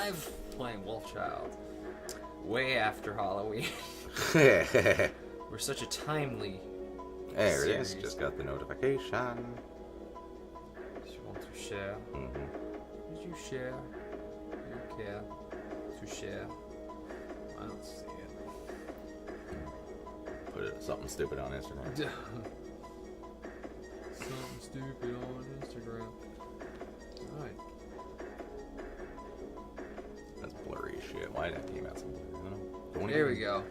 live playing Wolfchild. Way after Halloween. We're such a timely There it series. is. Just got the notification. You want to share? Did you share? You care to share? I don't see it. Put something stupid on Instagram. Something stupid on Instagram. Alright. That's blurry as shit. Why did that came out so blurry? There we go.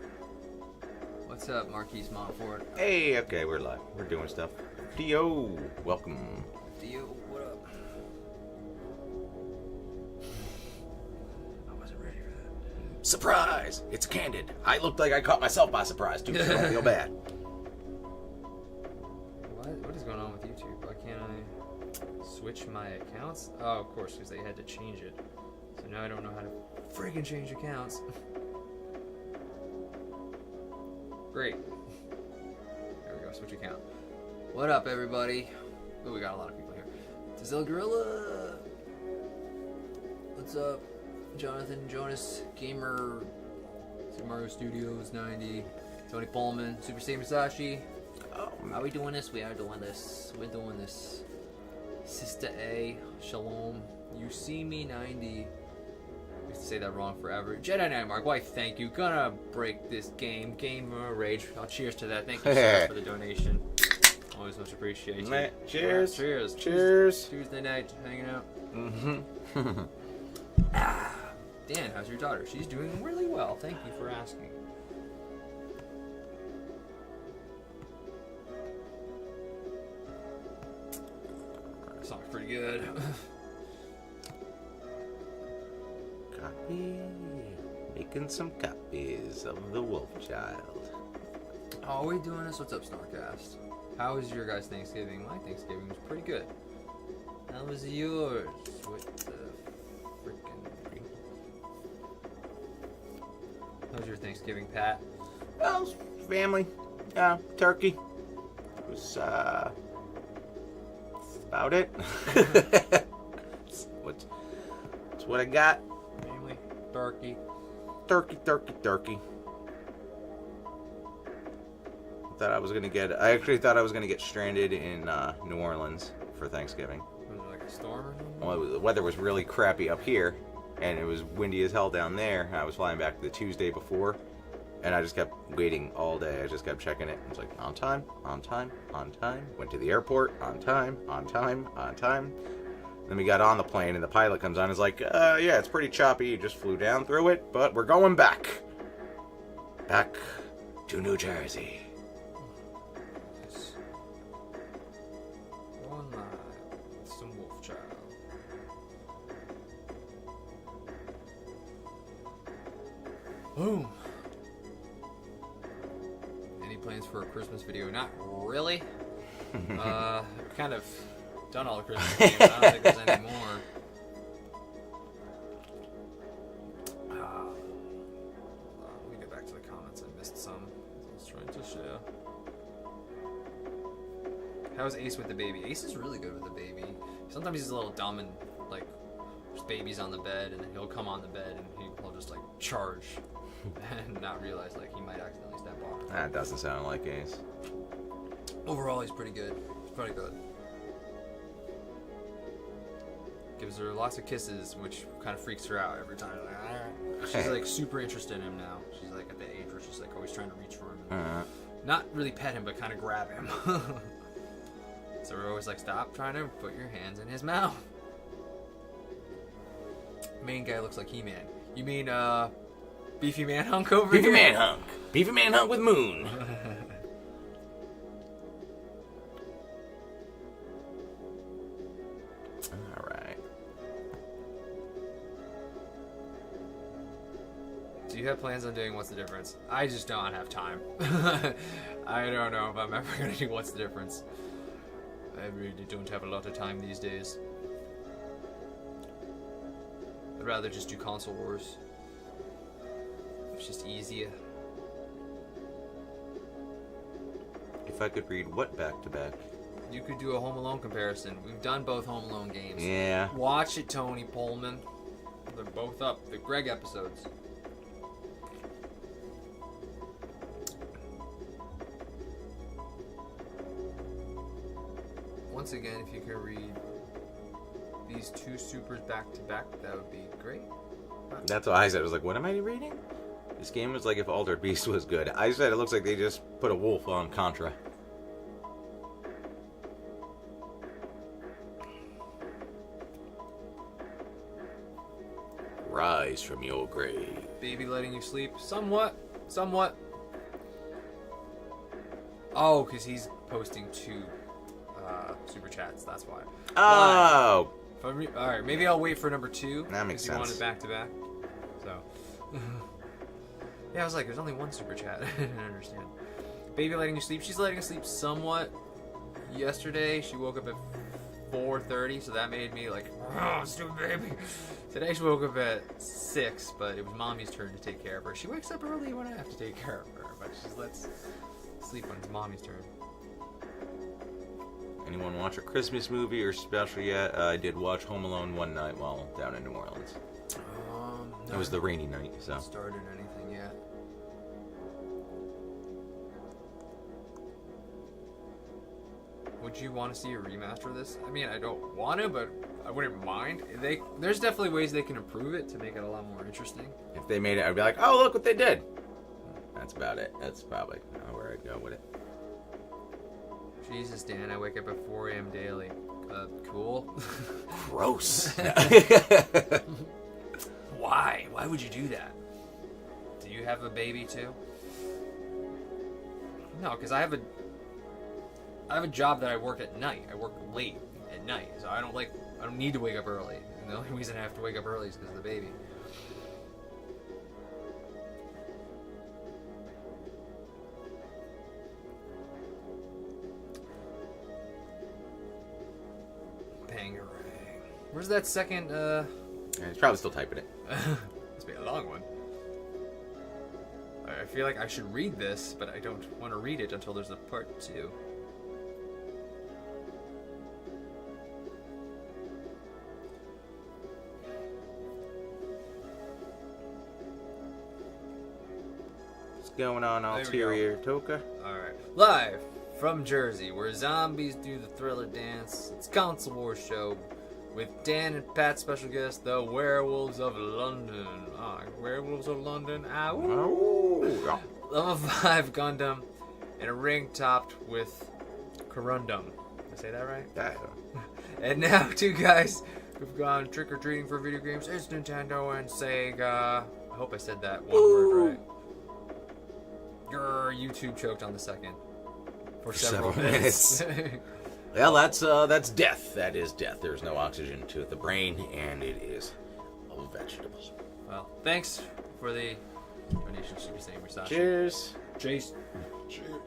What's up, Marquise Montfort? Hey, okay, we're live. We're doing stuff. Dio, welcome. Dio, what up? I wasn't ready for that. Surprise! It's candid. I looked like I caught myself by surprise too, so don't feel bad. What is going on with YouTube? Why can't I switch my accounts? Oh, of course, because they had to change it. So now I don't know how to friggin' change accounts. Great. There we go, switch account. What up, everybody? Oh, we got a lot of people here. Tazil Gorilla! What's up? Jonathan Jonas, Gamer, Super Mario Studios 90, Tony Pullman, Super Saiyan Musashi. Are we doing this? We are doing this. We're doing this. Sister A, Shalom. You see me 90. I used to say that wrong forever. Jedi Knight Mark, why thank you. Gonna break this game. Gamer Rage. Oh, cheers to that. Thank you so much for the donation. Always much appreciated. Cheers. Cheers. Cheers. Tuesday night, hanging out. Mm-hmm. Dan, how's your daughter? She's doing really well. Thank you for asking. Song's pretty good. Copy. Making some copies of the Wolfchild. Oh, are we doing this? What's up, Snorcast? How was your guys' Thanksgiving? My Thanksgiving was pretty good. How was yours? What the frickin'... How was your Thanksgiving, Pat? Well, it was family. Turkey. It was, that's about it. That's what I got. Family, turkey. Turkey. I actually thought I was gonna get stranded in New Orleans for Thanksgiving. Was it like a storm or something? Well, the weather was really crappy up here, and it was windy as hell down there. I was flying back the Tuesday before, and I just kept waiting all day. I just kept checking it. I was like, on time. Went to the airport, on time. Then we got on the plane, and the pilot comes on and is like, yeah, it's pretty choppy. You just flew down through it, but we're going back. Back to New Jersey. One live. Some Wolfchild. Boom. Any plans for a Christmas video? Not really. Kind of done all the Christmas games. I don't think there's any more. Let me get back to the comments. I missed some. I was trying to share. How's Ace with the baby? Ace is really good with the baby. Sometimes he's a little dumb and like there's babies on the bed and then he'll come on the bed and he'll just like charge and not realize like he might accidentally step on it. That doesn't sound like Ace. Overall, he's pretty good. He's pretty good. Gives her lots of kisses, which kind of freaks her out every time. She's like super interested in him now. She's like at the age where she's like always trying to reach for him. And not really pet him, but kind of grab him. So we're always like, stop trying to put your hands in his mouth. Main guy looks like He-Man. You mean, Beefy Man Hunk over Beefy here? Man Hunk. Beefy Man Hunk with Moon. Alright. Do you have plans on doing What's the Difference? I just don't have time. I don't know if I'm ever going to do What's the Difference. I really don't have a lot of time these days. I'd rather just do Console Wars. It's just easier. If I could read what back to back? You could do a Home Alone comparison. We've done both Home Alone games. Yeah. Watch it, Tony Pullman. They're both up. The Greg episodes. Once again, if you could read these two supers back to back, that would be great. That's what I said. I was like, what am I reading? This game was like if Altered Beast was good. I said it looks like they just put a wolf on Contra. Rise from your grave. Baby letting you sleep? Somewhat. Oh, because he's posting two super chats, that's why. Oh! Alright, maybe I'll wait for number 2. That makes sense. You want it back to back. So. Yeah, I was like, there's only one super chat. I didn't understand. Baby letting you sleep. She's letting us sleep somewhat. Yesterday, she woke up at 4:30, so that made me like, oh, stupid baby. Today, she woke up at 6, but it was mommy's turn to take care of her. She wakes up early when I have to take care of her, but she lets sleep when it's mommy's turn. Anyone watch a Christmas movie or special yet? I did watch Home Alone one night while down in New Orleans. No, It was the rainy night, so. haven't started anything yet. Would you want to see a remaster of this? I mean, I don't want to, but I wouldn't mind. There's definitely ways they can improve it to make it a lot more interesting. If they made it, I'd be like, oh, look what they did. That's about it. That's probably where I'd go with it. Jesus, Dan, I wake up at 4 a.m. daily. Cool. Gross. Why? Why would you do that? Do you have a baby too? No, because I have a job that I work at night. I work late at night, so I don't need to wake up early. And the only reason I have to wake up early is because of the baby. Bangarang. Where's that second? He's probably still typing it. Must be a long one. I feel like I should read this, but I don't want to read it until there's a part 2. What's going on, Ulterior Toka? Alright. Live from Jersey, where zombies do the Thriller dance. It's Console Wars Show with Dan and Pat's special guest, the Werewolves of London. Werewolves of London. Oh. Level 5 Gundam and a ring topped with corundum. Did I say that right? Yeah. And now, two guys who've gone trick-or-treating for video games. It's Nintendo and Sega. I hope I said that one word right. Your YouTube choked on the second. For several minutes. Well, that's death. That is death. There's no oxygen to the brain, and it is all vegetables. Well, thanks for the donation, Super Saiyan Versace. Cheers. Cheese.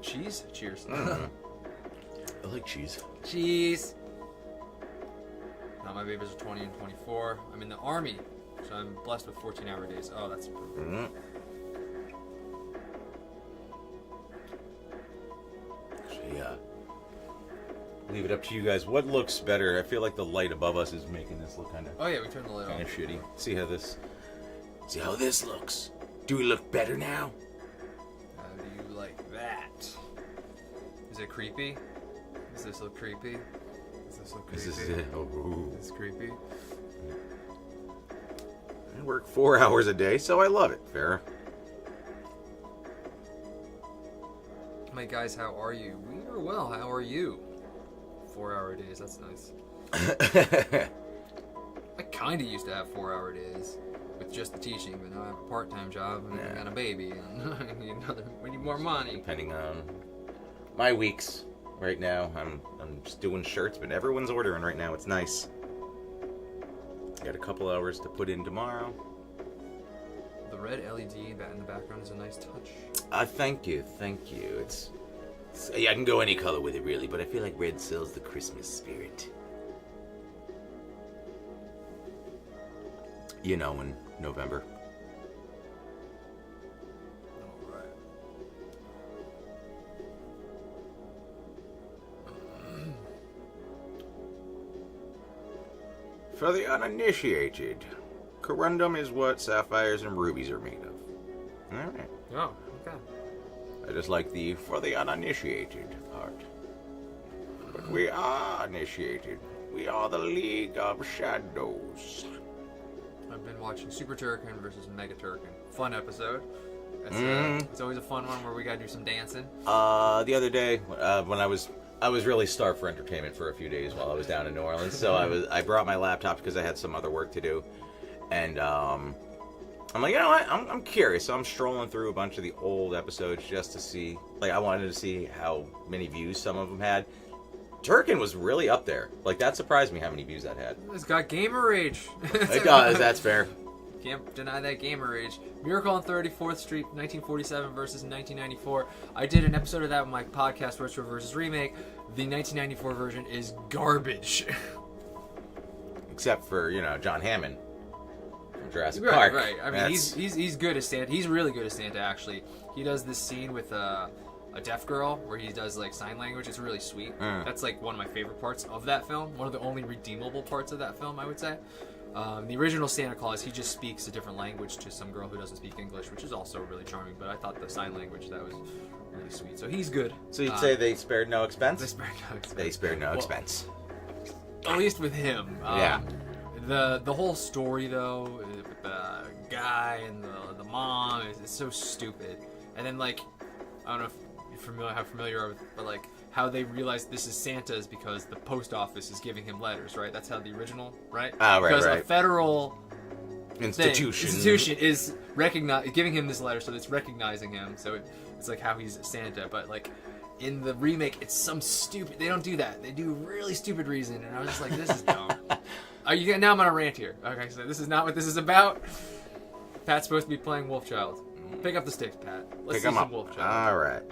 Cheese? Cheers. I like cheese. Cheese. Now my babies are 20 and 24. I'm in the army, so I'm blessed with 14-hour days. Oh, that's perfect. Mm-hmm. Leave it up to you guys. What looks better? I feel like the light above us is making this look kind of. Oh yeah, we turned the light off. Kind of shitty. See how this looks. Do we look better now? How do you like that? Is it creepy? Does this look creepy? Does this look creepy? This is it. Oh. It's creepy. I work 4 hours a day, so I love it. Fair. My guys, how are you? We are well. How are you? 4-hour days. That's nice. I kind of used to have 4-hour days with just the teaching, but now I have a part-time job and I got a baby and we need more money. Depending on my weeks right now, I'm just doing shirts, but everyone's ordering right now. It's nice. Got a couple hours to put in tomorrow. The red LED that in the background is a nice touch. Thank you. Yeah, I can go any color with it, really, but I feel like red sells the Christmas spirit. You know, in November. Alright. For the uninitiated, corundum is what sapphires and rubies are made of. All right. Oh, okay. I just like the for the uninitiated part. But we are initiated. We are the League of Shadows. I've been watching Super Turrican versus Mega Turrican. Fun episode. It's always a fun one where we gotta do some dancing. The other day, when I was really starved for entertainment for a few days while I was down in New Orleans, so I brought my laptop because I had some other work to do, and I'm like, you know what? I'm curious, so I'm strolling through a bunch of the old episodes just to see, like, I wanted to see how many views some of them had. Turkin was really up there. Like, that surprised me how many views that had. It's got gamer rage. It does. That's fair. Can't deny that gamer rage. Miracle on 34th Street, 1947 versus 1994. I did an episode of that with my podcast, Retro versus Remake. The 1994 version is garbage. Except for, John Hammond from Jurassic Right, Park. right. I mean, he's good as Santa. He's really good as Santa, actually. He does this scene with a deaf girl where he does like sign language. It's really sweet. That's like one of my favorite parts of that film. One of the only redeemable parts of that film, I would say. The original Santa Claus, he just speaks a different language to some girl who doesn't speak English, which is also really charming. But I thought the sign language, that was really sweet. So he's good. So you'd say they spared no expense? They spared no expense. They spared no expense. At least with him. Yeah. The whole story, though, with the guy and the mom, it's so stupid. And then, like, I don't know if you're familiar are with, but, like, how they realize this is Santa's because the post office is giving him letters, right? That's how the original, right? Ah, right, because right. a federal institution is giving him this letter, so it's recognizing him. So it's like how he's Santa, but like in the remake, it's some stupid. They don't do that. They do a really stupid reason, and I was just like, this is dumb. Now I'm on a rant here. Okay, so this is not what this is about. Pat's supposed to be playing Wolfchild. Pick up the sticks, Pat. Let's see some Wolfchild. All right.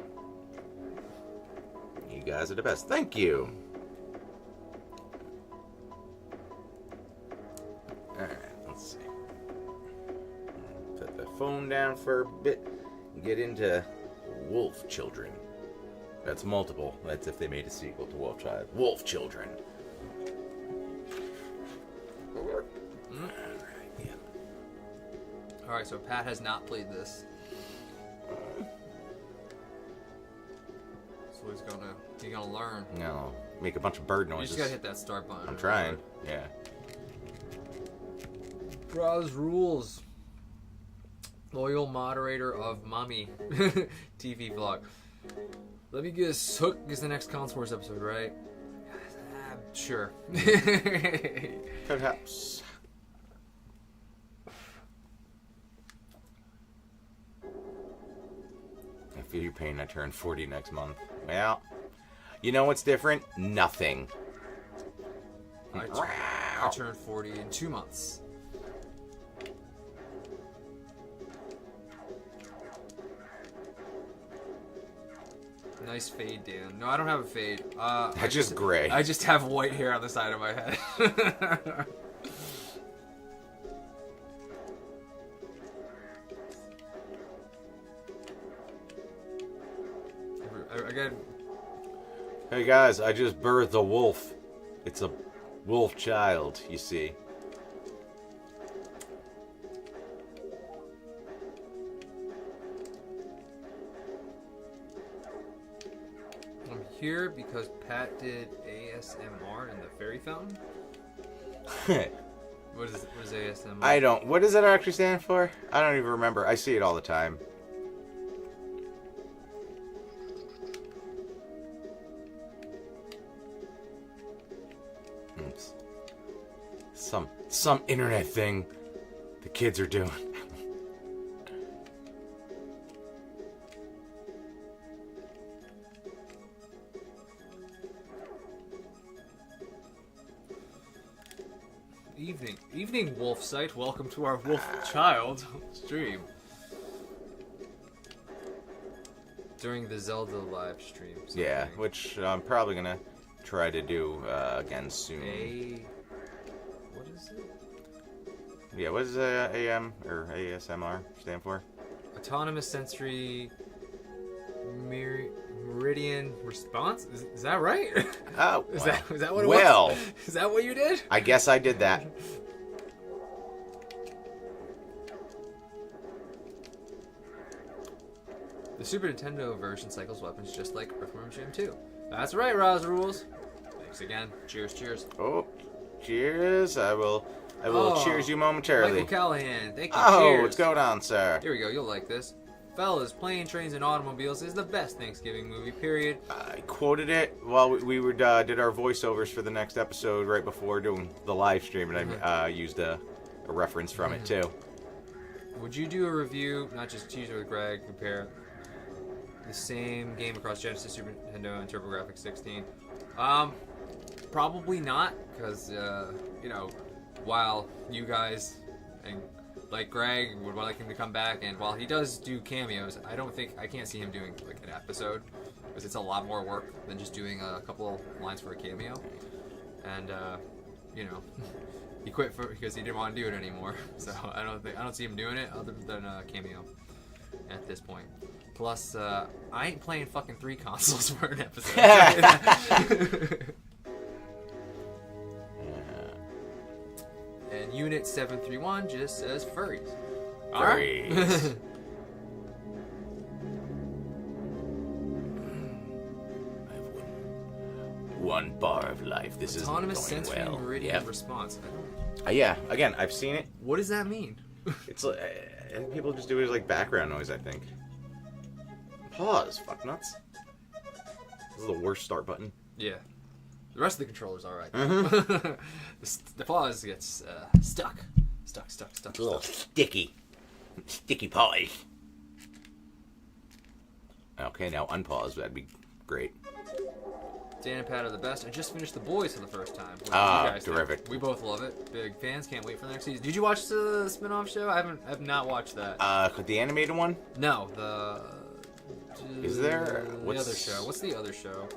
You guys are the best. Thank you. Alright, let's see. Put the phone down for a bit and get into Wolfchildren. That's multiple. That's if they made a sequel to Wolfchild. Wolfchildren. Alright, yeah. Alright, so Pat has not played this. So he's gonna learn. No, make a bunch of bird You noises. just gotta hit that start button. I'm trying. Yeah. Draws rules. Loyal moderator of Mommy TV vlog. Let me guess, Hook is the next Console Wars episode, right? Sure. Perhaps. I feel your pain. I turn 40 next month. Well, you know what's different? Nothing. I turned 40 in 2 months. Nice fade, Dan. No, I don't have a fade. That's just gray. I just have white hair on the side of my head. Again. Hey guys, I just birthed a wolf. It's a wolf child, you see. I'm here because Pat did ASMR in the fairy fountain. What is ASMR? What does that actually stand for? I don't even remember. I see it all the time. Some internet thing the kids are doing. Evening, Wolf Sight. Welcome to our Wolf Child stream. During the Zelda live stream. Yeah, which I'm probably gonna try to do again soon. What is it? Yeah, what does AM or ASMR stand for? Autonomous Sensory Meridian Response? Is that right? Oh, is that what it was? Is that what you did? I guess I did that. The Super Nintendo version cycles weapons just like Earthworm Jim 2. That's right, Roz Rules. Thanks again. Cheers, cheers. Oh, cheers. I will cheers you momentarily. Michael Callahan, thank you. Oh, cheers. what's going on, sir? Here we go. You'll like this. Fellas, Plane, Trains, and Automobiles is the best Thanksgiving movie, period. I quoted it while we did our voiceovers for the next episode right before doing the live stream, and I used a reference from it, too. Would you do a review, not just teaser with Greg, compare the same game across Genesis, Super Nintendo, and TurboGrafx 16? Probably not, because, you know, while you guys and like Greg would like him to come back, and while he does do cameos, I can't see him doing like an episode, because it's a lot more work than just doing a couple lines for a cameo. And you know, he quit because he didn't want to do it anymore. So I don't see him doing it other than a cameo at this point. Plus, I ain't playing fucking 3 consoles for an episode. And Unit 731 just says furries. Furries. I've one bar of life. This is autonomous going sensory well. meridian response. Yeah. Again, I've seen it. What does that mean? It's like people just do it as like background noise. I think. Pause. Fuck nuts. This is the worst start button. Yeah. The rest of the controller's alright. The pause gets stuck. A little sticky. Sticky pause. Okay, now unpause. That'd be great. Dan and Pat are the best. I just finished The Boys for the first time. Terrific. We both love it. Big fans. Can't wait for the next season. Did you watch the spin-off show? I have not watched that. The animated one? No, Is there? The other show. What's the other show?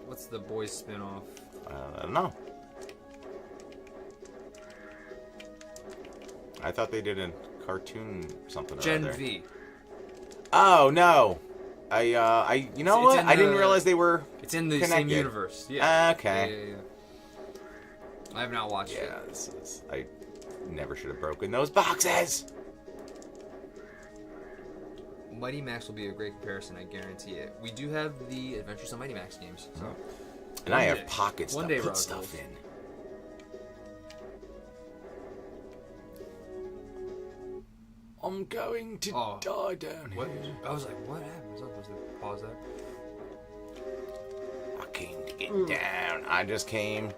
What's the Boys spin-off? I don't know. I thought they did a cartoon something. Gen V. Oh no! You know what? I didn't realize they were. It's in the same universe. Yeah. Okay. Yeah. I have not watched it. Yeah, I never should have broken those boxes. Mighty Max will be a great comparison, I guarantee it. We do have the Adventures of Mighty Max games, so. And I have pockets to put stuff in. I'm going to die down here. What? I was like, what happened? Was I supposed to pause that? I came to get down. I just came.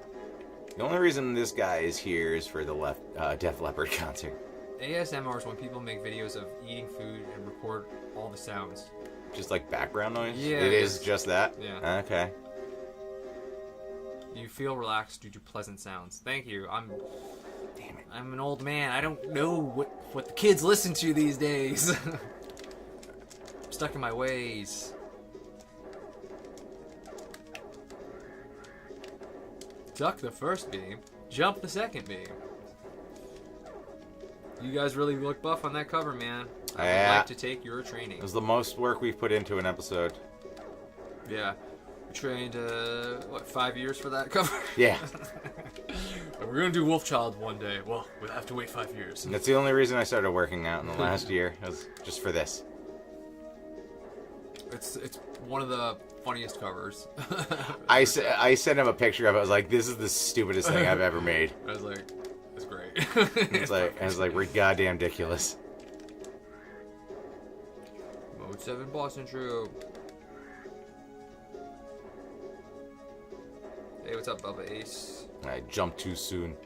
The only reason this guy is here is for the Def Leppard concert. ASMR is when people make videos of eating food and record all the sounds. Just like background noise? Yeah. It is just that? Yeah. Okay. You feel relaxed due to pleasant sounds. Thank you. Damn it. I'm an old man. I don't know what the kids listen to these days. I'm stuck in my ways. Duck the first beam. Jump the second beam. You guys really look buff on that cover, man. I would like to take your training. It was the most work we've put into an episode. Yeah. We trained, 5 years for that cover? Yeah. We're gonna do Wolfchild one day. Well, we'll have to wait 5 years. And that's the only reason I started working out in the last year. It was just for this. It's one of the funniest covers. I sent him a picture of it. I was like, this is the stupidest thing I've ever made. I was like, it's great. It's like, we're goddamn ridiculous. Mode 7 Boston Troop. Hey, what's up, Bubba Ace? I jumped too soon.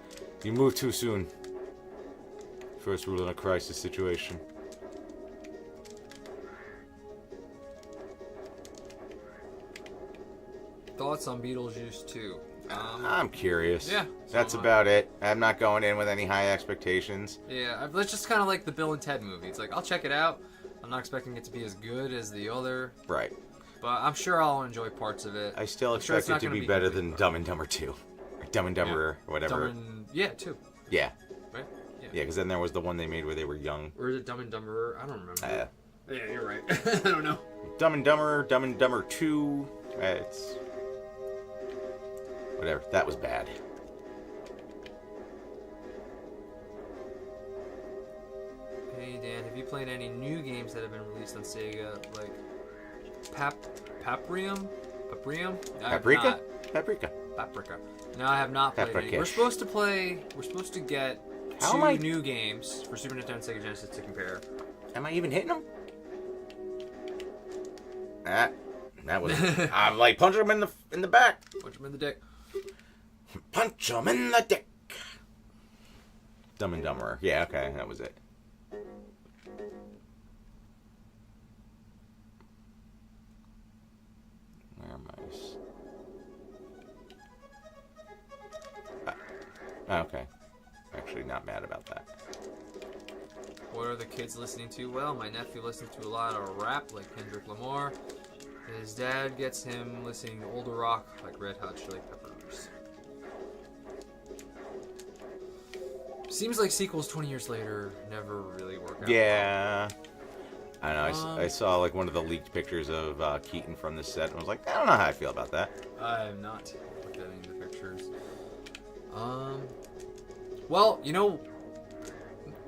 You moved too soon. First rule in a crisis situation. Thoughts on Beetlejuice 2? I'm curious. Yeah. That's about it. I'm not going in with any high expectations. Yeah, it's just kind of like the Bill and Ted movie. It's like, I'll check it out. I'm not expecting it to be as good as the other. Right. But I'm sure I'll enjoy parts of it. I still expect it to be better than Dumb and Dumber 2. Or Dumb and Dumber or whatever. 2. Yeah. Right? Yeah, because then there was the one they made where they were young. Or is it Dumb and Dumber? I don't remember. Yeah, you're right. I don't know. Dumb and Dumber 2. It's... whatever. That was bad. Hey, Dan, have you played any new games that have been released on Sega, like Paprika? Paprika. No, I have not played any. We're supposed to get two new games for Super Nintendo and Sega Genesis to compare. Am I even hitting them? That was. I'm like punch him in the back. Punch him in the dick. Punch him in the dick. Dumb and Dumberer. Yeah, okay, that was it. Where am I? Okay. Actually, not mad about that. What are the kids listening to? Well, my nephew listens to a lot of rap, like Kendrick Lamar. His dad gets him listening to older rock, like Red Hot Chili Peppers. Seems like sequels 20 years later never really work out. Yeah. I know. I saw like one of the leaked pictures of Keaton from this set, and I was like, I don't know how I feel about that. I have not looked at any of the pictures. Well, you know,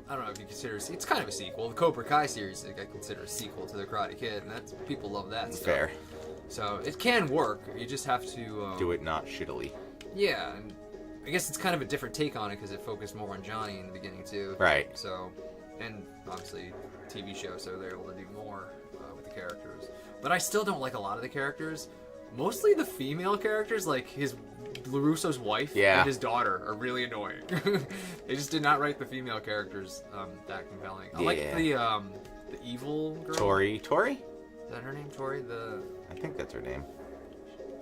I don't know if you consider it's kind of a sequel. The Cobra Kai series, I consider a sequel to the Karate Kid, and that's people love that stuff. Fair. So it can work. You just have to do it not shittily. Yeah, and I guess it's kind of a different take on it because it focused more on Johnny in the beginning too. Right. So, and obviously TV show, so they're able to do more with the characters. But I still don't like a lot of the characters. Mostly the female characters, like his LaRusso's wife and his daughter, are really annoying. They just did not write the female characters that compelling. I like the evil girl. Tori? Is that her name? Tori? I think that's her name.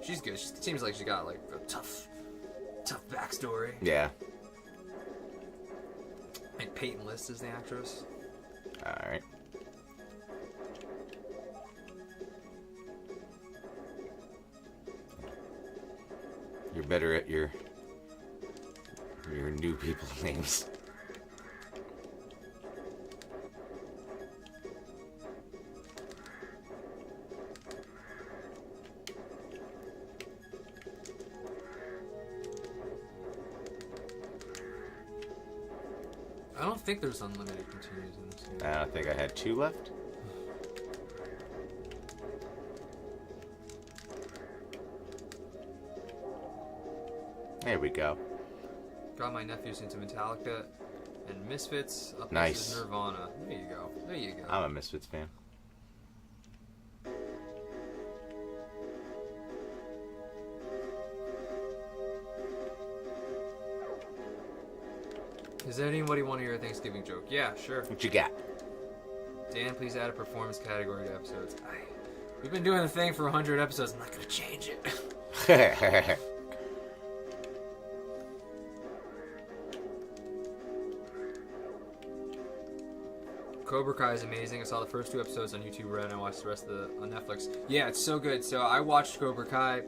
She's good. She seems like she got like a tough backstory. Yeah. And Peyton List is the actress. Alright. You're better at your new people's names. I don't think there's unlimited continues in this game. I think I had 2 left. There we go. Got my nephews into Metallica and Misfits. Up Nice. to Nirvana. There you go. There you go. I'm a Misfits fan. Does anybody want to hear a Thanksgiving joke? Yeah, sure. What you got? Dan, please add a performance category to episodes. We've been doing the thing for 100 episodes. I'm not going to change it. Cobra Kai is amazing. I saw the first 2 episodes on YouTube Red and I watched the rest on Netflix. Yeah, it's so good. So I watched Cobra Kai.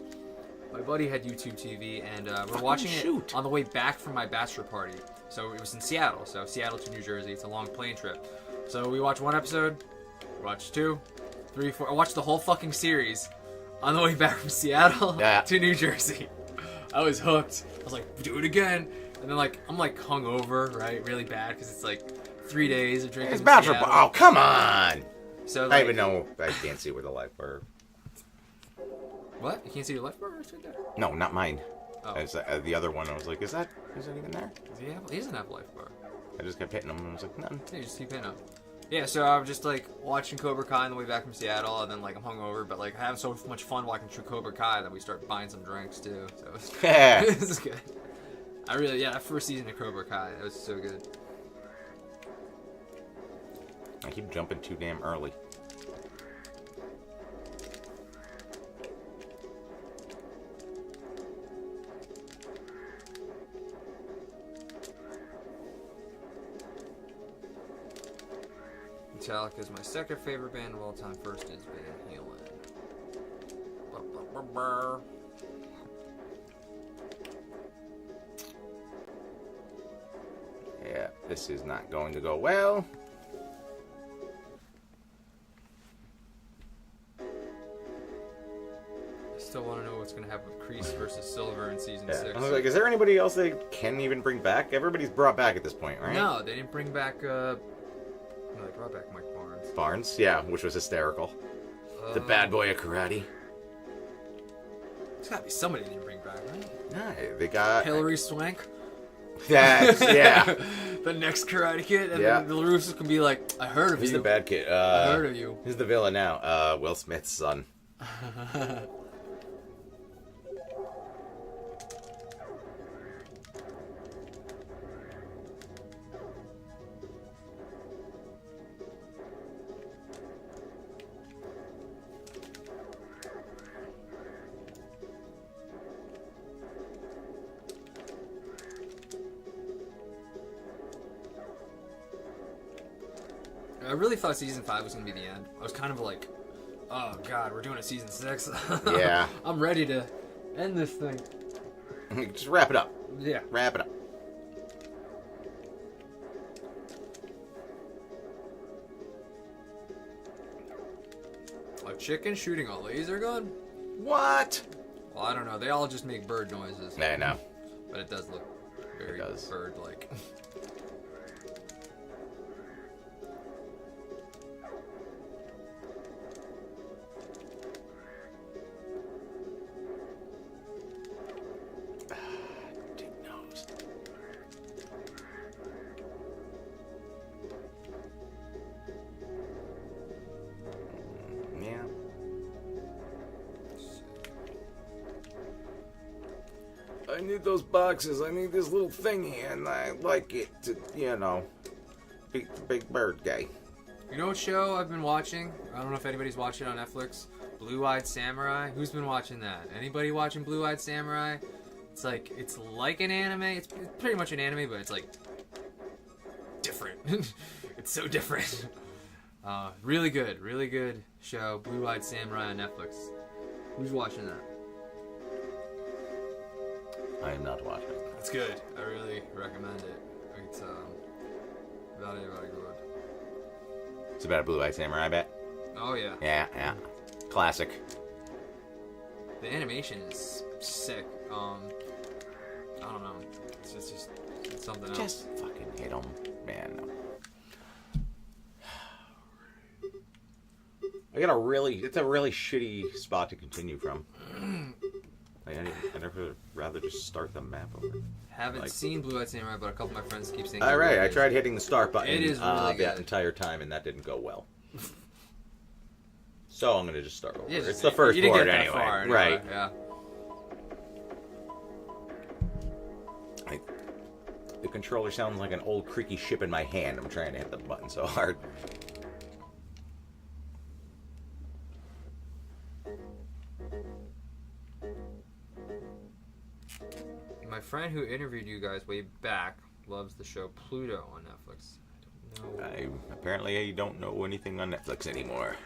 My buddy had YouTube TV, and we're watching it on the way back from my bachelor party. So it was in Seattle. So Seattle to New Jersey. It's a long plane trip. So we watched 1 episode, watched 2, 3, 4. I watched the whole fucking series on the way back from Seattle to New Jersey. I was hooked. I was like, do it again. And then I'm hungover, right? Really bad because it's 3 days of drinking. It's bachelor party. Oh, come on. So I even know I can't see where the life bar. What? You can't see your life bar? It's right there. No, not mine. Oh. The other one, I was like, is that even there? He doesn't have a life bar. I just kept hitting him and I was like, nothing. Yeah, you just keep hitting him. Yeah, so I'm just watching Cobra Kai on the way back from Seattle, and then I'm hungover, but I have so much fun watching through Cobra Kai that we start buying some drinks too. So this is good. That first season of Cobra Kai, that was so good. I keep jumping too damn early. Metallica is my second favorite band of all time. First is Van Halen. Yeah, this is not going to go well. I still want to know what's going to happen with Kreese versus Silver in season 6. I was like, is there anybody else they can even bring back? Everybody's brought back at this point, right? No, they didn't bring back brought back Mike Barnes. Barnes, yeah, which was hysterical. The bad boy of karate. There's gotta be somebody they didn't bring back, right? No, they got Hilary Swank. That's yeah. The next Karate Kid, and Yeah. then the Russos can be like, I heard of He's you. the bad kid. I heard of you. Who's the villain now? Will Smith's son. I really thought season 5 was gonna be the end. I was kind of like, oh god, we're doing a season 6. Yeah. I'm ready to end this thing. Just wrap it up. Yeah. Wrap it up. A chicken shooting a laser gun? What? Well, I don't know. They all just make bird noises. Nah, no. But it does look very bird-like. Dick nose. Yeah. I need those boxes. I need this little thingy, and I like it to, you know, beat the big bird guy. You know what show I've been watching? I don't know if anybody's watching it on Netflix. Blue-Eyed Samurai. Who's been watching that? Anybody watching Blue-Eyed Samurai? It's like an anime. It's pretty much an anime, but it's like different. It's so different. Really good show. Blue-Eyed Samurai on Netflix. Who's watching that? I am not watching. It's good. I really recommend it. It's very good. It's about a blue-eyed samurai, I bet. Oh yeah. Yeah. Classic. The animation is sick. I don't know. It's just it's something else. Just fucking hit him, man. No. It's a really shitty spot to continue from. I'd rather just start the map over. Haven't seen Blue-Eyed Samurai, but a couple of my friends keep saying. All right, I tried hitting the start button It is really good. that entire time, and that didn't go well. So I'm gonna just start over. Yeah, It's the first you didn't board get that anyway. far anyway, Right? Yeah. The controller sounds like an old creaky ship in my hand. I'm trying to hit the button so hard. My friend who interviewed you guys way back loves the show Pluto on Netflix. I don't know. Apparently I don't know anything on Netflix anymore.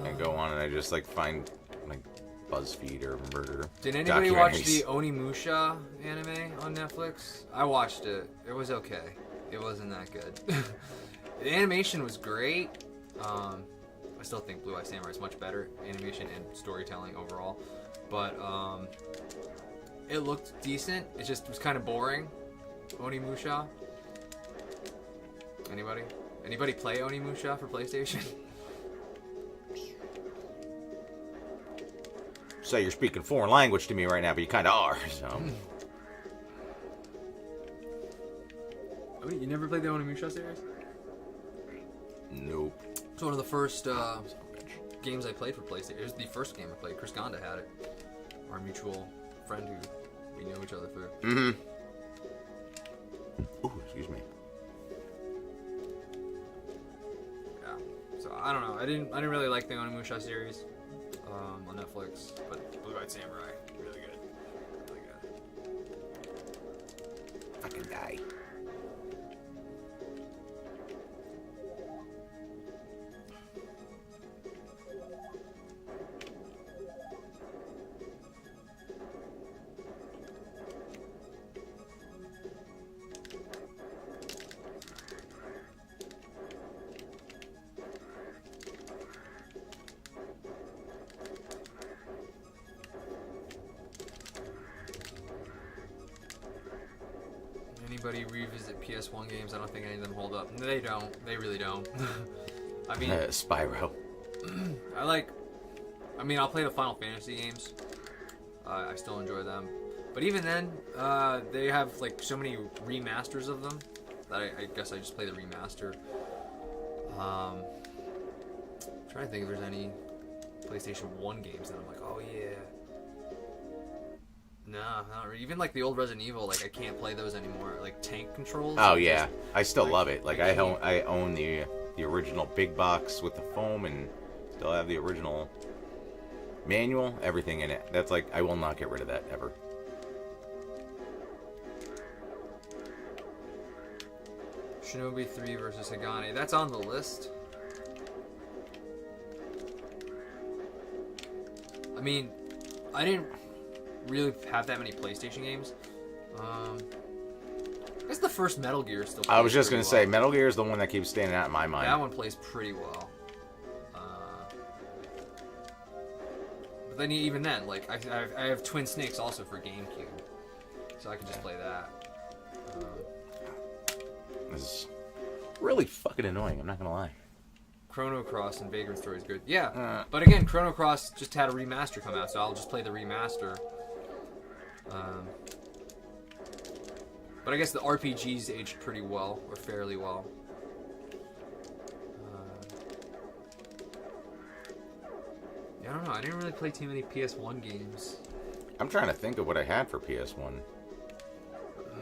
I go on and I just find BuzzFeed or murder. Did anybody watch documentaries. the Onimusha anime on Netflix? I watched it. It was okay. It wasn't that good. The animation was great. I still think Blue-Eyed Samurai is much better animation and storytelling overall. But it looked decent. It just was kind of boring. Onimusha. Anybody play Onimusha for PlayStation? So you're speaking foreign language to me right now, but you kind of are. So. Oh, you never played the Onimusha series? Nope. It's one of the first games I played for PlayStation. It was the first game I played. Chris Gonda had it. Our mutual friend who we know each other through. Mm-hmm. Ooh, excuse me. Yeah. So I don't know. I didn't really like the Onimusha series on Netflix, but Blue-Eyed Samurai, really good. Really good. Fucking die. anybody revisit PS1 games. I don't think any of them hold up. They don't. They really don't. I mean, Spyro. I'll play the Final Fantasy games. I still enjoy them. But even then, they have like so many remasters of them that I guess I just play the remaster. I'm trying to think if there's any PlayStation 1 games that I'm like, oh yeah. No, not really. Even like the old Resident Evil, like I can't play those anymore. Like tank controls. Oh yeah, I still love it. Like I own the original big box with the foam, and still have the original manual, everything in it. That's like I will not get rid of that ever. Shinobi 3 versus Hagane. That's on the list. I mean, I didn't really have that many PlayStation games. I guess the first Metal Gear still plays. I was just pretty gonna say, well. Metal Gear is the one that keeps standing out in my mind. That one plays pretty well. But then even then, like I have Twin Snakes also for GameCube, so I can just play that. This is really fucking annoying. I'm not gonna lie. Chrono Cross and Vagrant Story is good. Yeah, but again, Chrono Cross just had a remaster come out, so I'll just play the remaster. But I guess the RPGs aged pretty well, or fairly well. Yeah, I don't know. I didn't really play too many PS1 games. I'm trying to think of what I had for PS1.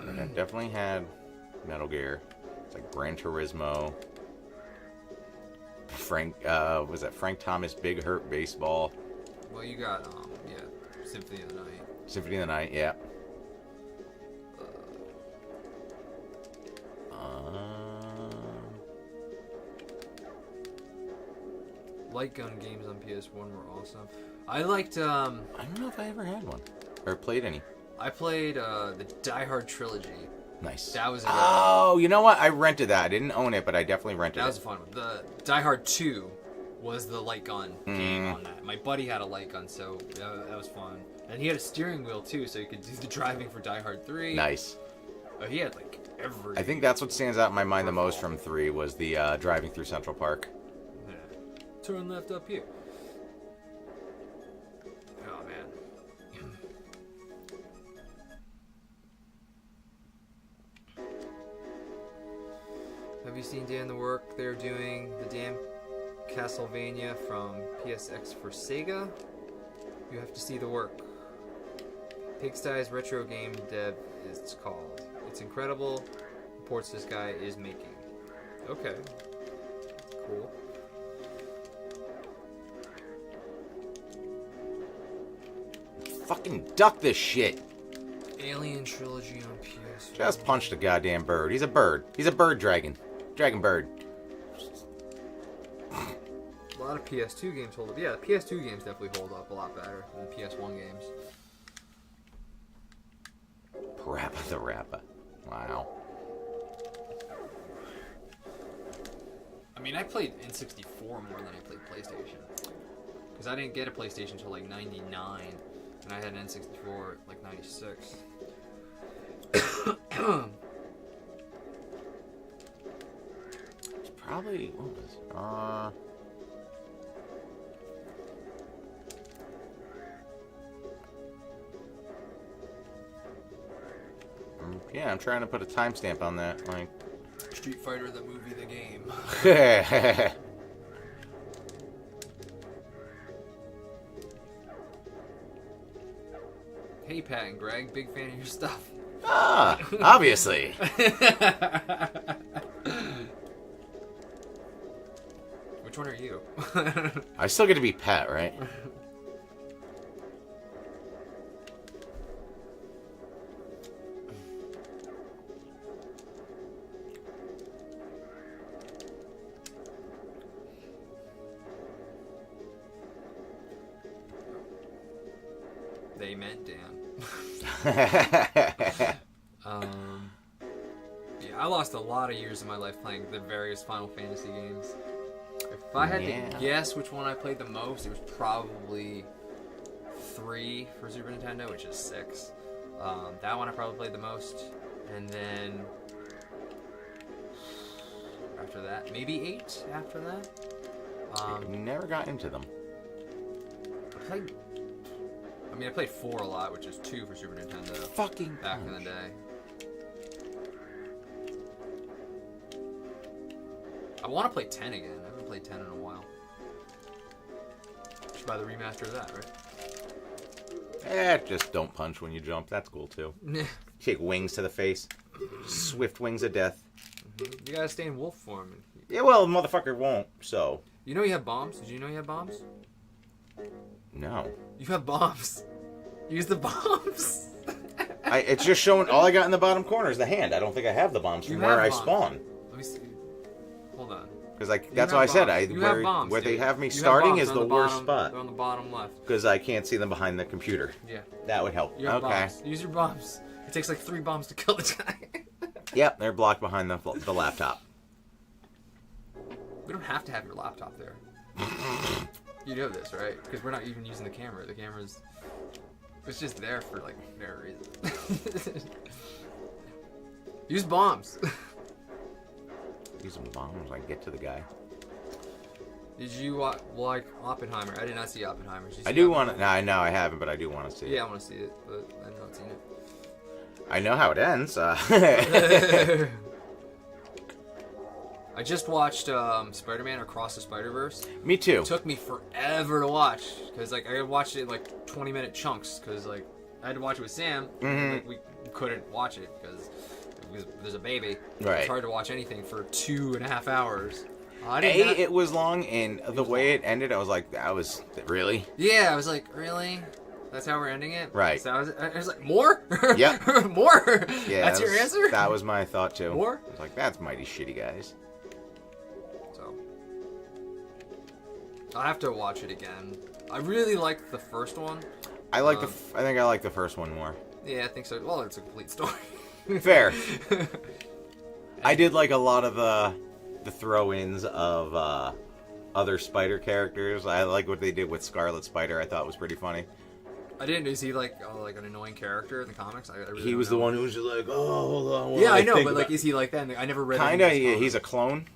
I definitely had Metal Gear. It's like Gran Turismo. Frank Thomas Big Hurt Baseball? Well, you got Symphony of the Night. Symphony of the Night, yeah. Light gun games on PS1 were awesome. I liked. I don't know if I ever had one or played any. I played the Die Hard trilogy. Nice. That was. Oh, you know what? I rented that. I didn't own it, but I definitely rented it. That was a fun one. The Die Hard 2 was the light gun game on that. My buddy had a light gun, so that was fun. And he had a steering wheel too, so you could do the driving for Die Hard 3. Nice. He had like everything. I think that's what stands out in my mind the most from 3 was the driving through Central Park. Yeah. Turn left up here. Oh man. Have you seen Dan the work they're doing? The damn Castlevania from PSX for Sega? You have to see the work. Pigsty's retro game dev is called. It's incredible. Reports this guy is making. Okay. Cool. Fucking duck this shit. Alien Trilogy on PS. Just punched a goddamn bird. He's a bird. He's a bird dragon. Dragon bird. A lot of PS2 games hold up. Yeah, the PS2 games definitely hold up a lot better than PS1 games. Parappa the Rappa. Wow. I mean, I played N64 more than I played PlayStation. Because I didn't get a PlayStation until like 99. And I had an N64 like 96. It's probably... What was it? Yeah, I'm trying to put a timestamp on that. Like... Street Fighter, the movie, the game. Hey, Pat and Greg, big fan of your stuff. Ah, obviously. Which one are you? I still get to be Pat, right? They meant Dan. Yeah, I lost a lot of years of my life playing the various Final Fantasy games. If I had to guess which one I played the most, it was probably 3 for Super Nintendo, which is 6. That one I probably played the most. And then after that, maybe 8 after that. Never got into them. I played 4 a lot, which is 2 for Super Nintendo. Fucking back in the day. I want to play 10 again. I haven't played 10 in a while. Should buy the remaster of that, right? Just don't punch when you jump. That's cool too. Take wings to the face. Swift wings of death. You gotta stay in wolf form. Yeah, well, the motherfucker won't, so. You know you have bombs? Did you know you have bombs? No. You have bombs. Use the bombs. It's just showing, all I got in the bottom corner is the hand. I don't think I have the bombs from where I spawn. Let me see. Hold on. Because that's why I said, where they have me starting is the worst spot. They're on the bottom left. Because I can't see them behind the computer. Yeah. That would help. You have bombs. Use your bombs. It takes like 3 bombs to kill the guy. Yep, they're blocked behind the laptop. We don't have to have your laptop there. You know this, right? Because we're not even using the camera. The camera's... It's just there for, like, no reason. Use bombs. Use some bombs, I can get to the guy. Did you like Oppenheimer? I did not see Oppenheimer. I do want to... No, I haven't, but I do want to see it. Yeah, I want to see it, but I've not seen it. I know how it ends. I just watched Spider-Man Across the Spider-Verse. Me too. It took me forever to watch because like I watched it in like 20-minute chunks because like I had to watch it with Sam. Like, we couldn't watch it because there's a baby. Right. It's hard to watch anything for 2.5 hours. It was long, and the way it ended, I was like, that was really. Yeah, I was like, really. That's how we're ending it? Right. So I was like, more? Yep. More? Yeah. That's your answer? That was my thought, too. More? I was like, that's mighty shitty, guys. So. I'll have to watch it again. I really liked the first one. I think I like the first one more. Yeah, I think so. Well, it's a complete story. Fair. I did like a lot of the throw-ins of other Spider characters. I like what they did with Scarlet Spider. I thought was pretty funny. I didn't. Is he like an annoying character in the comics? I really he was the one who was just like, oh, hold on. Yeah, I know, but like, is he like that? I never read. Kinda. He's a clone.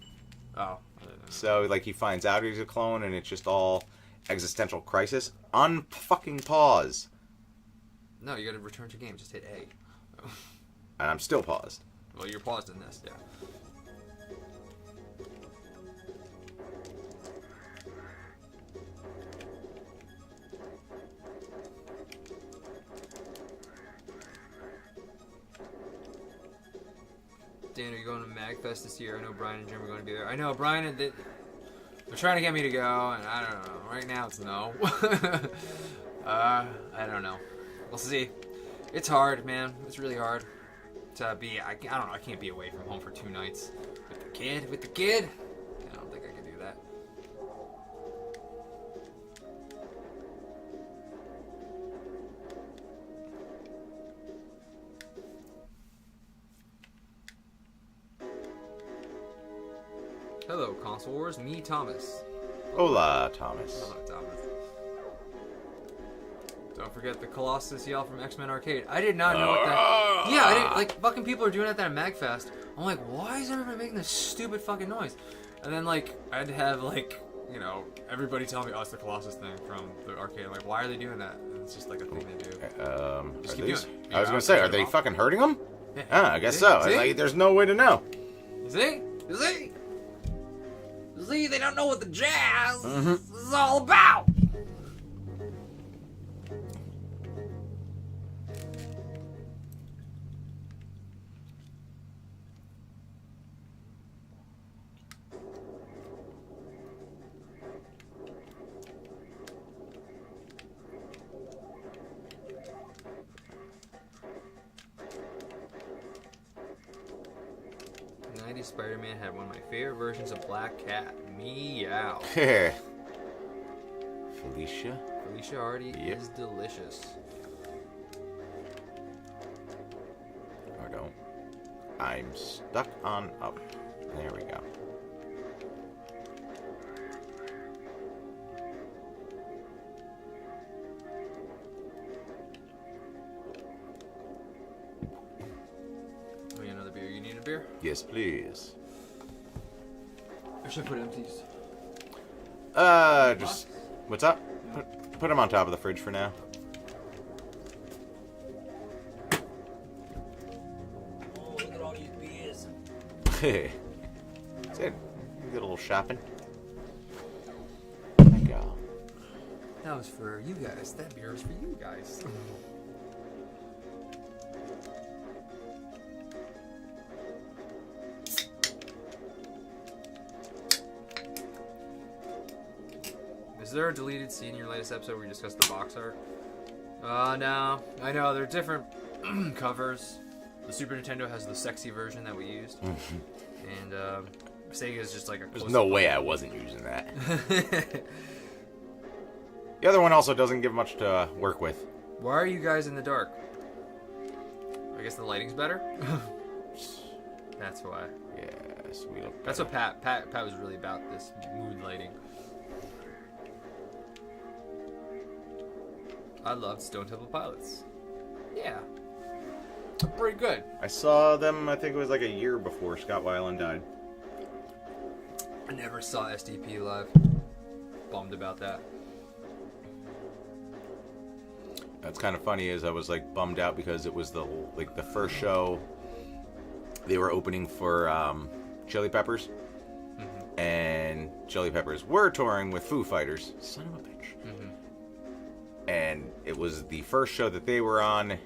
Oh. I didn't know. So like he finds out he's a clone, and it's just all existential crisis. Unfucking pause. No, you gotta return to game. Just hit A. And I'm still paused. Well, you're paused in this, yeah. Dan, are you going to MagFest this year? I know Brian and Jim are going to be there. I know Brian and they're trying to get me to go, and I don't know. Right now, it's no. I don't know. We'll see. It's hard, man. It's really hard to be. I don't know. I can't be away from home for 2 nights with the kid. I don't think I can do that. Hello, Console Wars. Me, Thomas. Hola, Thomas. Hello, Thomas. Don't forget the Colossus yell from X-Men Arcade. I did not know what that... Yeah, I didn't... Like, fucking people are doing that at MagFest. I'm like, why is everybody making this stupid fucking noise? And then, like, I had to have, like, you know, everybody tell me, oh, it's the Colossus thing from the arcade. I'm like, why are they doing that? And it's just, like, a thing they do. Just keep doing it. I was going to say, are they fucking hurting them? Yeah. I guess so. Like, there's no way to know. See? They don't know what the jazz is all about. Spider-Man had one of my favorite versions of Black Cat. Meow. Felicia already is delicious. Or don't. I'm stuck on up. There we go. beer? Yes, please. Or should I put empties? Just... What's up? Put them on top of the fridge for now. Oh, look at all these beers. Hey. That's it. Get a little shopping. There you go. That was for you guys. That beer was for you guys. Is there a deleted scene in your latest episode where you discussed the box art? No. I know, they're different covers. The Super Nintendo has the sexy version that we used. And Sega is just like a... There's no way I wasn't using that. The other one also doesn't give much to work with. Why are you guys in the dark? I guess the lighting's better? That's why. Yes, we look That's better. what Pat was really about, this mood lighting. I loved Stone Temple Pilots. Yeah. Pretty good. I saw them, I think it was like a year before Scott Weiland died. I never saw SDP live. Bummed about that. That's kind of funny, is I was like bummed out because it was the first show they were opening for Chili Peppers. Mm-hmm. And Chili Peppers were touring with Foo Fighters. Son of a bitch. Mm-hmm. And it was the first show that they were on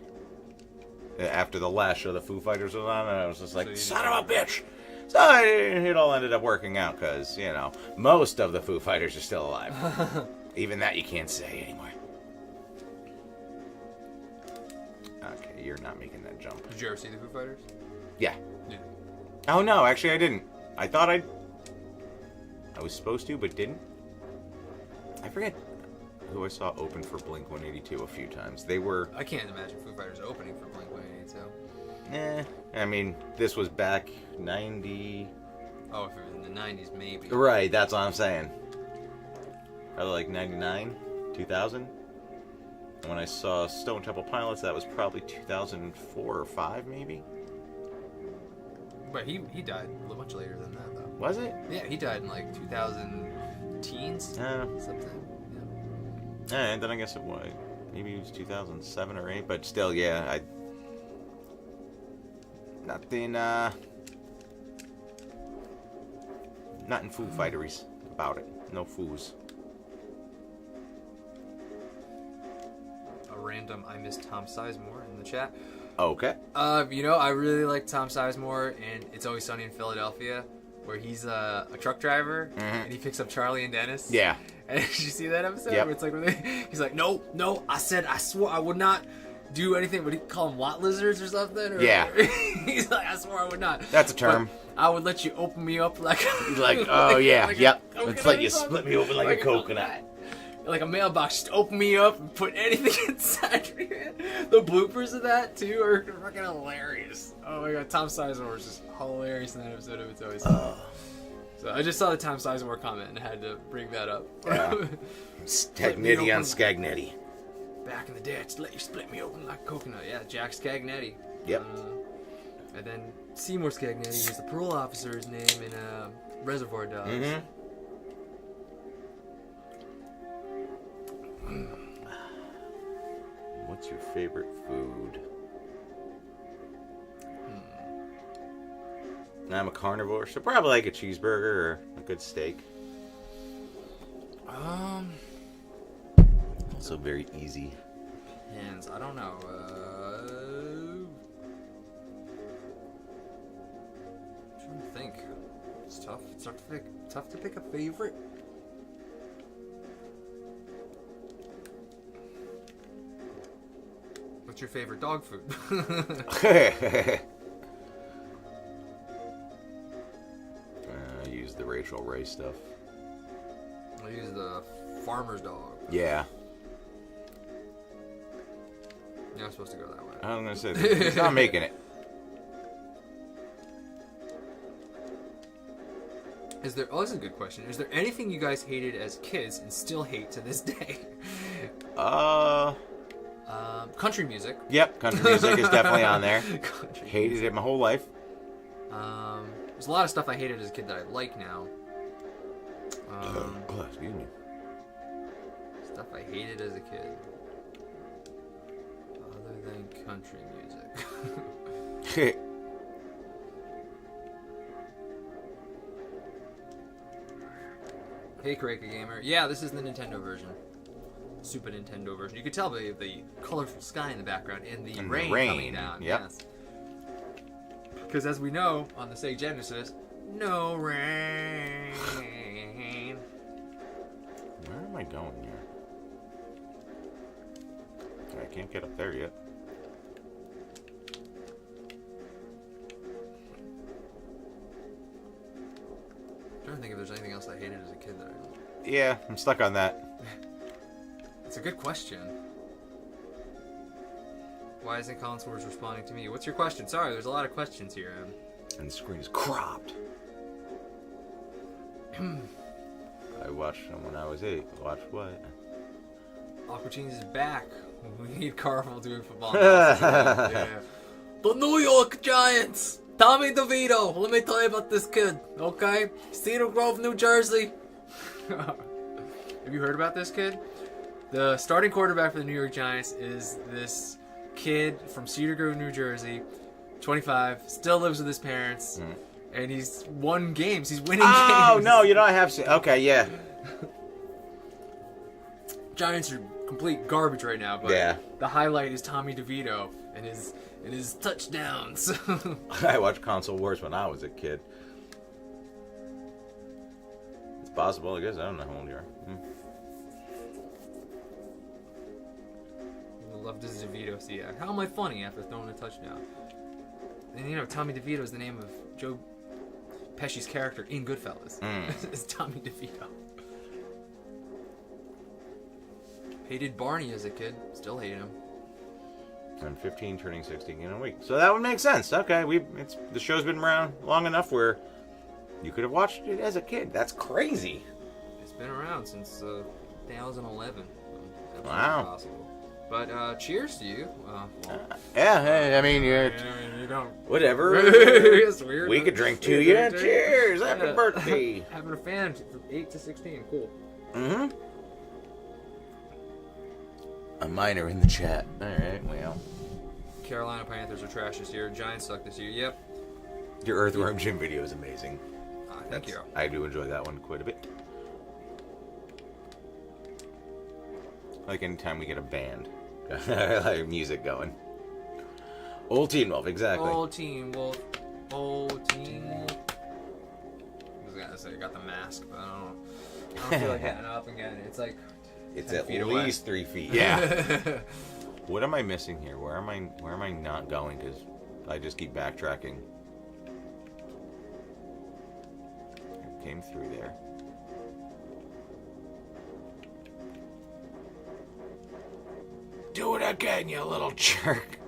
after the last show the Foo Fighters was on, and I was just like, son of a bitch! So it all ended up working out, because, you know, most of the Foo Fighters are still alive. Even that you can't say anymore. Okay, you're not making that jump. Did you ever see the Foo Fighters? Yeah. Yeah. Oh, no, actually I didn't. I thought I was supposed to, but didn't. I forget who I saw open for Blink-182 a few times. They were... I can't imagine Foo Fighters opening for Blink-182. I mean, this was back 90... Oh, if it was in the 90s, maybe. Right, that's what I'm saying. Probably like 99, 2000. And when I saw Stone Temple Pilots, that was probably 2004 or 5, maybe? But he died a bunch later than that, though. Was it? Yeah, he died in like 2000 teens, something. Yeah, and then I guess it was maybe it was 2007 or 8, but still, yeah, nothing Foo Fighteries about it. No foos. A random I miss Tom Sizemore in the chat. Okay. You know, I really like Tom Sizemore in It's Always Sunny in Philadelphia, where he's a truck driver and he picks up Charlie and Dennis. Yeah. And did you see that episode? Yep. Where it's like, he's like, no, I swore I would not do anything. Would he call them lot lizards or something? Or, Yeah. He's like, I swore I would not. That's a term. But I would let you open me up like... Like, oh yeah, like yep. It's like you split me open like a coconut. Like a mailbox, just open me up and put anything inside me. The bloopers of that, too, are fucking hilarious. Oh my god, Tom Sizemore is just hilarious in that episode of It's Always Sunny. So I just saw the Tom Sizemore comment and had to bring that up. Yeah. Stagnetti on Scagnetti. Back in the day, I just let you split me open like a coconut. Yeah, Jack Scagnetti. Yep. And then Seymour Scagnetti is the parole officer's name in Reservoir Dogs. Mm-hmm. What's your favorite food? I'm a carnivore, so probably like a cheeseburger or a good steak. Also very easy. Hands, I don't know. I'm trying to think. It's tough. It's tough to pick a favorite. What's your favorite dog food? I use the Rachel Ray stuff. I use the farmer's dog. Yeah. Yeah, I'm supposed to go that way. I was gonna say, he's not making it. Is there? Oh, this is a good question. Is there anything you guys hated as kids and still hate to this day? Country music. Yep, country music is definitely on there. Country Hated music. it my whole life. There's a lot of stuff I hated as a kid that I like now. Excuse me. Stuff I hated as a kid. Other than country music. Hey, Kareka Gamer. Yeah, this is the Nintendo version. Super Nintendo version. You could tell by the colorful sky in the background and the rain coming down. Yep. Yes. Because as we know, on the Sega Genesis, no rain. Where am I going here? I can't get up there yet. I'm trying to think if there's anything else I hated as a kid that I don't. Yeah, I'm stuck on that. It's a good question. Why isn't Collinsworth responding to me? What's your question? Sorry, there's a lot of questions here. And the screen is cropped. I watched them when I was 8. Watched what? Aqua Genius is back. We need Carvel doing football. Yeah. The New York Giants! Tommy DeVito! Let me tell you about this kid, okay? Cedar Grove, New Jersey. Have you heard about this kid? The starting quarterback for the New York Giants is this kid from Cedar Grove, New Jersey, 25, still lives with his parents, and he's won games. He's winning games. Oh, no, you know I have seen. Okay, yeah. Giants are complete garbage right now, but Yeah. the highlight is Tommy DeVito and his touchdowns. I watched Console Wars when I was a kid. It's possible, I guess. I don't know how old you are. I love this DeVito. See, how am I funny after throwing a touchdown? And you know, Tommy DeVito is the name of Joe Pesci's character in Goodfellas. It's Tommy DeVito. Hated Barney as a kid. Still hate him. I'm 15, turning 16 in a week. So that would make sense. Okay, the show's been around long enough where you could have watched it as a kid. That's crazy. It's been around since 2011. So wow. Possible. But cheers to you. Well, yeah, hey, I mean, you don't. Whatever. It's weird. We could drink to you. Cheers. Happy birthday. Having a fan from 8 to 16. Cool. Mm-hmm. A minor in the chat. All right, well. Carolina Panthers are trash this year. Giants suck this year. Yep. Your Earthworm Jim video is amazing. Thank you. I do enjoy that one quite a bit. Like anytime we get a band, like music going. Old Teen Wolf, exactly. Old Teen Wolf. Old Teen Wolf. I was gonna say I got the mask, but I don't feel like getting up and getting it. It's like it's at least away. 3 feet. Yeah. What am I missing here? Where am I not going? Because I just keep backtracking. I came through there. Do it again, you little jerk.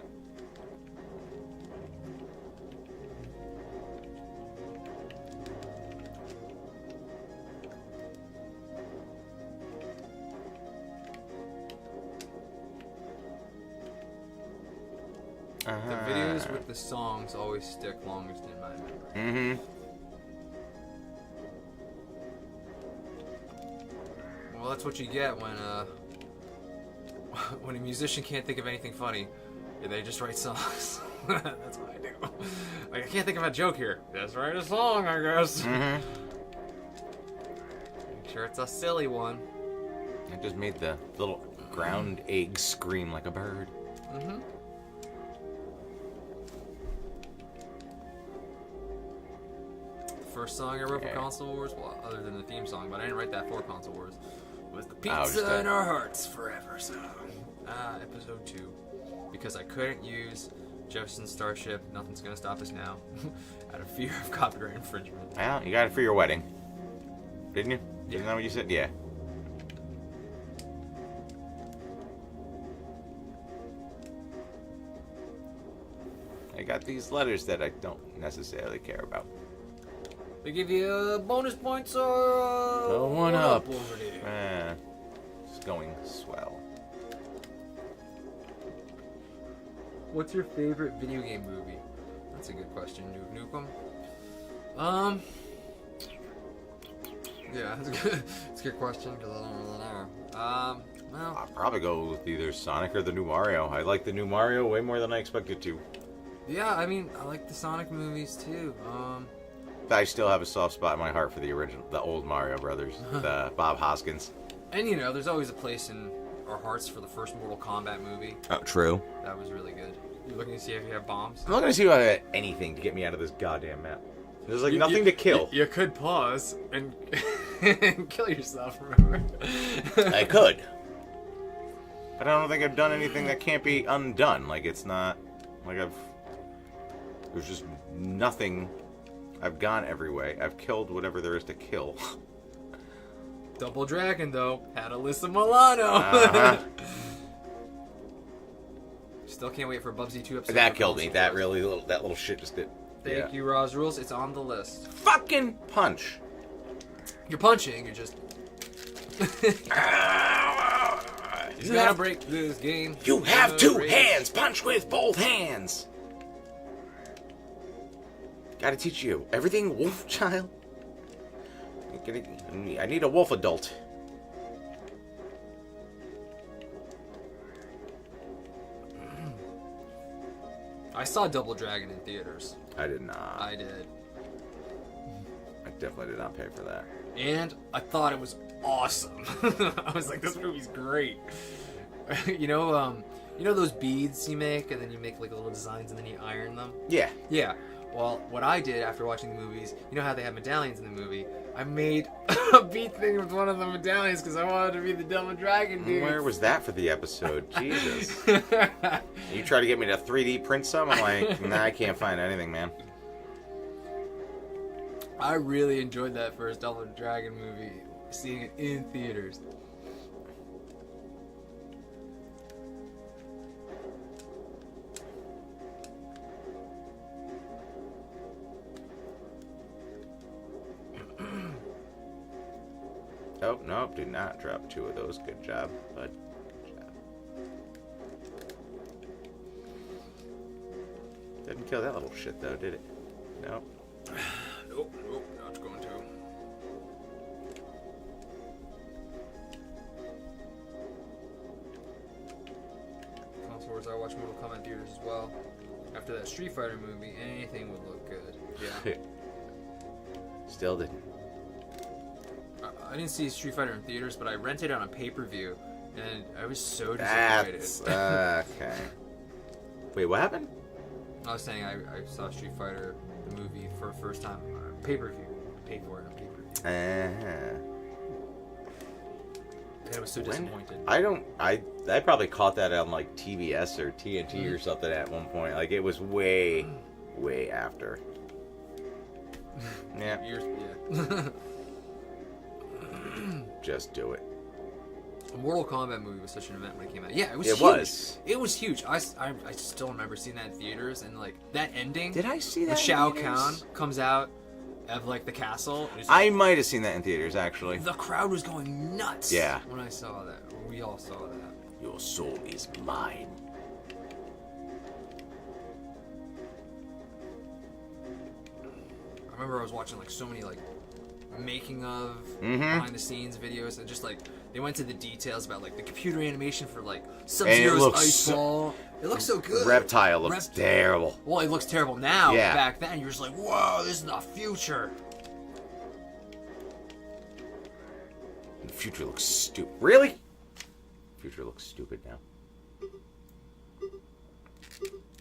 The videos with the songs always stick longest in my memory. Well, that's what you get when a musician can't think of anything funny. They just write songs. That's what I do. Like, I can't think of a joke here. Just write a song, I guess. Make sure it's a silly one. I just made the little ground egg scream like a bird. First song I wrote for Console Wars, well, other than the theme song, but I didn't write that for Console Wars, was the Pizza in Our Hearts Forever song. Episode 2. Because I couldn't use Jefferson Starship, Nothing's Gonna Stop Us Now, out of fear of copyright infringement. Well, you got it for your wedding. Didn't you? Yeah. Isn't that what you said? Yeah. I got these letters that I don't necessarily care about. They give you bonus points or one up over there. It's going swell. What's your favorite video game movie? That's a good question. Nuke Nukem. Yeah, that's a good question because I don't really know. Well, I'll probably go with either Sonic or the new Mario. I like the new Mario way more than I expected to. yeah, I mean, I like the Sonic movies too. I still have a soft spot in my heart for the old Mario Brothers, the Bob Hoskins. And there's always a place in our hearts for the first Mortal Kombat movie. Oh, true. That was really good. You looking to see if you have bombs? I'm not gonna see if I have anything to get me out of this goddamn map. There's like nothing to kill. You could pause and kill yourself, remember? I could. But I don't think I've done anything that can't be undone. Like, it's not... Like, there's just nothing... I've gone every way. I've killed whatever there is to kill. Double Dragon, though. Had Alyssa Milano. Uh-huh. Still can't wait for Bubsy 2 episode. That killed me. That little shit just did. Thank you, Roz Rules. It's on the list. Fucking punch. You're punching. You're just... He's gonna break this game. You have two hands. Punch with both hands. Gotta teach you everything, Wolfchild. I need a wolf adult. I saw Double Dragon in theaters. I did not. I did. I definitely did not pay for that. And I thought it was awesome. I was like, this movie's great. You know those beads you make, and then you make like little designs, and then you iron them? Yeah. Yeah. Well, what I did after watching the movies, you know how they have medallions in the movie? I made a bead thing with one of the medallions because I wanted to be the Double Dragon dude. Where was that for the episode? Jesus. You try to get me to 3D print some? I'm like, nah, I can't find anything, man. I really enjoyed that first Double Dragon movie, seeing it in theaters. Oh, nope, did not drop two of those. Good job, bud. Good job. Didn't kill that little shit, though, did it? Nope. Nope, not going to. Console Wars, I watched Mortal Kombat theaters as well. After that Street Fighter movie, anything would look good. Yeah. Still didn't. I didn't see Street Fighter in theaters, but I rented it on a pay-per-view, and I was so disappointed. That's okay. Wait, what happened? I was saying I saw Street Fighter, the movie, for the first time on pay-per-view. Paid for it on pay-per-view. And I was so disappointed. I probably caught that on like TBS or TNT or something at one point. Like, it was way after. Yeah. Yeah. Just do it. A Mortal Kombat movie was such an event when it came out. Yeah, it was huge. It was huge. I still remember seeing that in theaters, and like that ending. Did I see that? The Shao Kahn comes out of like the castle. I might have seen that in theaters, actually. The crowd was going nuts. Yeah. When I saw that, we all saw that. Your soul is mine. I remember I was watching like so many like making of behind the scenes videos, and just like they went to the details about like the computer animation for like Sub-Zero's ice ball. It looks so good. Reptile looks terrible. Well, it looks terrible now. Yeah. Back then, you're just like, whoa, this is the future. The future looks stupid. Really? Future looks stupid now.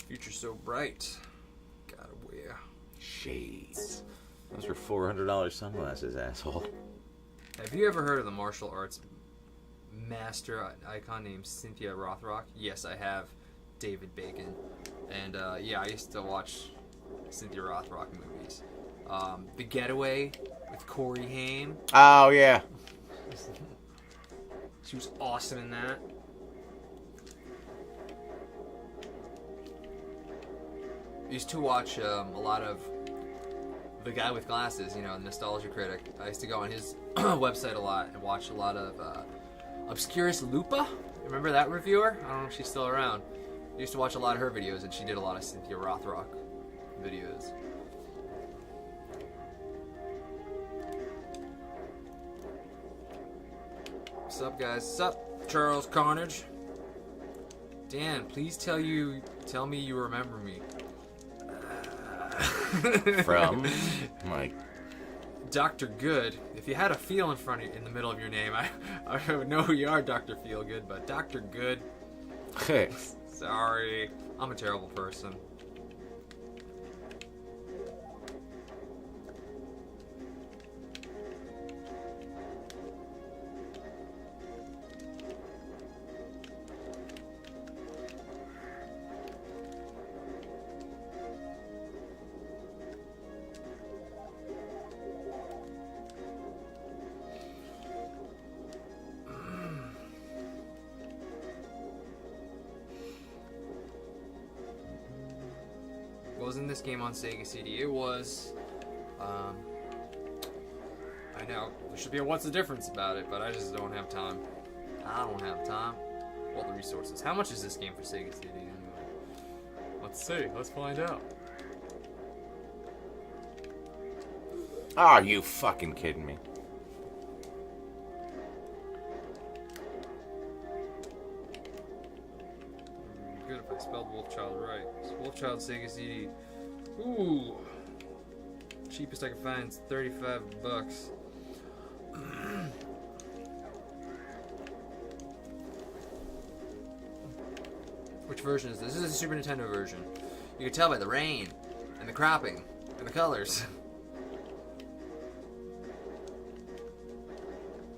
Future's so bright. Gotta wear shades. Those are $400 sunglasses, asshole. Have you ever heard of the martial arts master icon named Cynthia Rothrock? Yes, I have. David Bacon. And yeah, I used to watch Cynthia Rothrock movies. The Getaway with Corey Haim. Oh, yeah. She was awesome in that. I used to watch a lot of The Guy with Glasses, you know, Nostalgia Critic. I used to go on his website a lot and watch a lot of Obscurus Lupa. Remember that reviewer? I don't know if she's still around. I used to watch a lot of her videos, and she did a lot of Cynthia Rothrock videos. What's up, guys? What's up, Charles Carnage? Dan, please tell me you remember me. From my Dr. Good. If you had a feel in front of you, in the middle of your name, I would know who you are, Dr. Feelgood, but Dr. Good. Sorry, I'm a terrible person. Wasn't this game on Sega CD? It was. I know there should be a what's the difference about it, but I just don't have time. I don't have time. All the resources. How much is this game for Sega CD anyway? Let's see. Let's find out. Are you fucking kidding me? Good if I spelled Wolfchild right. Wolfchild Sega CD. Ooh. Cheapest I can find is $35. Which version is this? This is the Super Nintendo version. You can tell by the rain and the cropping and the colors.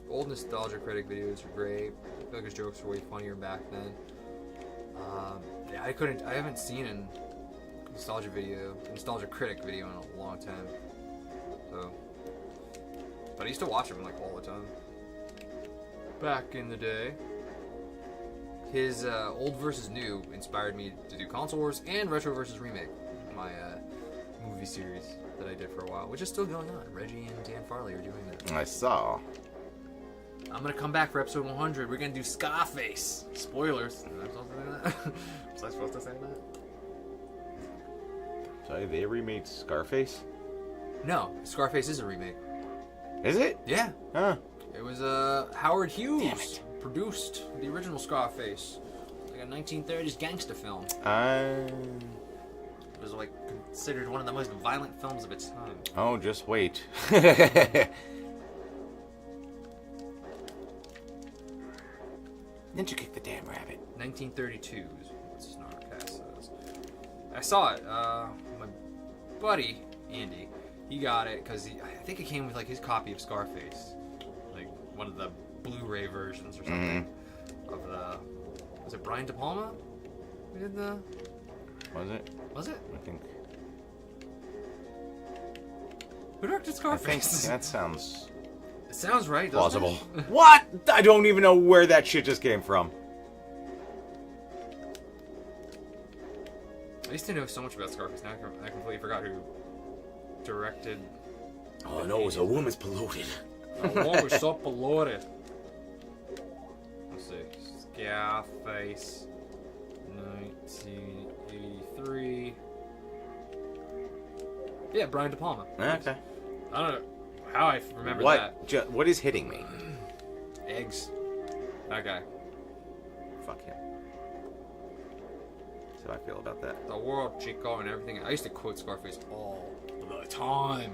Old nostalgia critic videos are great. I feel like his jokes were way funnier back then. Yeah, I haven't seen a nostalgia critic video in a long time. So, but I used to watch him like all the time. Back in the day. His old versus new inspired me to do Console Wars and Retro versus Remake, my movie series that I did for a while, which is still going on. Reggie and Dan Farley are doing that. I saw. I'm gonna come back for episode 100. We're gonna do Scarface. Spoilers. Am I supposed to say that? Was I supposed to say that? Sorry, they remade Scarface? No, Scarface is a remake. Is it? Yeah. Huh. It was Howard Hughes. Damn it. Produced the original Scarface, like a 1930s gangster film. It was like considered one of the most violent films of its time. Oh, just wait. Didn't you kick the damn rabbit? 1932 is what Snarkcast says. I saw it. My buddy Andy, he got it because I think it came with like his copy of Scarface, like one of the Blu-ray versions or something of the. Was it Brian De Palma? Who did the? Was it? Was it? I think. Who directed Scarface? I think that sounds. It sounds right, doesn't plausible. it? What? I don't even know where that shit just came from. I used to know so much about Scarface. Now I completely forgot who directed. All I know is a woman's polluted. A woman so polluted. Let's see. Scarface, 1983. Yeah, Brian De Palma. Okay. I don't know how I remember What? that. What is hitting me? Eggs. That guy. Fuck him. That's how I feel about that. The world, Chico, and everything. I used to quote Scarface all the time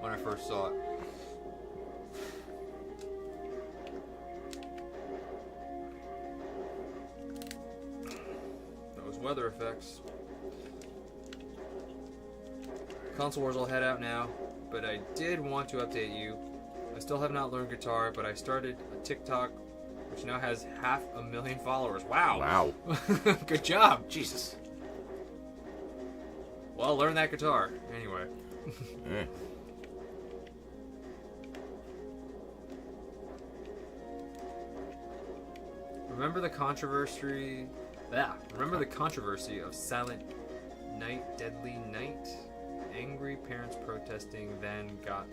when I first saw it. Those weather effects. Console Wars will head out now, but I did want to update you. I still have not learned guitar, but I started a TikTok, which now has 500,000 followers. Wow. Wow. Good job. Jesus. Well, learn that guitar. Anyway. Remember the controversy of Silent Night, Deadly Night? Angry parents protesting, then got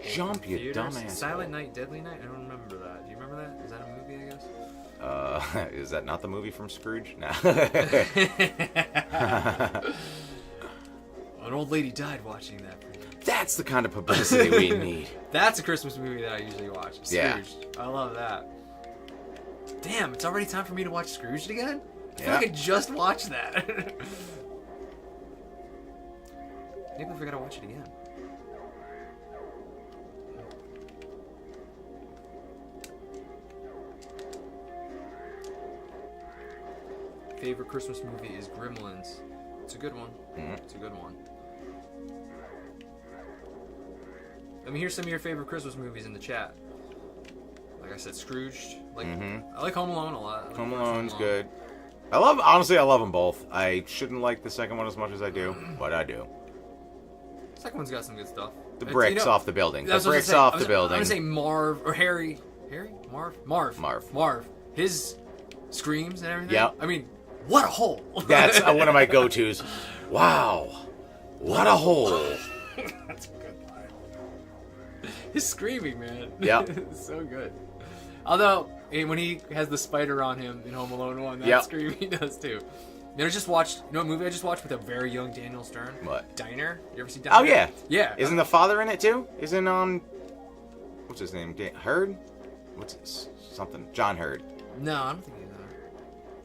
Jump, you dumbass. Silent Night, Deadly Night? I don't remember that. Do you remember that? Is that a movie, I guess? Is that not the movie from Scrooge? No. An old lady died watching that. That's the kind of publicity we need. That's a Christmas movie that I usually watch. Scrooge. Yeah. I love that. Damn, it's already time for me to watch Scrooge again? I feel Yeah. like I just watched that. Maybe I gotta watch it again. Favorite Christmas movie is Gremlins. It's a good one. It's a good one. Let me hear some of your favorite Christmas movies in the chat. Like I said, Scrooged. Like I like Home Alone a lot. Home Alone's good. Honestly, I love them both. I shouldn't like the second one as much as I do, but I do. Second one's got some good stuff. The bricks off the building. The That's what I was bricks gonna say. off the building. I'm gonna say Marv or Harry. Harry? Marv. His screams and everything. Yep. I mean, what a hole. That's one of my go-tos. Wow. What a hole. That's a good line. His screaming, man. Yep. It's so good. Although, when he has the spider on him in Home Alone 1, that scream he does too. You know, what movie I just watched with a very young Daniel Stern? What? Diner? You ever see Diner? Oh, yeah. Yeah. Isn't the father in it, too? Isn't, what's his name? Hurd? What's his, something? John Hurd. No, I don't think he's in it.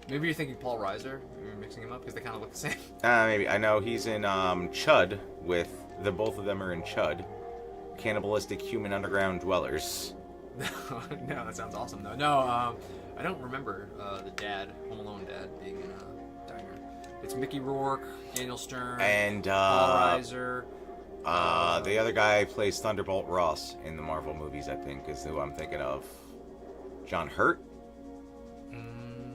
Maybe you're thinking Paul Reiser. You're mixing him up because they kind of look the same. Maybe. I know he's in, Chud with, both of them are in Chud. Cannibalistic Human Underground Dwellers. No, that sounds awesome, though. No, I don't remember the dad, Home Alone dad, being in Diner. It's Mickey Rourke, Daniel Stern, and Paul Reiser. The other guy plays Thunderbolt Ross in the Marvel movies, I think, is who I'm thinking of. John Hurt? I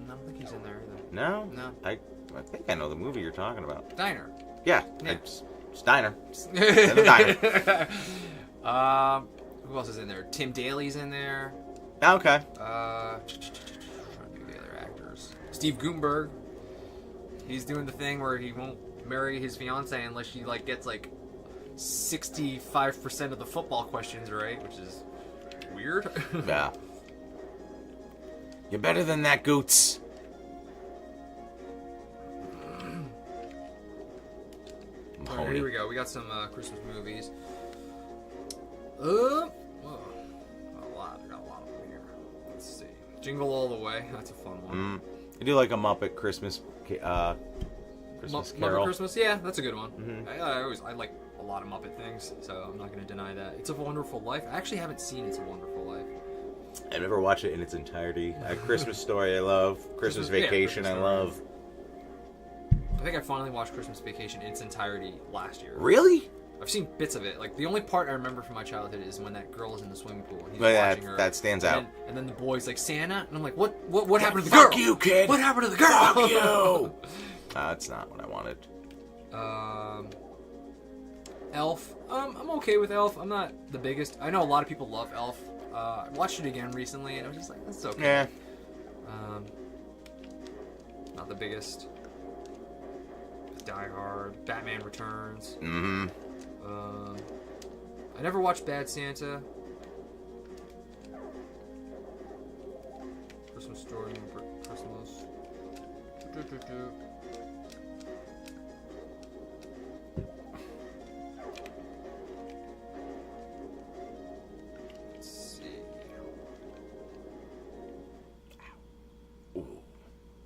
don't think he's in there either. No? No. I think I know the movie you're talking about. Diner. Yeah. Yeah. It's Diner. It's in the Diner. Who else is in there? Tim Daly's in there. Okay. Trying to think of the other actors. Steve Guttenberg. He's doing the thing where he won't marry his fiance unless she gets 65% of the football questions right, which is weird. Yeah. You're better than that, Goots. Alright, here we go. We got some Christmas movies. Whoa. A lot. I got a lot of them here. Let's see. Jingle All the Way. That's a fun one. I do like a Muppet Christmas Carol. Muppet Christmas? Yeah, that's a good one. I like a lot of Muppet things, so I'm not going to deny that. It's a Wonderful Life. I actually haven't seen It's a Wonderful Life. I've never watched it in its entirety. Christmas Story I love. Christmas Vacation Christmas I Story. love. I think I finally watched Christmas Vacation in its entirety last year. Really? I've seen bits of it. The only part I remember from my childhood is when that girl is in the swimming pool. And he's But watching her. that stands out. And then the boy's like, Santa? And I'm like, what happened to the girl? Fuck you, kid. What happened to the girl? Fuck you. That's not what I wanted. Elf. I'm okay with Elf. I'm not the biggest. I know a lot of people love Elf. I watched it again recently, and I was just like, that's okay. Yeah. Not the biggest. Die Hard. Batman Returns. Mm-hmm. I never watched Bad Santa. Christmas Story for Christmas. Let's see.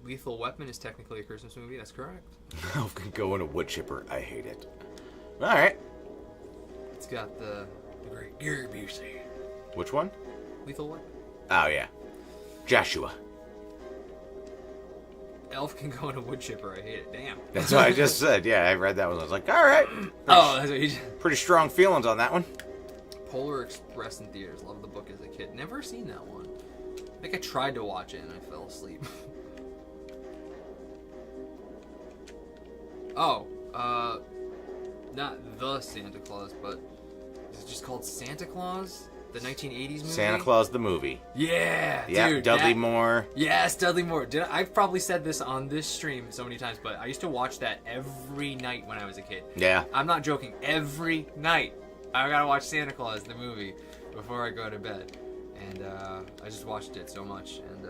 Lethal Weapon is technically a Christmas movie. That's correct. Elf can go in a wood chipper. I hate it. All right. It's got the great Gary Busey. Which one? Lethal Weapon. Oh, yeah. Joshua. Elf can go in a wood chipper. I hate it. Damn. That's what I just said. Yeah, I read that one. I was like, all right. That's what he. Pretty strong feelings on that one. Polar Express in theaters. Loved the book as a kid. Never seen that one. I think I tried to watch it and I fell asleep. Not the Santa Claus, but is it just called Santa Claus? The 1980s movie? Santa Claus the movie. Yeah, Yeah, dude. Dudley Moore. Yes, Dudley Moore. I've probably said this on this stream so many times, but I used to watch that every night when I was a kid. Yeah. I'm not joking. Every night. I gotta watch Santa Claus, the movie, before I go to bed. And I just watched it so much. And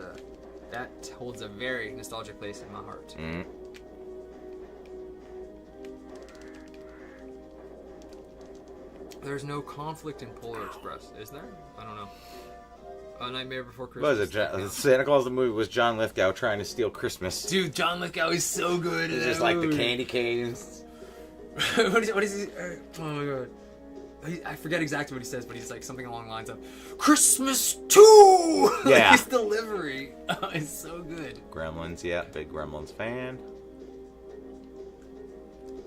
that holds a very nostalgic place in my heart. There's no conflict in Polar Express, is there? I don't know. A Nightmare Before What Christmas. was it? Santa Claus the movie was John Lithgow trying to steal Christmas. Dude, John Lithgow is so good. It's just like the candy canes. what is he? Oh my god. I forget exactly what he says, but he's like something along the lines of Christmas 2! Yeah. Like his delivery is so good. Gremlins, yeah, big Gremlins fan.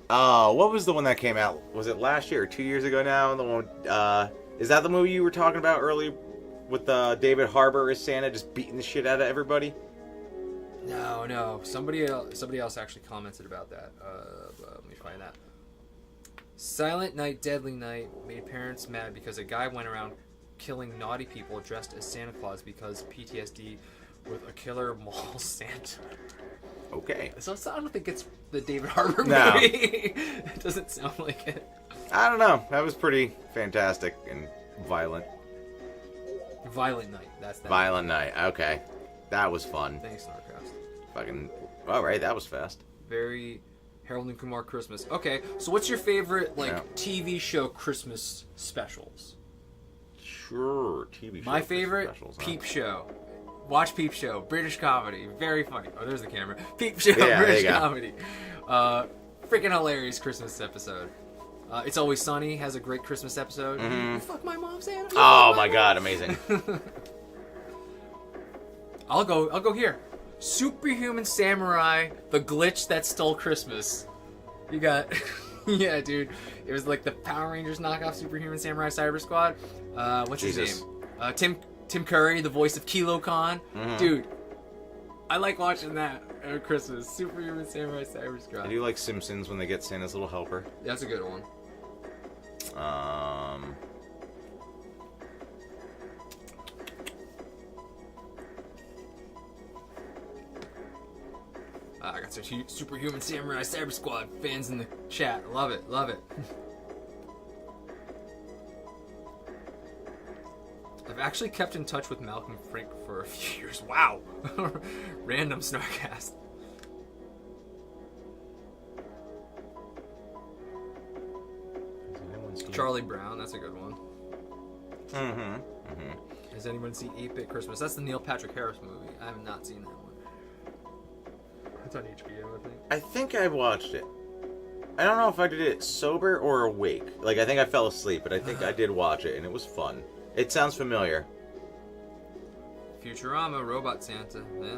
Oh, what was the one that came out? Was it last year or 2 years ago now? The one, is that the movie you were talking about earlier with David Harbour as Santa just beating the shit out of everybody? No. Somebody else actually commented about that. Let me find that. Silent Night, Deadly Night made parents mad because a guy went around killing naughty people dressed as Santa Claus because PTSD with a killer mall Santa. Okay. So I don't think it's the David Harbour movie. No. It doesn't sound like it. I don't know. That was pretty fantastic and violent. Violent Night. That's that. Violent Night. Okay. That was fun. Thanks, Narcast. Fucking. Alright, that was fast. Very Harold and Kumar Christmas. Okay, so what's your favorite TV show Christmas specials? Sure, TV show. My favorite, specials, Peep Show. Watch Peep Show. British comedy. Very funny. Oh, there's the camera. Peep Show, Yeah, British there you go. comedy. Freaking hilarious Christmas episode. It's Always Sunny has a great Christmas episode. Mm-hmm. You fuck my mom, Santa. Oh my god, amazing. I'll go here. Superhuman Samurai, the glitch that stole Christmas. You got, yeah, dude. It was like the Power Rangers knockoff Superhuman Samurai Cyber Squad. What's his name? Tim Curry, the voice of Kilo Khan. Mm-hmm. Dude, I like watching that at Christmas. Superhuman Samurai Cyber Squad. I do like Simpsons when they get Santa's little helper. That's a good one. I got some Superhuman Samurai Cyber Squad fans in the chat. Love it. I've actually kept in touch with Malcolm Frink for a few years. Wow. Random Snarkcast. Charlie Brown, that's a good one. Has anyone seen 8-Bit Christmas? That's the Neil Patrick Harris movie. I have not seen that one. It's on HBO, I think. I think I watched it. I don't know if I did it sober or awake. Like, I think I fell asleep, but I think I did watch it, and it was fun. It sounds familiar. Futurama, Robot Santa, yeah.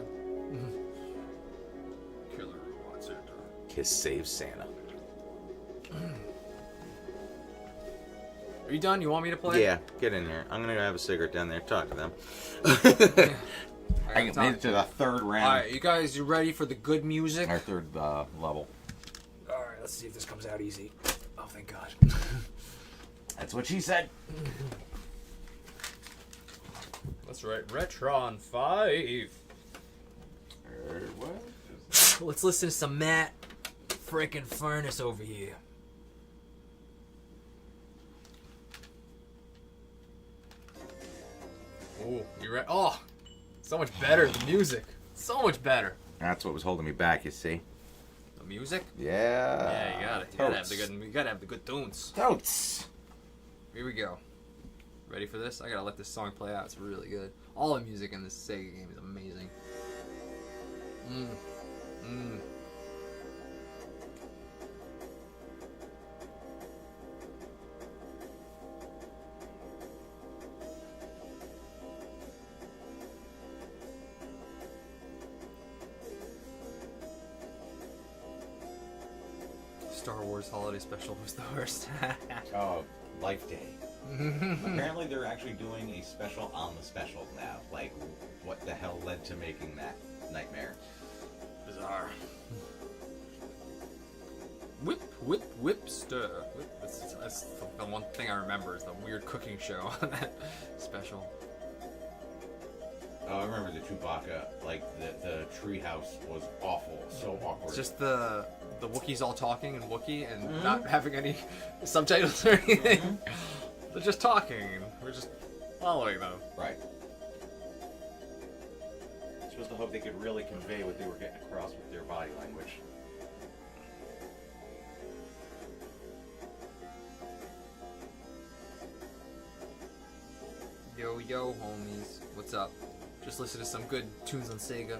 Killer Robot Santa. Kiss saves Santa. Are you done? You want me to play? Yeah, get in here. I'm gonna go have a cigarette down there. Talk to them. I made it to the third round. Alright, you guys, you ready for the good music? Our third level. Alright, let's see if this comes out easy. Oh, thank God. That's what she said. That's right, Retron 5. What? Let's listen to some Matt freaking Furnace over here. Oh, you ready? Oh, so much better. The music, so much better. That's what was holding me back. You see? The music? Yeah. Yeah, you gotta have the good. You gotta have the good tunes. Totes. Here we go. Ready for this? I gotta let this song play out. It's really good. All the music in this Sega game is amazing. Star Wars Holiday Special was the worst. Oh, Life Day. Apparently they're actually doing a special on the special now. Like, what the hell led to making that nightmare? Bizarre. Whip, stir. That's the one thing I remember is the weird cooking show on that special. Oh, I remember the Chewbacca, like, the treehouse was awful, so awkward. It's just the Wookiees all talking in Wookiee and not having any subtitles or anything. They're just talking and we're just following them. Right. Supposed to hope they could really convey what they were getting across with their body language. yo, homies. What's up? Just listen to some good tunes on Sega.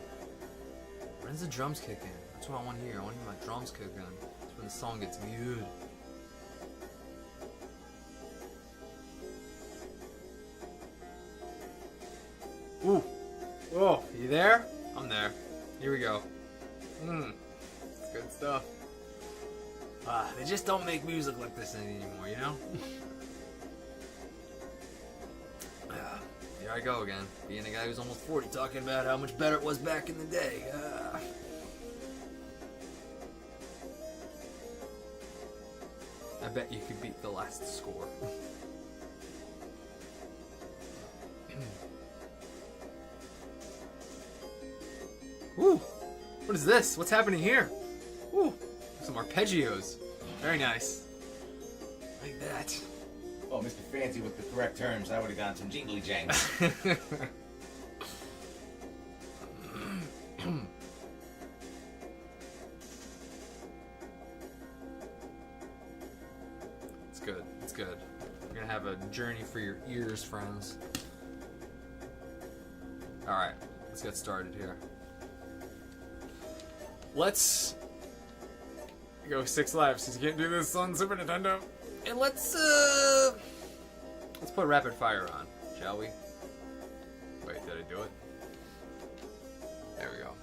When's the drums kick in? That's what I want to hear. I want to hear my drums kick in. That's when the song gets good. Ooh. Oh, you there? I'm there. Here we go. It's good stuff. They just don't make music like this anymore, you know? Here I go again, being a guy who's almost 40, talking about how much better it was back in the day. I bet you could beat the last score. Woo! What is this? What's happening here? Woo! Some arpeggios. Very nice. Like that. Oh, Mr. Fancy with the correct terms, I would have gotten some jingly jangs. It's good. It's good. We're gonna have a journey for your ears, friends. Alright, let's get started here. Let's go 6 lives, since you can't do this on Super Nintendo. And let's put rapid fire on, shall we? Wait, did I do it? There we go.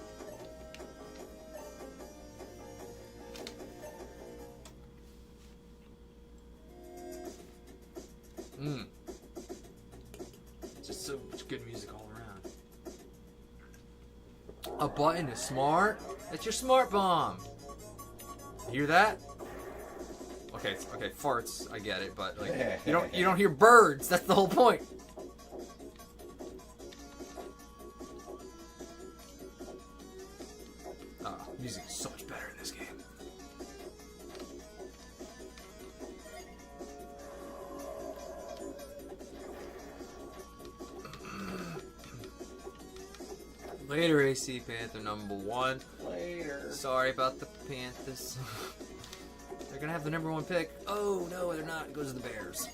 Just so much good music all around. A button is smart. That's your smart bomb. You hear that? Okay, farts. I get it, but like you don't hear birds. That's the whole point. Music is so much better in this game. Later, AC Panther #1. Later. Sorry about the Panthers. They're gonna have the #1 pick. Oh no, they're not. It goes to the Bears.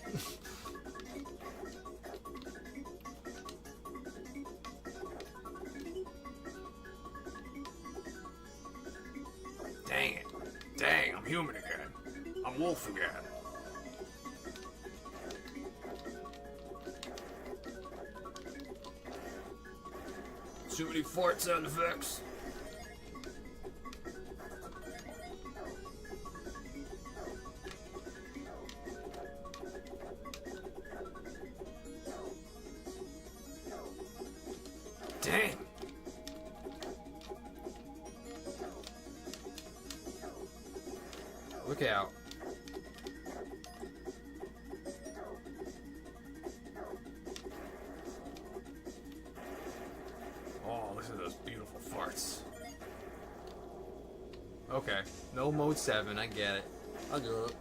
Dang it. Dang, I'm human again. I'm Wolf again. Too many fart sound effects. Dang. Look out. Oh, listen to those beautiful farts. Okay, no mode 7, I get it. I'll do it.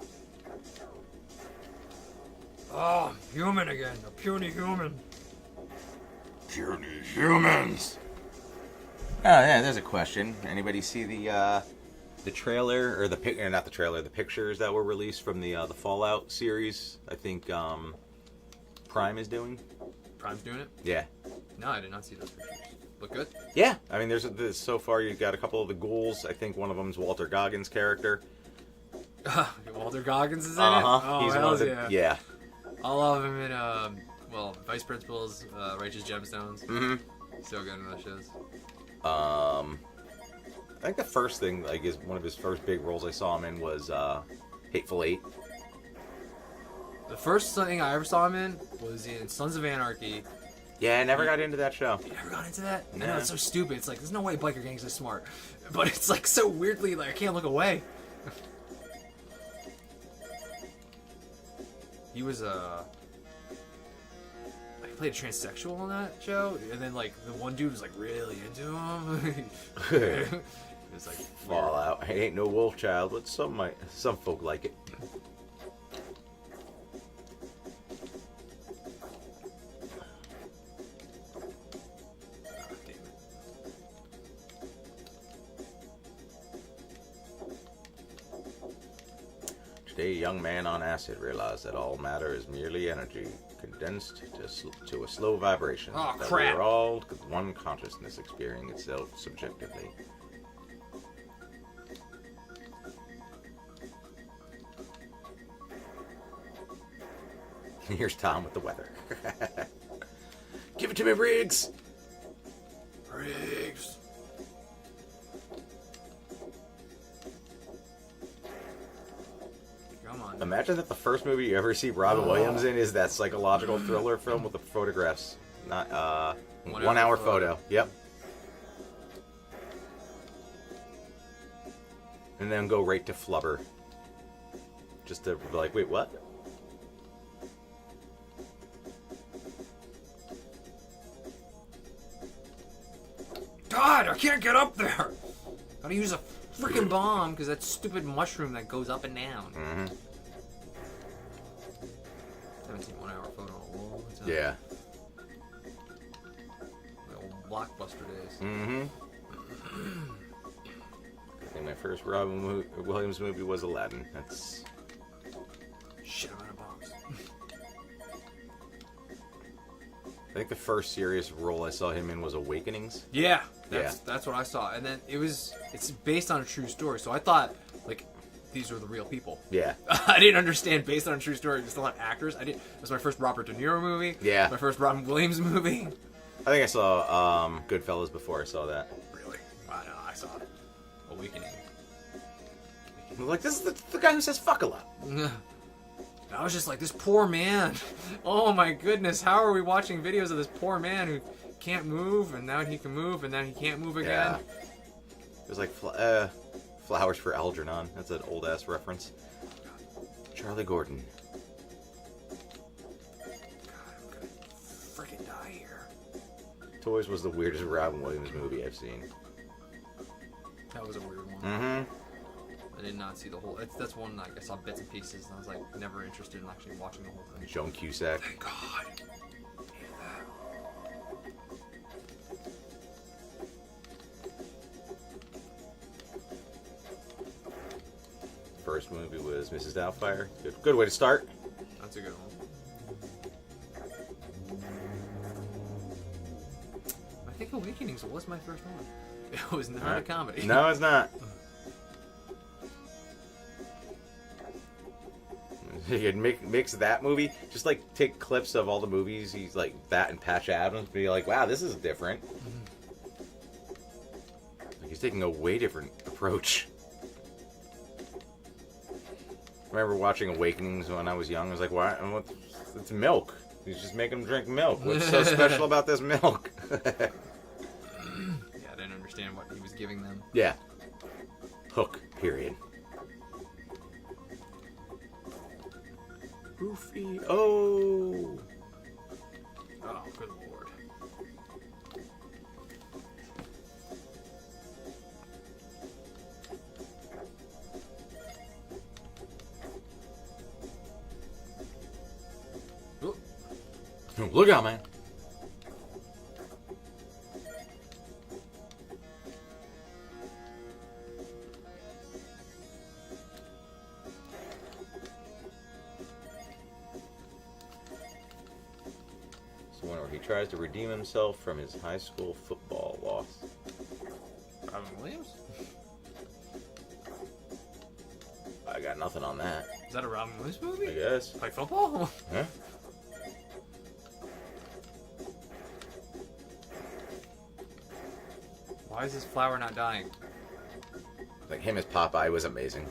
Oh, I'm human again, a puny human. Puny humans! Oh yeah, there's a question. Anybody see the trailer or not the trailer, the pictures that were released from the Fallout series? I think Prime is doing. Prime's doing it? Yeah. No, I did not see those pictures. Look good? Yeah. I mean, there's so far you've got a couple of the ghouls. I think one of them's Walter Goggins' character. Walter Goggins is in it? Uh-huh. Oh, He's hell yeah. Yeah. I love him in Vice Principals, Righteous Gemstones. Mm-hmm. So good in those shows. I think the first thing, like, is one of his first big roles I saw him in was Hateful Eight. The first thing I ever saw him in was in Sons of Anarchy. Yeah, I never got into that show. You never got into that? No. I know, it's so stupid. It's like, there's no way biker gangs are smart. But it's like so weirdly, like, I can't look away. He was he played a transsexual on that show, and then like the one dude was like really into him. It was like Fallout. I ain't no Wolfchild, but some folk like it. Today, a young man on acid realized that all matter is merely energy. condensed to a slow vibration. Oh, that crap. we're all one consciousness experiencing itself subjectively. Here's Tom with the weather. Give it to me, Briggs! Briggs. Come on. Imagine that the first movie you ever see Robin Williams in is that psychological thriller film with the photographs. Not, 1 hour photo. Yep. And then go right to Flubber. Just to be like, wait, what? God, I can't get up there. Gotta use a freaking bomb because that stupid mushroom that goes up and down. Mm-hmm. Haven't seen 1 hour photo in a long time. Yeah. The old Blockbuster days. Mm-hmm. I think my first Robin Williams movie was Aladdin. That's... Shit, I'm out of bombs. I think the first serious role I saw him in was Awakenings. Yeah, that's what I saw. And then it's based on a true story. So I thought, like, these are the real people. Yeah. I didn't understand based on a true story. Just a lot of actors. It was my first Robert De Niro movie. Yeah. My first Robin Williams movie. I think I saw Goodfellas before I saw that. Really? I saw Awakening. Like, this is the guy who says fuck a lot. I was just like, this poor man. Oh my goodness, how are we watching videos of this poor man who can't move, and now he can move, and then he can't move again? Yeah. It was like Flowers for Algernon. That's an old ass reference. Charlie Gordon. God, I'm gonna freaking die here. Toys was the weirdest Robin Williams movie I've seen. That was a weird one. Mm-hmm. I did not see the whole. That's one like I saw bits and pieces, and I was like never interested in actually watching the whole thing. Joan Cusack. Thank God. First movie was Mrs. Doubtfire. Good way to start. That's a good one. I think Awakenings was my first one. It was not a comedy. No, it's not. You could mix that movie, just like take clips of all the movies he's like that and Patch Adams, be like, wow, this is different. Like he's taking a way different approach. I remember watching Awakenings when I was young. I was like, why? It's milk. He's just making them drink milk. What's so special about this milk? Yeah, I didn't understand what he was giving them. Yeah. Hook, period. Goofy. Oh. Oh, good lord. Look out, man. It's the one where he tries to redeem himself from his high school football loss. Robin Williams? I got nothing on that. Is that a Robin Williams movie? I guess. Like football? Huh? Why is this flower not dying? Like him as Popeye was amazing.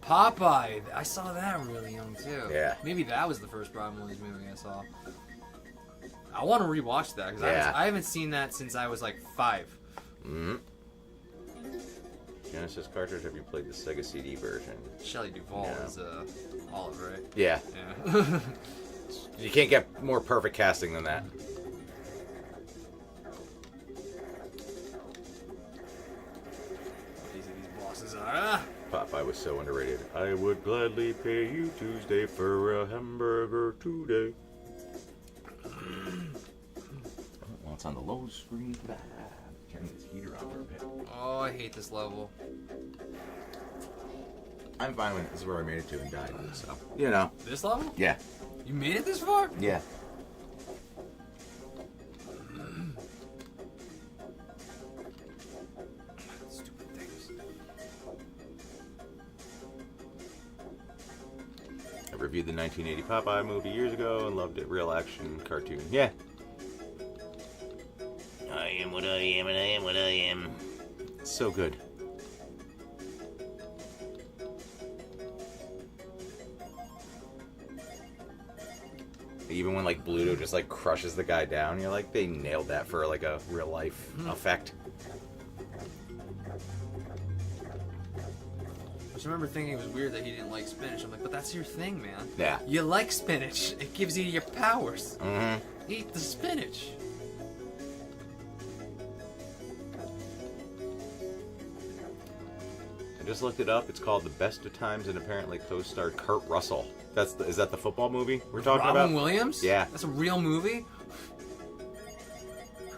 Popeye! I saw that really young too. Yeah. Maybe that was the first Robin Williams movie I saw. I want to rewatch that because Yeah. I haven't seen that since I was like 5. Mm-hmm. Genesis cartridge, have you played the Sega CD version? Shelley Duvall Yeah. is Olive, right? Yeah. Yeah. You can't get more perfect casting than that. These bosses are. Popeye was so underrated. I would gladly pay you Tuesday for a hamburger today. Well, it's on the low screen. Turn this heater on for a bit. Oh, I hate this level. I'm fine with it. This is where I made it to and died. So, you know. This level? Yeah. You made it this far? Yeah. Stupid things. I reviewed the 1980 Popeye movie years ago and loved it. Real action cartoon. Yeah. I am what I am and I am what I am. So good. Even when like Bluto just like crushes the guy down, you're like, they nailed that for like a real life effect. I just remember thinking it was weird that he didn't like spinach. I'm like, but that's your thing, man. Yeah. You like spinach. It gives you your powers. Mm-hmm. Eat the spinach. I just looked it up. It's called The Best of Times and apparently co-starred Kurt Russell. Is that the football movie we're talking about? Robin Williams? Yeah. That's a real movie?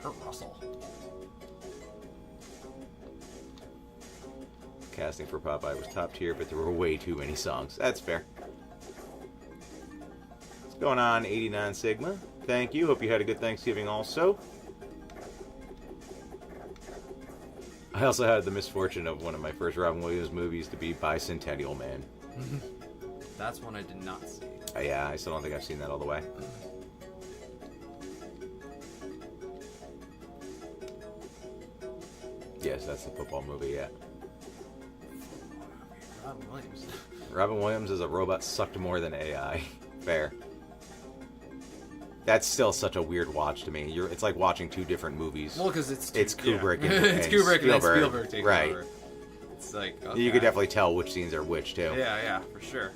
Kurt Russell. Casting for Popeye was top tier, but there were way too many songs. That's fair. What's going on, 89 Sigma? Thank you. Hope you had a good Thanksgiving also. I also had the misfortune of one of my first Robin Williams movies to be Bicentennial Man. That's one I did not see. Yeah, I still don't think I've seen that all the way. Yes, that's the football movie, yeah. Robin Williams. Robin Williams as a robot sucked more than AI. Fair. That's still such a weird watch to me. It's like watching two different movies. Well, because it's Kubrick yeah. and it's Kubrick and then Spielberg. Spielberg taking Right. over. It's like, okay. You could definitely tell which scenes are which, too. Yeah, for sure.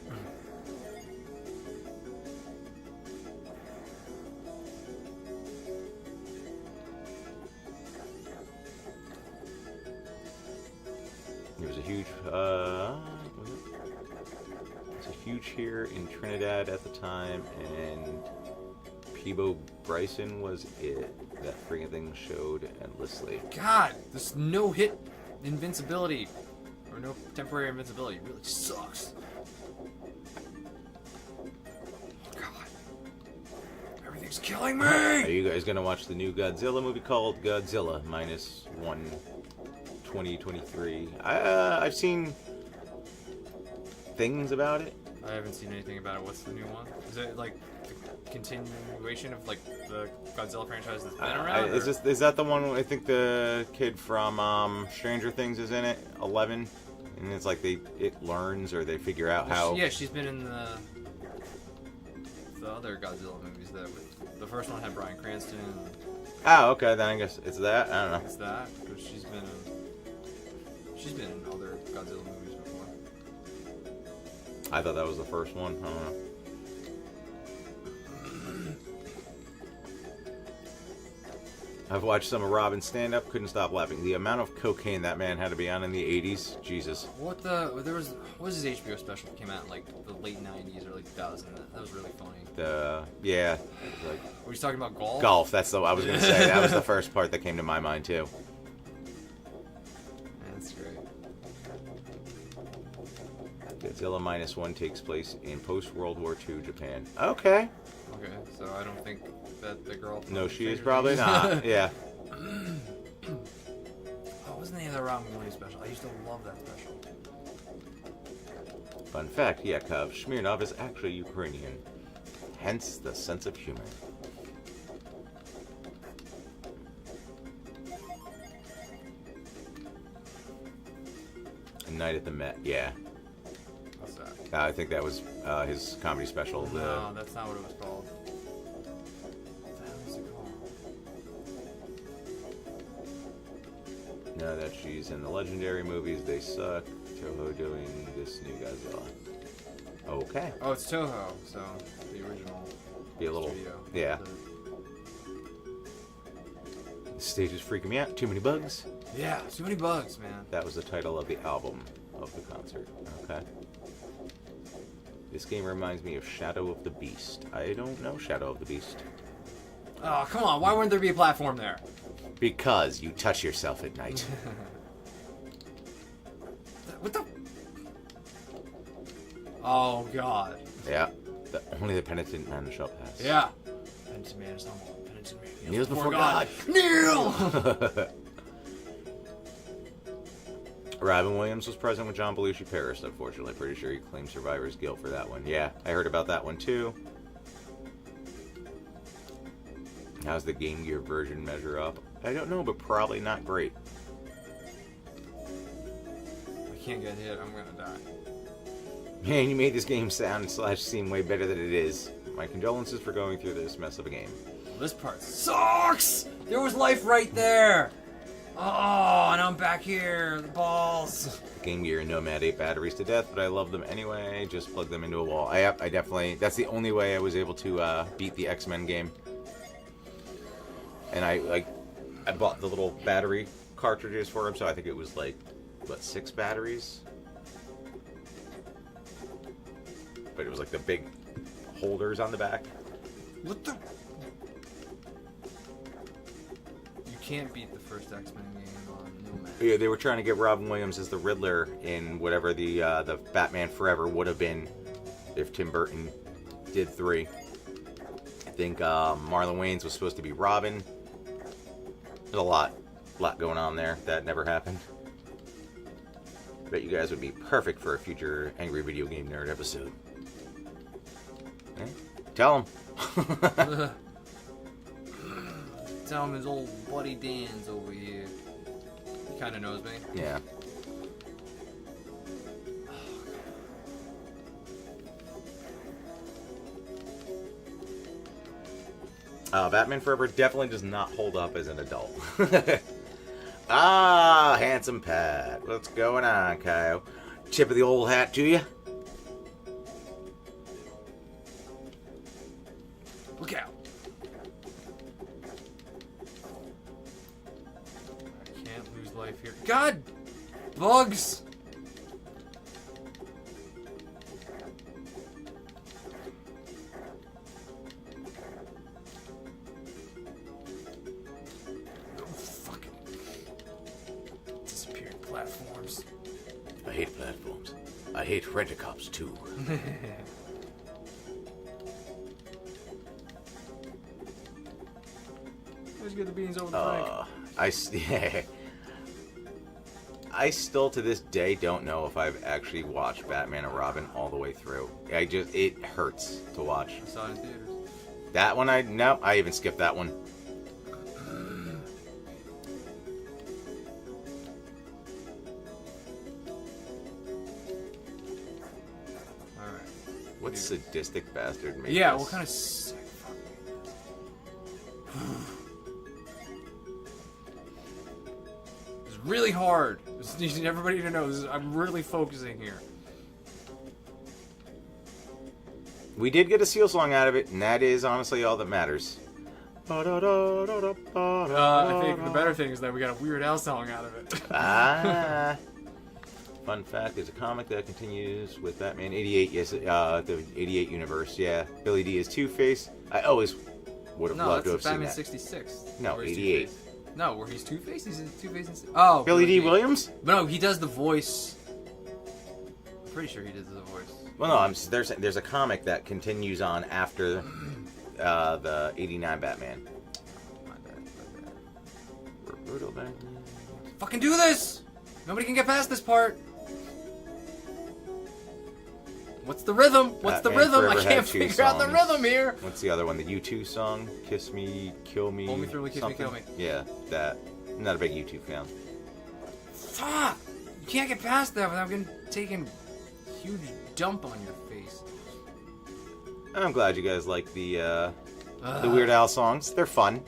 There was a huge, here in Trinidad at the time, and Peebo Bryson was it. That freaking thing showed endlessly. God, this no-hit invincibility, or no temporary invincibility, really sucks. God, everything's killing me! Are you guys gonna watch the new Godzilla movie called Godzilla -1 2023? I've seen things about it. I haven't seen anything about it. What's the new one? Is it like the continuation of like the Godzilla franchise that's been around? Is that the one? I think the kid from Stranger Things is in it. 11, and it's like it learns or they figure out how. Yeah, she's been in the other Godzilla movies. The first one had Bryan Cranston. Oh, okay. Then I guess it's that. I don't know. It's that because she's been in other Godzilla movies before. I thought that was the first one. I don't know. I've watched some of Robin's stand-up. Couldn't stop laughing. The amount of cocaine that man had to be on in the 80s. Jesus. What was his HBO special that came out in like the late 90s, early 2000s? That was really funny. Like, were you talking about golf? Golf. That's I was gonna say. That was the first part that came to my mind too. That's great. Godzilla -1 takes place in post-World War II Japan. Okay. Okay, so I don't think that the girl... No, she is probably not. Yeah. What was the name of the Robin Williams special? I used to love that special. Fun fact, Yakov Smirnov is actually Ukrainian. Hence the sense of humor. A Night at the Met, yeah. What's that? I think that was his comedy special. No, that's not what it was called. What the hell was it called? Now that she's in the Legendary movies, they suck. Toho doing this new Godzilla. Okay. Oh, it's Toho, so the original Be a little, studio. yeah. The stage is freaking me out. Too many bugs. Yeah, too many bugs, man. That was the title of the album of the concert. Okay. This game reminds me of Shadow of the Beast. I don't know Shadow of the Beast. Oh, come on. Why wouldn't there be a platform there? Because you touch yourself at night. What the... Oh, God. Yeah. Only the penitent man shall pass. Yeah. Penitent man is not more. Penitent man Kneels before God. Kneel! Robin Williams was present with John Belushi Paris, unfortunately. Pretty sure he claimed survivor's guilt for that one. Yeah, I heard about that one too. How's the Game Gear version measure up? I don't know, but probably not great. I can't get hit, I'm gonna die. Man, you made this game sound / seem way better than it is. My condolences for going through this mess of a game. Well, this part sucks! There was life right there! Oh, and I'm back here. The balls. Game Gear and Nomad ate batteries to death, but I love them anyway. Just plug them into a wall. I definitely... That's the only way I was able to beat the X-Men game. And I bought the little battery cartridges for them, so I think it was like, what, 6 batteries? But it was like the big holders on the back. What the... You can't beat the first X-Men game on Nomad. Yeah, they were trying to get Robin Williams as the Riddler in whatever the Batman Forever would have been if Tim Burton did 3. I think Marlon Wayans was supposed to be Robin. There's a lot going on there. That never happened. I bet you guys would be perfect for a future Angry Video Game Nerd episode. Eh? Tell him. Tell him his old buddy Dan's over here. He kind of knows me. Yeah. Batman Forever definitely does not hold up as an adult. Ah, handsome Pat. What's going on, Kyle? Tip of the old hat to you? Look out. I can't lose life here. God! Bugs! Platforms. I hate platforms. I hate rent-a-cops too. Let's get the beans over the yeah. I still to this day don't know if I've actually watched Batman and Robin all the way through. It hurts to watch. I saw it in theaters. That one I even skipped that one. What sadistic bastard made Yeah, this? what kind of sick It's really hard. Just need everybody to know I'm really focusing here. We did get a Seal song out of it, and that is honestly all that matters. I think the better thing is that we got a Weird Al song out of it. Fun fact, there's a comic that continues with Batman 88, yes, the 88 universe, yeah. Billy D is Two-Face. I always would have loved to have seen Batman that. 66. No, 88. No, where he's Two-Face? He's Two-Face in... Oh, Billy D. Williams? But no, he does the voice. I'm pretty sure he does the voice. Well, no, there's a comic that continues on after the 89 Batman. My bad. Brutal Batman. Fucking do this! Nobody can get past this part. What's the rhythm? What's the rhythm? I can't figure out the rhythm here. What's the other one? The U2 song? Kiss Me, Kill Me. Hold me through, kiss me, kill me. Yeah, that. I'm not a big U2 fan. Fuck! You can't get past that without getting taken a huge dump on your face. I'm glad you guys like the Weird Al songs. They're fun.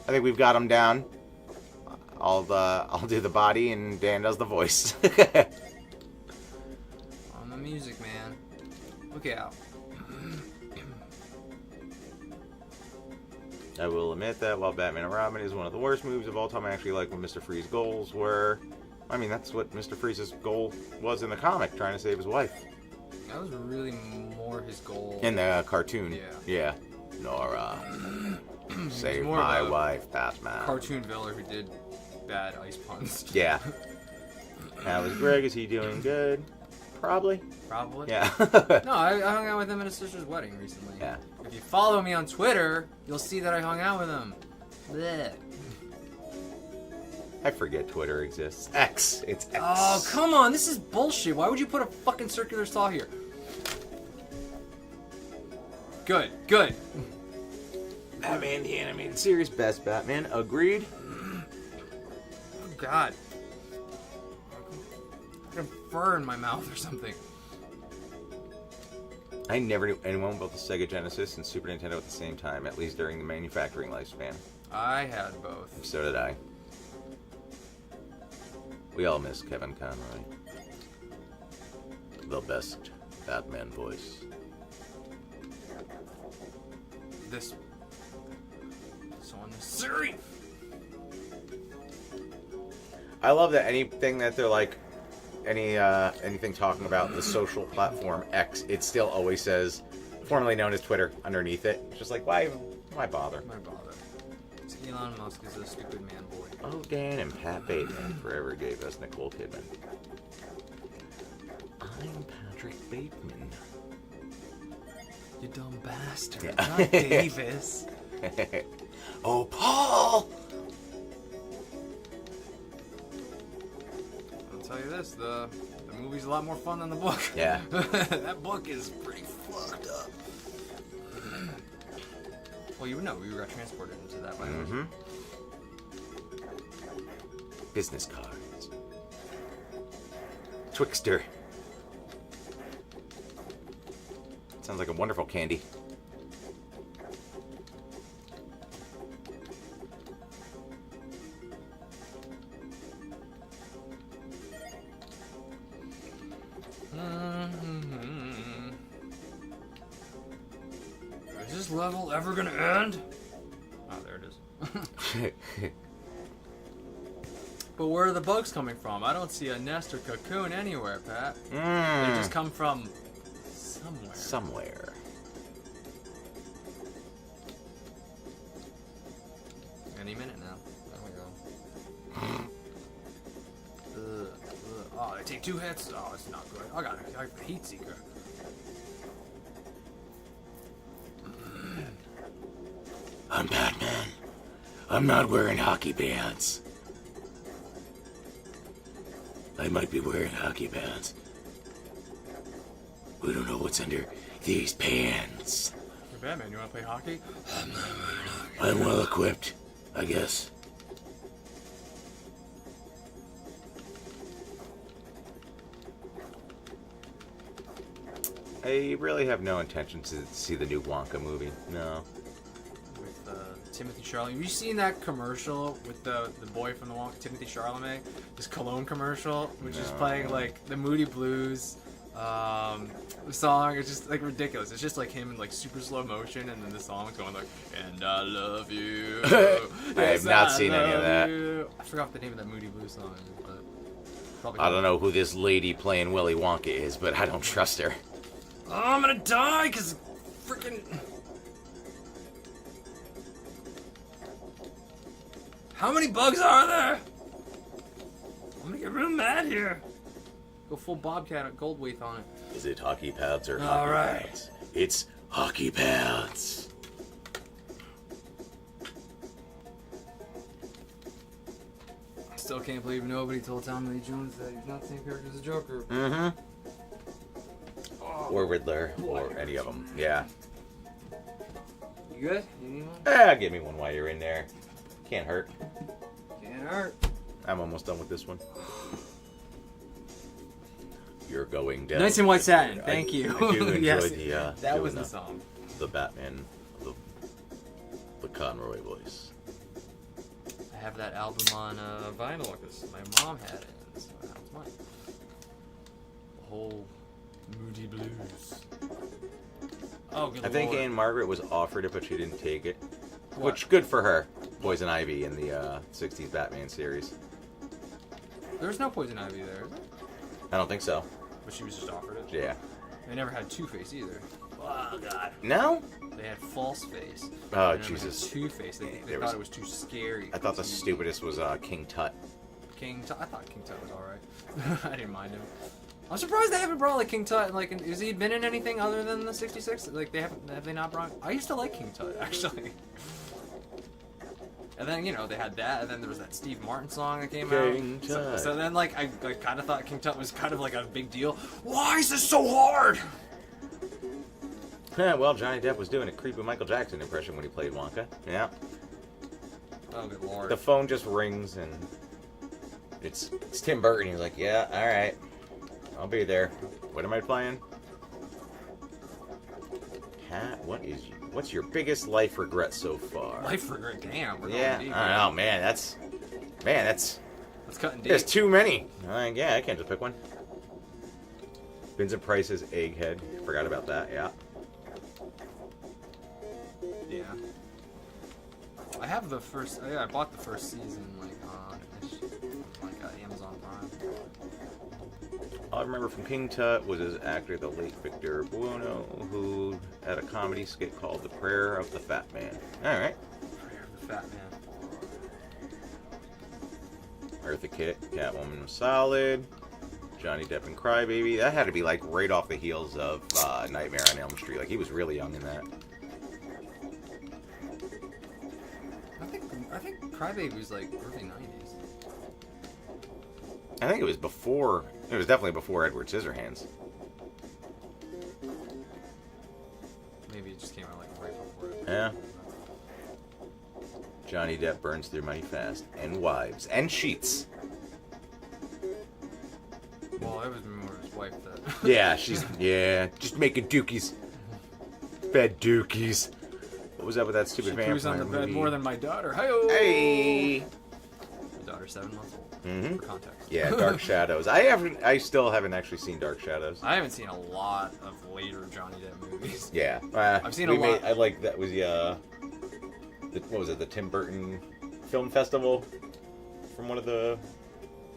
I think we've got them down. I'll do the body and Dan does the voice. On the music, man. Look out. I will admit that while Batman and Robin is one of the worst movies of all time, I actually like what Mr. Freeze's goals were. I mean, that's what Mr. Freeze's goal was in the comic, trying to save his wife. That was really more his goal. In the cartoon. Yeah. Nora. Save my wife, Batman. Cartoon villain who did bad ice puns. Yeah. How is Greg? Is he doing good? Probably. Probably. Yeah. No, I hung out with him at his sister's wedding recently. Yeah. If you follow me on Twitter, you'll see that I hung out with him. Blech. I forget Twitter exists. X. It's X. Oh, come on. This is bullshit. Why would you put a fucking circular saw here? Good. Good. Batman the Animated Series. Best Batman. Agreed. Oh, God. I got a fur in my mouth or something. I never knew anyone built the Sega Genesis and Super Nintendo at the same time, at least during the manufacturing lifespan. I had both. So did I. We all miss Kevin Conroy. The best Batman voice. This so unnecessary. I love that anything that they're like, anything talking about the social platform X, it still always says, formerly known as Twitter, underneath it. It's just like, why bother? Why bother? Elon Musk is a stupid man boy. Oh, Dan and Pat Bateman forever gave us Nicole Kidman. I'm Patrick Bateman. You dumb bastard. Yeah. Not Davis. Oh, Paul! I'll tell you this, the movie's a lot more fun than the book. Yeah. That book is pretty fucked up. Well, you would know. We got transported into that by Business cards. Twixter. Sounds like a wonderful candy. Is this level ever gonna end? Oh, there it is. But where are the bugs coming from? I don't see a nest or cocoon anywhere, Pat. They just come from somewhere. Somewhere. Any minute now. There we go. Oh, I take 2 hits? Oh, it's not good. I got a heat seeker. I'm Batman. I'm not wearing hockey pants. I might be wearing hockey pants. We don't know what's under these pants. You're Batman, you wanna play hockey? I'm well equipped, I guess. I really have no intention to see the new Wonka movie. No. With Timothy Chalamet. Have you seen that commercial with the boy from the Wonka, Timothy Chalamet? This cologne commercial, which is playing like the Moody Blues song. It's just like ridiculous. It's just like him in like super slow motion, and then the song's going like, "And I love you." I have not seen any of that. I forgot the name of that Moody Blues song. But probably I don't know who this lady playing Willy Wonka is, but I don't trust her. Oh, I'm gonna die because freaking. How many bugs are there? I'm gonna get real mad here. Go full Bobcat at Goldwraith on it. Is it hockey pads or All hockey right. pads? It's hockey pads. I still can't believe nobody told Tommy Lee Jones that he's not the same character as the Joker. Mm-hmm. Or Riddler, or any of them. Yeah. You good? You need one? Give me one while you're in there. Can't hurt. Can't hurt. I'm almost done with this one. You're going down. Nice and white satin. Thank you. I do enjoy Yes, the. that was the song. The Batman, the Conroy voice. I have that album on vinyl because my mom had it, so that was mine. The whole Moody Blues. Oh, good I think Lord. Anne Margaret was offered it, but she didn't take it. What? Which, good for her. Poison Ivy in the 60s Batman series. There's no Poison Ivy there, is there? I don't think so. But she was just offered it. Yeah. They never had Two-Face either. Oh, God. No? They had False Face. Oh, And then Jesus. Two-Face. They There thought was- it was too scary. I thought the stupidest was King Tut. King Tut. I thought King Tut was alright. I didn't mind him. I'm surprised they haven't brought like King Tut. Like, has he been in anything other than the '66? Like, have they not brought? I used to like King Tut actually. And then they had that, and then there was that Steve Martin song that came King out. Tut. So then like I kind of thought King Tut was kind of like a big deal. Why is this so hard? Well, Johnny Depp was doing a creepy Michael Jackson impression when he played Wonka. Yeah. Oh good lord. The phone just rings and it's Tim Burton. He's like, yeah, all right, I'll be there. What am I playing? What's your biggest life regret so far? Life regret, damn. We're Yeah, going deep, I don't know, man. That's That's cutting deep. there's too many. Yeah, I can't just pick one. Vincent Price's Egghead. Forgot about that. Yeah. Yeah. I have the first. I bought the first season on Amazon Prime. All I remember from King Tut was his actor, the late Victor Buono, who had a comedy skit called The Prayer of the Fat Man. All right. Prayer of the Fat Man. Eartha Kitt, Catwoman was solid. Johnny Depp and Crybaby. That had to be like right off the heels of Nightmare on Elm Street. Like he was really young in that. I think Crybaby was like early '90s. I think it was before. It was definitely before Edward Scissorhands. Maybe it just came out like right before it. Yeah. Johnny Depp burns through money fast, and wives, and sheets. Well, that was more his wife that. Yeah, just making dookies. Fed dookies. What was up with that stupid She vampire poos on the bed movie? more than my daughter. Hi-oh! Hey. My daughter's 7 months old. Mm-hmm. For context. Yeah, Dark Shadows. I still haven't actually seen Dark Shadows. I haven't seen a lot of later Johnny Depp movies. Yeah, I've seen a lot. I like that was what was it? The Tim Burton Film Festival from one of the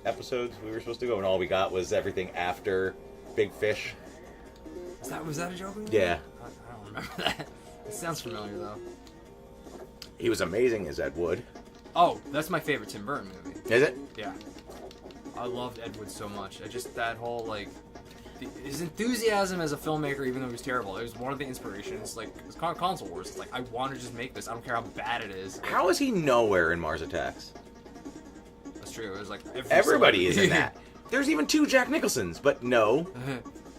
episodes we were supposed to go, and all we got was everything after Big Fish. Was that a joke? Yeah. I don't remember that. It sounds familiar though. He was amazing as Ed Wood. Oh, that's my favorite Tim Burton movie. Is it? Yeah. I loved Ed Wood so much. That whole, like, his enthusiasm as a filmmaker, even though he was terrible, it was one of the inspirations. Like, it's Console Wars. It's like, I want to just make this. I don't care how bad it is. How is he nowhere in Mars Attacks? That's true. It was like Everybody is in that. There's even 2 Jack Nicholsons, but no.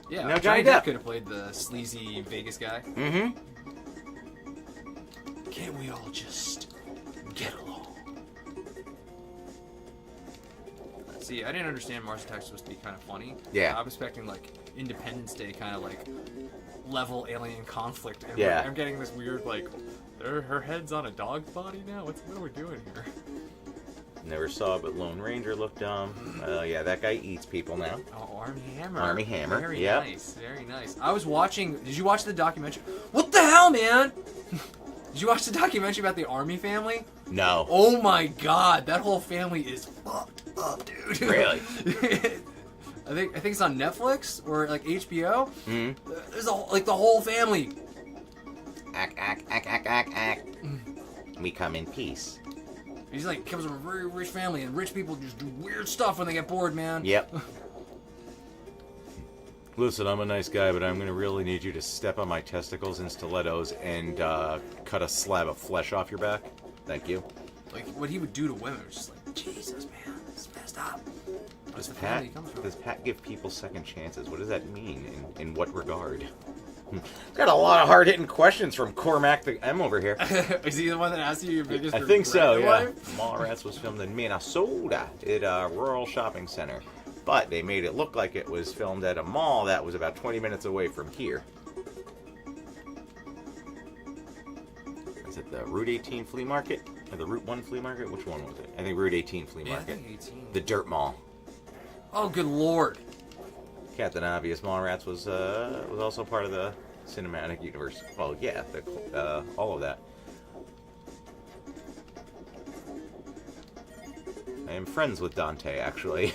Yeah, No Johnny Johnny Depp Depp. could have played the sleazy Vegas guy. Mm-hmm. Can't we all just get along? See, I didn't understand Mars Attacks was supposed to be kind of funny. Yeah. I was expecting, like, Independence Day kind of, like, level alien conflict. And Yeah. I'm getting this weird, like, her head's on a dog's body now? What are we doing here? Never saw, but Lone Ranger looked dumb. Yeah, that guy eats people now. Oh, Army Hammer. Army Hammer, Very yep. nice. Very nice. I was watching... Did you watch the documentary? What the hell, man? Did you watch the documentary about the Army family? No. Oh my god, that whole family is fucked up, dude. Really? I think it's on Netflix or like HBO. Mm-hmm. There's the whole family. Ack. We come in peace. He's like comes from a very rich family, and rich people just do weird stuff when they get bored, man. Yep. Listen, I'm a nice guy, but I'm gonna really need you to step on my testicles in stilettos and cut a slab of flesh off your back. Thank you. Like what he would do to women was just like, Jesus, man, this is messed up. That's the family he comes from. Does Pat give people second chances? What does that mean? In what regard? Got a lot of hard-hitting questions from Cormac the M over here. Is he the one that asked you your biggest I think so, regret in yeah. life? Mallrats was filmed in Minnesota at a rural shopping center. But they made it look like it was filmed at a mall that was about 20 minutes away from here. Is it the Route 18 flea market? Or the Route 1 flea market? Which one was it? I think Route 18 flea market. Yeah, I think 18. The Dirt Mall. Oh, good lord. Captain Obvious Mallrats was also part of the cinematic universe. Well, yeah, all of that. I am friends with Dante, actually.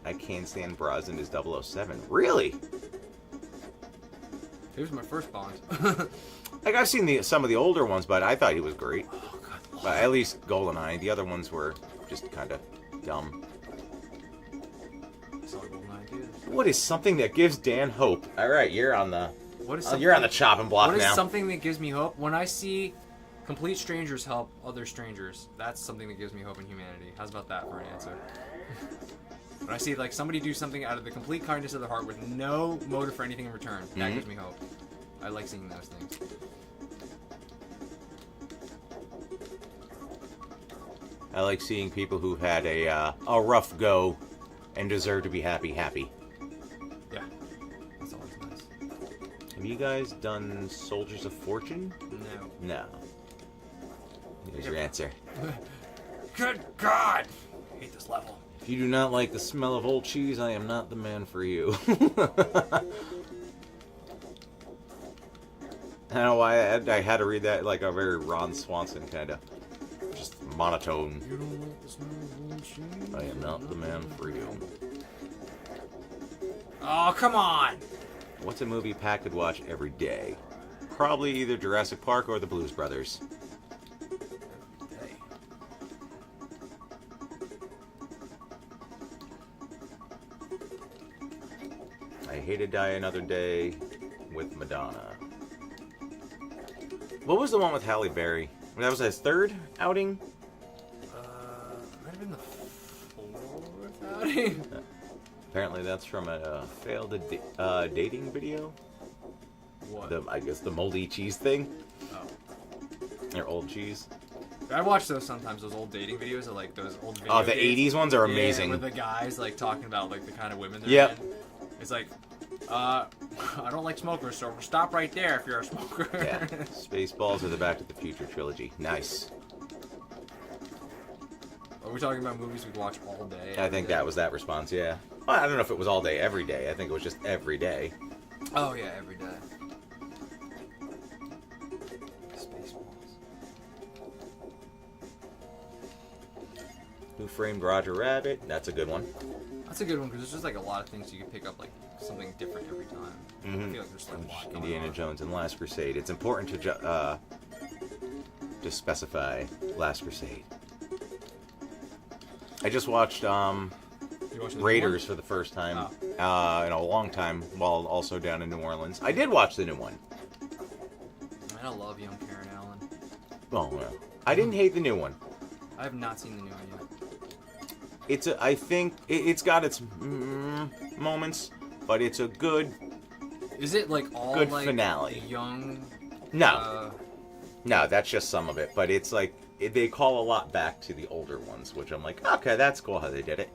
I can't stand Brosnan as 007. Really? He was my first Bond. Like, I've seen some of the older ones, but I thought he was great. Oh, God. At least GoldenEye. The other ones were just kind of dumb. I saw GoldenEye too. What is something that gives Dan hope? All right, you're on the What is you're on the chopping block What is now. something that gives me hope? When I see complete strangers help other strangers, that's something that gives me hope in humanity. How's about that for an answer? When I see like somebody do something out of the complete kindness of their heart with no motive for anything in return, that gives me hope. I like seeing those things. I like seeing people who've had a rough go and deserve to be happy. Yeah, that's always nice. Have you guys done Soldiers of Fortune? No. No. Here's your answer. Good God! I hate this level. If you do not like the smell of old cheese, I am not the man for you. I don't know why I had to read that like a very Ron Swanson kind of just monotone. You don't like the smell of old cheese? I am not the man for you. Oh, come on! What's a movie Pat could watch every day? Probably either Jurassic Park or The Blues Brothers. Hey. I Hate to Die Another Day with Madonna. What was the one with Halle Berry? That was his third outing? Might have been the fourth outing. Apparently that's from a failed dating video. What? I guess the moldy cheese thing. Oh. Or old cheese. I watch those sometimes, those old dating videos, or like those old videos. Oh, the 80s ones are amazing. Yeah, with the guys like talking about like the kind of women they're Yep. in. It's like, I don't like smokers, so stop right there if you're a smoker. Yeah. Spaceballs or the Back to the Future trilogy. Nice. Are we talking about movies we watch all day? I think that was that response, yeah. Well, I don't know if it was all day, every day. I think it was just every day. Oh yeah, every day. Spaceballs. Who Framed Roger Rabbit? That's a good one. That's a good one because there's just like a lot of things you can pick up, like something different every time. I feel like there's like a lot going Indiana on. Jones and Last Crusade. It's important to just specify Last Crusade. I just watched You watching the Raiders new for the first time Oh. in a long time, while also down in New Orleans. I did watch the new one. one? I love young Karen Allen. Oh, well. I didn't hate the new one. I have not seen the new one yet. I think it's got its moments, but it's a good. Is it like all Good like finale. young? No, no, that's just some of it. But it's like they call a lot back to the older ones, which I'm like, okay, that's cool how they did it.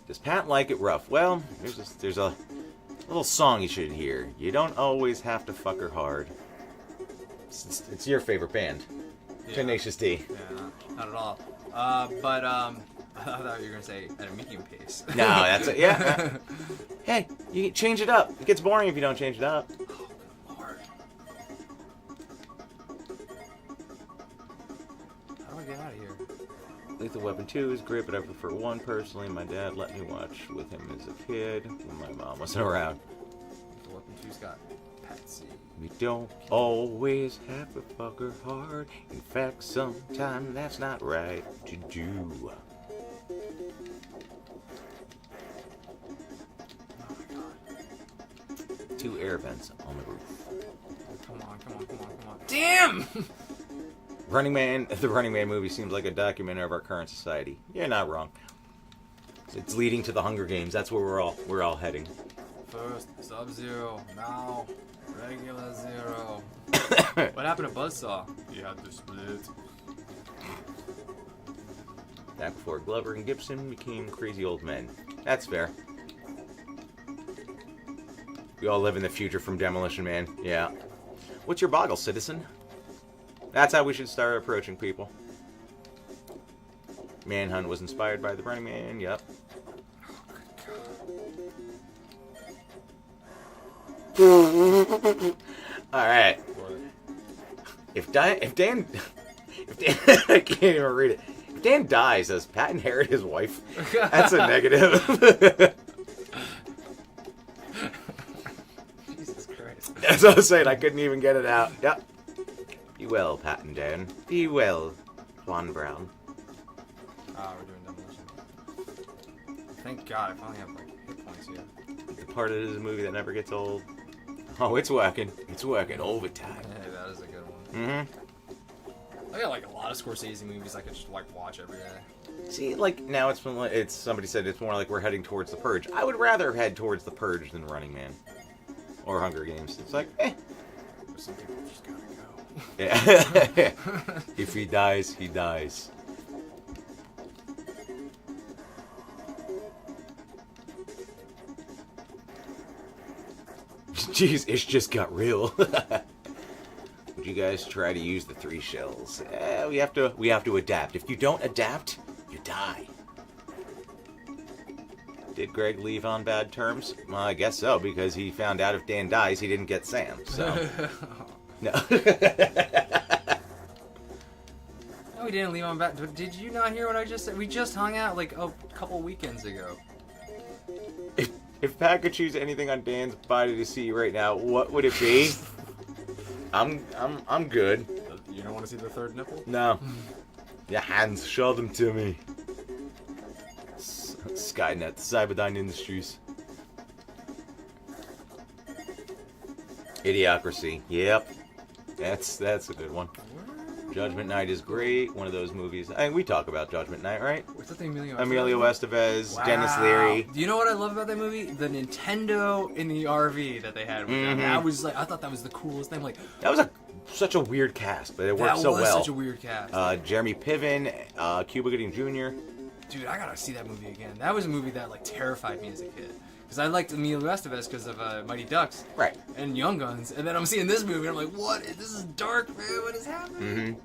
Does Pat like it rough? Well, there's a little song you should hear. You don't always have to fuck her hard. It's your favorite band, Yeah. Tenacious D. Yeah, not at all. But I thought you were gonna say at a medium pace. No, that's it. Yeah. Hey, you change it up. It gets boring if you don't change it up. Oh, good lord. How do I get out of here? Lethal Weapon 2 is great, but I prefer 1 personally. My dad let me watch with him as a kid when my mom wasn't around. The Weapon 2's got Patsy. We don't always have to fuck her hard. In fact, sometimes that's not right to do. Oh my god. 2 air vents on the roof. Come on, come on, come on, come on. Damn! Running Man, the Running Man movie seems like a documentary of our current society. You're not wrong. It's leading to the Hunger Games. That's where we're all heading. First, Sub-Zero. Now, Regular Zero. What happened to Buzzsaw? You had to split. Back before Glover and Gibson became crazy old men. That's fair. We all live in the future from Demolition Man. Yeah. What's your boggle, citizen? That's how we should start approaching people. Manhunt was inspired by the Running Man. Yep. All right. If Dan, I can't even read it. If Dan dies, does Pat inherit his wife? That's a negative. Jesus Christ. As I was saying, I couldn't even get it out. Yep. Be well, Patton Dan. Be well, Juan Brown. We're doing demolition. Thank God, I finally have like hit points here. The part of this movie that never gets old. Oh, it's working. It's working overtime. Hey, that is a good one. Mm-hmm. I got like a lot of Scorsese movies I could just like watch every day. See, like now it's somebody said it's more like we're heading towards The Purge. I would rather head towards The Purge than Running Man or Hunger Games. It's like, But some people just gotta go. yeah. If he dies, he dies. Jeez, it's just got real. Would you guys try to use the 3 shells? We have to adapt. If you don't adapt, you die. Did Greg leave on bad terms? Well, I guess so, because he found out if Dan dies, he didn't get Sam. So no. No, we didn't leave on bad. Did you not hear what I just said? We just hung out like a couple weekends ago. If Pat could choose anything on Dan's body to see right now, what would it be? I'm good. You don't want to see the third nipple? No. Your hands, show them to me. Skynet, Cyberdyne Industries. Idiocracy. Yep. That's a good one. Judgment Night is great. One of those movies. I mean, we talk about Judgment Night, right? What's that thing, Emilio Estevez, Wow. Dennis Leary. Do you know what I love about that movie? The Nintendo in the RV that they had with them. That was like, I thought that was the coolest thing. Like, That was such a weird cast, but it worked so well. That was such a weird cast. Jeremy Piven, Cuba Gooding Jr. Dude, I gotta see that movie again. That was a movie that like terrified me as a kid. Because I liked Emilio Estevez because of Mighty Ducks. Right. And Young Guns. And then I'm seeing this movie and I'm like, what? This is dark, man. What is happening?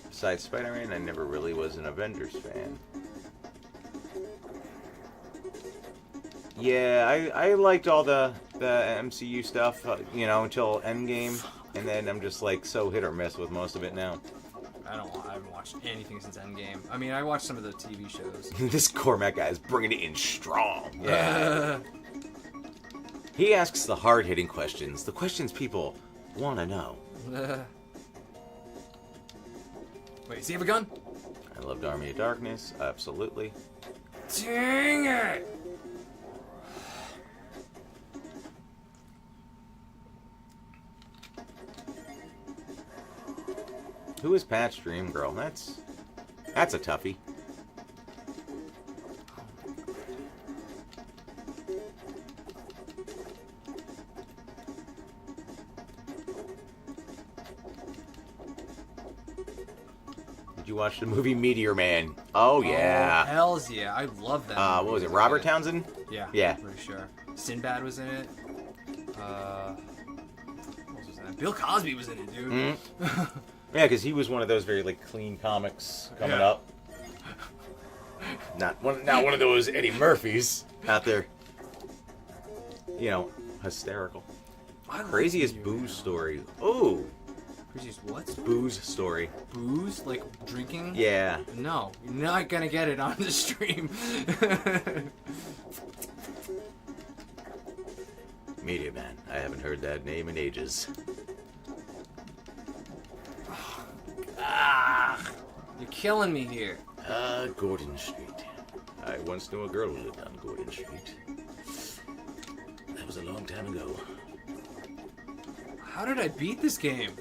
Besides Spider-Man, I never really was an Avengers fan. Yeah, I liked all the MCU stuff, until Endgame. And then I'm just like so hit or miss with most of it now. I haven't watched anything since Endgame. I mean, I watched some of the TV shows. This Cormac guy is bringing it in strong. Yeah. He asks the hard-hitting questions, the questions people want to know. Wait, does he have a gun? I loved Army of Darkness, absolutely. Dang it! Who is Pat's dream girl? That's a toughie. Did you watch the movie Meteor Man? Oh yeah. Oh, hells yeah. I love that movie. What was it? Robert Townsend? Yeah. Yeah. Pretty sure. Sinbad was in it. What was his name? Bill Cosby was in it, dude. Yeah, because he was one of those very clean comics coming up. Not one of those Eddie Murphys out there. Hysterical. Craziest booze story. Oh. Craziest what? Booze story. Booze? Like drinking? Yeah. No, you're not gonna get it on the stream. Meteor Man. I haven't heard that name in ages. You're killing me here. Gordon Street. I once knew a girl who lived on Gordon Street. That was a long time ago. How did I beat this game?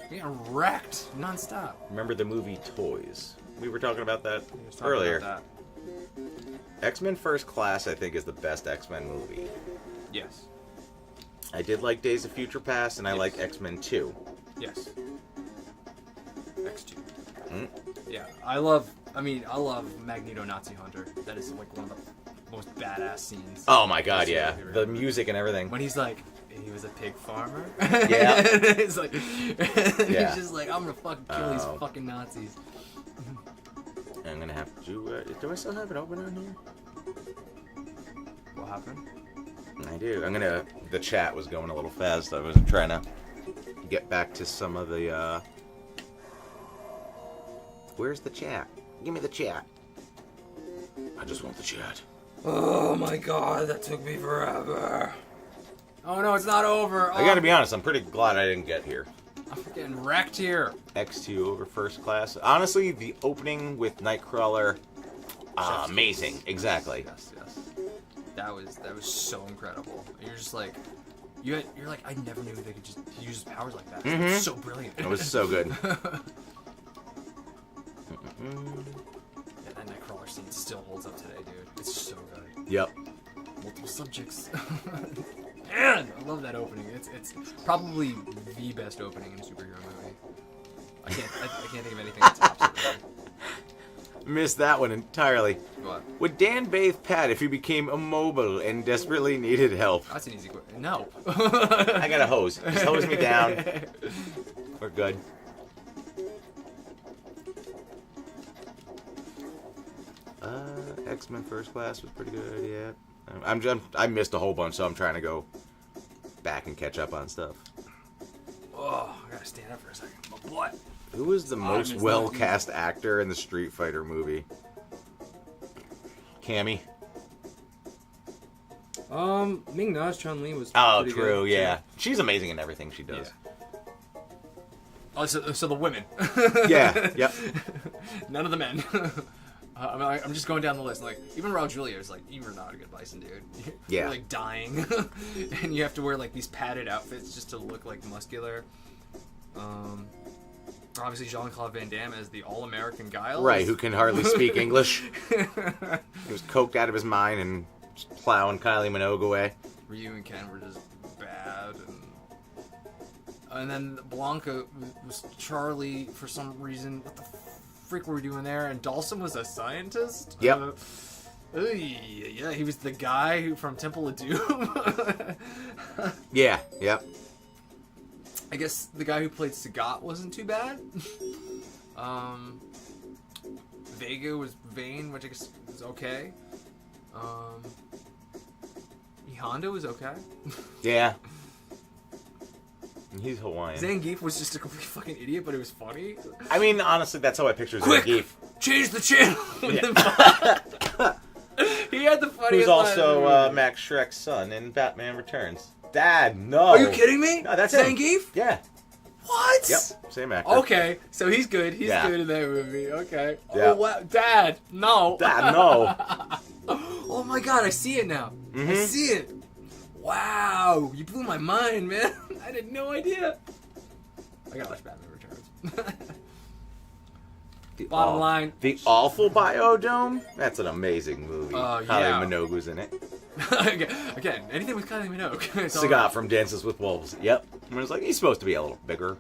I'm getting wrecked nonstop. Remember the movie Toys? We were talking about that earlier. About that. X-Men First Class, I think, is the best X-Men movie. Yes. I did like Days of Future Past, and I like X-Men 2. Yes. X2. Mm. Yeah, I love Magneto Nazi Hunter. That is like one of the most badass scenes. Oh my god, yeah. The music and everything. When he's like, he was a pig farmer. Yeah. It's like, Yeah. he's just like, I'm gonna fucking kill these fucking Nazis. I'm gonna have to, do I still have it open on here? What happened? I do. The chat was going a little fast. I was trying to get back to some of the, Where's the chat? Give me the chat. I just want the chat. Oh my god, that took me forever. Oh no, it's not over. I gotta be honest, I'm pretty glad I didn't get here. I'm getting wrecked here. X2 over First Class. Honestly, the opening with Nightcrawler, amazing. Kiss. Exactly. Yes. That was so incredible. And you're just like, you're like, I never knew they could just use his powers like that. Mm-hmm. It's so brilliant. It was so good. Yeah, that Nightcrawler scene still holds up today, dude. It's so good. Yep. Multiple subjects. Man, I love that opening. It's probably the best opening in a superhero movie. I can't think of anything that tops it. Really. Missed that one entirely. What? Would Dan bathe Pat if he became immobile and desperately needed help? That's an easy question. No. I got a hose. Just hose me down. We're good. X-Men First Class was pretty good, yeah. I missed a whole bunch, so I'm trying to go back and catch up on stuff. Oh, I gotta stand up for a second. My butt. Who was the most well-cast actor in the Street Fighter movie? Cammy. Ming-Na's Chun-Li was Oh, pretty true, good. yeah. She's amazing in everything she does. Yeah. Oh, so the women. Yeah, yep. None of the men. I'm just going down the list. Like, even Raul Julia is like, you were not a good Bison, dude. You're like dying. And you have to wear like these padded outfits just to look like muscular. Obviously Jean-Claude Van Damme as the all-American Guile. Right, who can hardly speak English. He was coked out of his mind and just plowing Kylie Minogue away. Ryu and Ken were just bad. And then Blanca was Charlie for some reason. What the freak were we doing there? And Dawson was a scientist? Yep. Yeah, he was the guy from Temple of Doom. Yeah, yep. I guess the guy who played Sagat wasn't too bad. Vega was Vane, which I guess was okay. Honda was okay. Yeah. He's Hawaiian. Zangief was just a complete fucking idiot, but it was funny. I mean, honestly, that's how I picture Quick, Zangief. change the channel. Yeah. He had the funniest. Who's also Max Shrek's son in Batman Returns. Dad, no. Are you kidding me? No, that's him. Zangief? Yeah. What? Yep. Same actor. Okay, so he's good. He's Yeah. good in that movie. Okay. Yeah. Oh wow, Dad, no. Dad, no. Oh my God, I see it now. I see it. Wow, you blew my mind, man. I had no idea. I gotta watch Batman Returns. Bottom line. The Awful Biodome? That's an amazing movie. Yeah. Kylie Minogue was in it. Again, anything with Kylie Minogue. Sagat from Dances with Wolves. Yep. I was like, he's supposed to be a little bigger.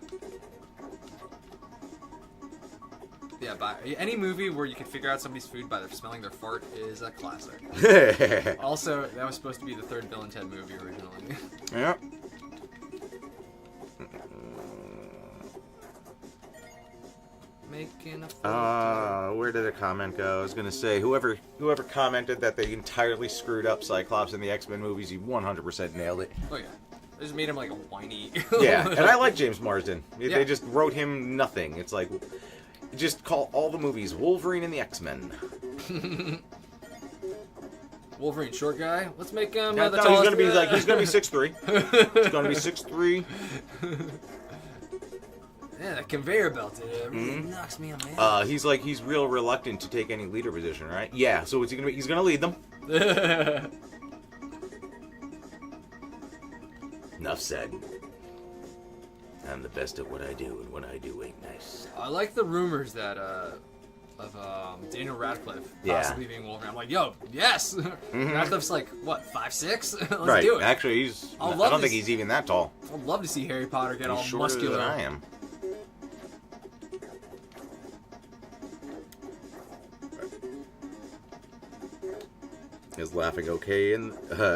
Yeah, but any movie where you can figure out somebody's food by smelling their fart is a classic. Also, that was supposed to be the third Bill and Ted movie originally. Yep. Making a where did the comment go? I was gonna say whoever commented that they entirely screwed up Cyclops in the X-Men movies, you 100% nailed it. Oh yeah, they just made him like a whiny. Yeah, and I like James Marsden. Yeah. They just wrote him nothing. It's like, just call all the movies Wolverine and the X-Men. Wolverine, short guy. Let's make him No, the he's tallest. gonna be like he's gonna be 6'3". He's gonna be 6'3". Yeah, that conveyor belt really knocks me on my ass. He's real reluctant to take any leader position, right? Yeah. So what's he gonna be? He's gonna lead them. Enough said. I'm the best at what I do, and what I do ain't nice. I like the rumors that of Daniel Radcliffe possibly being Wolverine. I'm like, yo, yes. Radcliffe's like what, 5'6"? Let's right. do it. Actually, I don't think he's even that tall. I'd love to see Harry Potter get He's all shorter muscular. than I am. Is laughing okay in...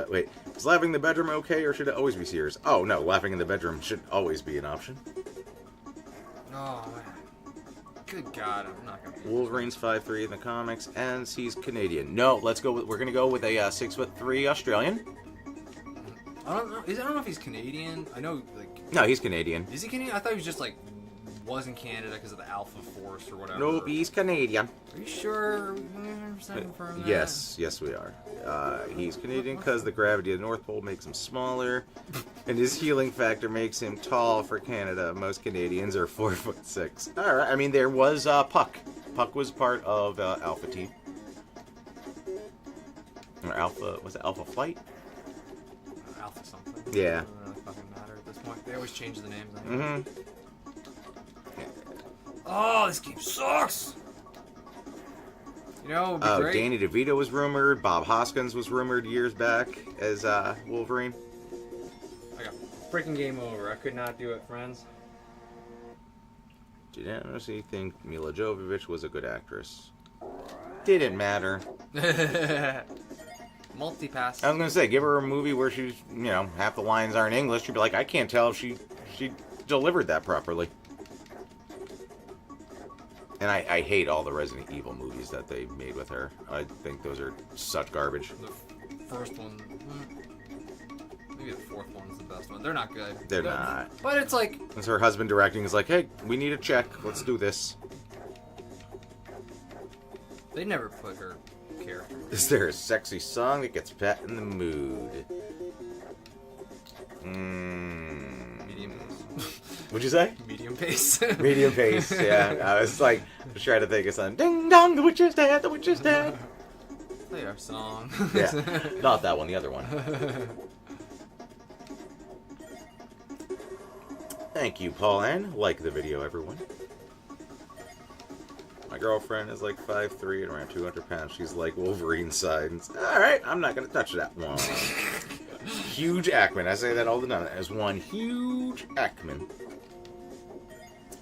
wait. Is laughing in the bedroom okay, or should it always be serious? Oh, no. Laughing in the bedroom should always be an option. Oh, man. Good God, I'm not gonna. Wolverine's 5'3" in the comics, and he's Canadian. No, let's go. We're gonna go with a 6'3" Australian. I don't know. I don't know if he's Canadian. I know, like. No, he's Canadian. Is he Canadian? I thought he was just like was in Canada because of the Alpha Force or whatever. Nope, he's Canadian. Are you sure? 100% confirm that? Yes, we are. He's Canadian because the gravity of the North Pole makes him smaller, and his healing factor makes him tall for Canada. Most Canadians are 4'6". All right. I mean, there was Puck. Puck was part of Alpha Team. Or Alpha, was it Alpha Flight? Alpha something. Yeah. It doesn't really fucking matter at this point. They always change the names. Mm-hmm. Oh, this game sucks! You know, it'd be great. Danny DeVito was rumored. Bob Hoskins was rumored years back as Wolverine. I got freaking game over. I could not do it, friends. Did honestly think Mila Jovovich was a good actress? Didn't matter. Multipass. I was gonna say, give her a movie where she's, half the lines aren't English. She'd be like, I can't tell if she delivered that properly. And I hate all the Resident Evil movies that they made with her. I think those are such garbage. The first one, maybe the fourth one's the best one. They're not good. They're not. But it's like... It's her husband directing. Is like, hey, we need a check. Let's do this. They never put her character. Is there a sexy song that gets Pat in the mood? Medium pace. What'd you say? Medium pace. Medium pace, yeah. I was like, just trying to think of something. Ding dong, the witch is dead, the witch is dead. Play our song. Yeah, not that one, the other one. Thank you, Paul Ann. Like the video, everyone. My girlfriend is like 5'3" and around 200 pounds. She's like Wolverine size. Alright, I'm not going to touch that one. Huge Ackman. I say that all the time. As one huge Ackman.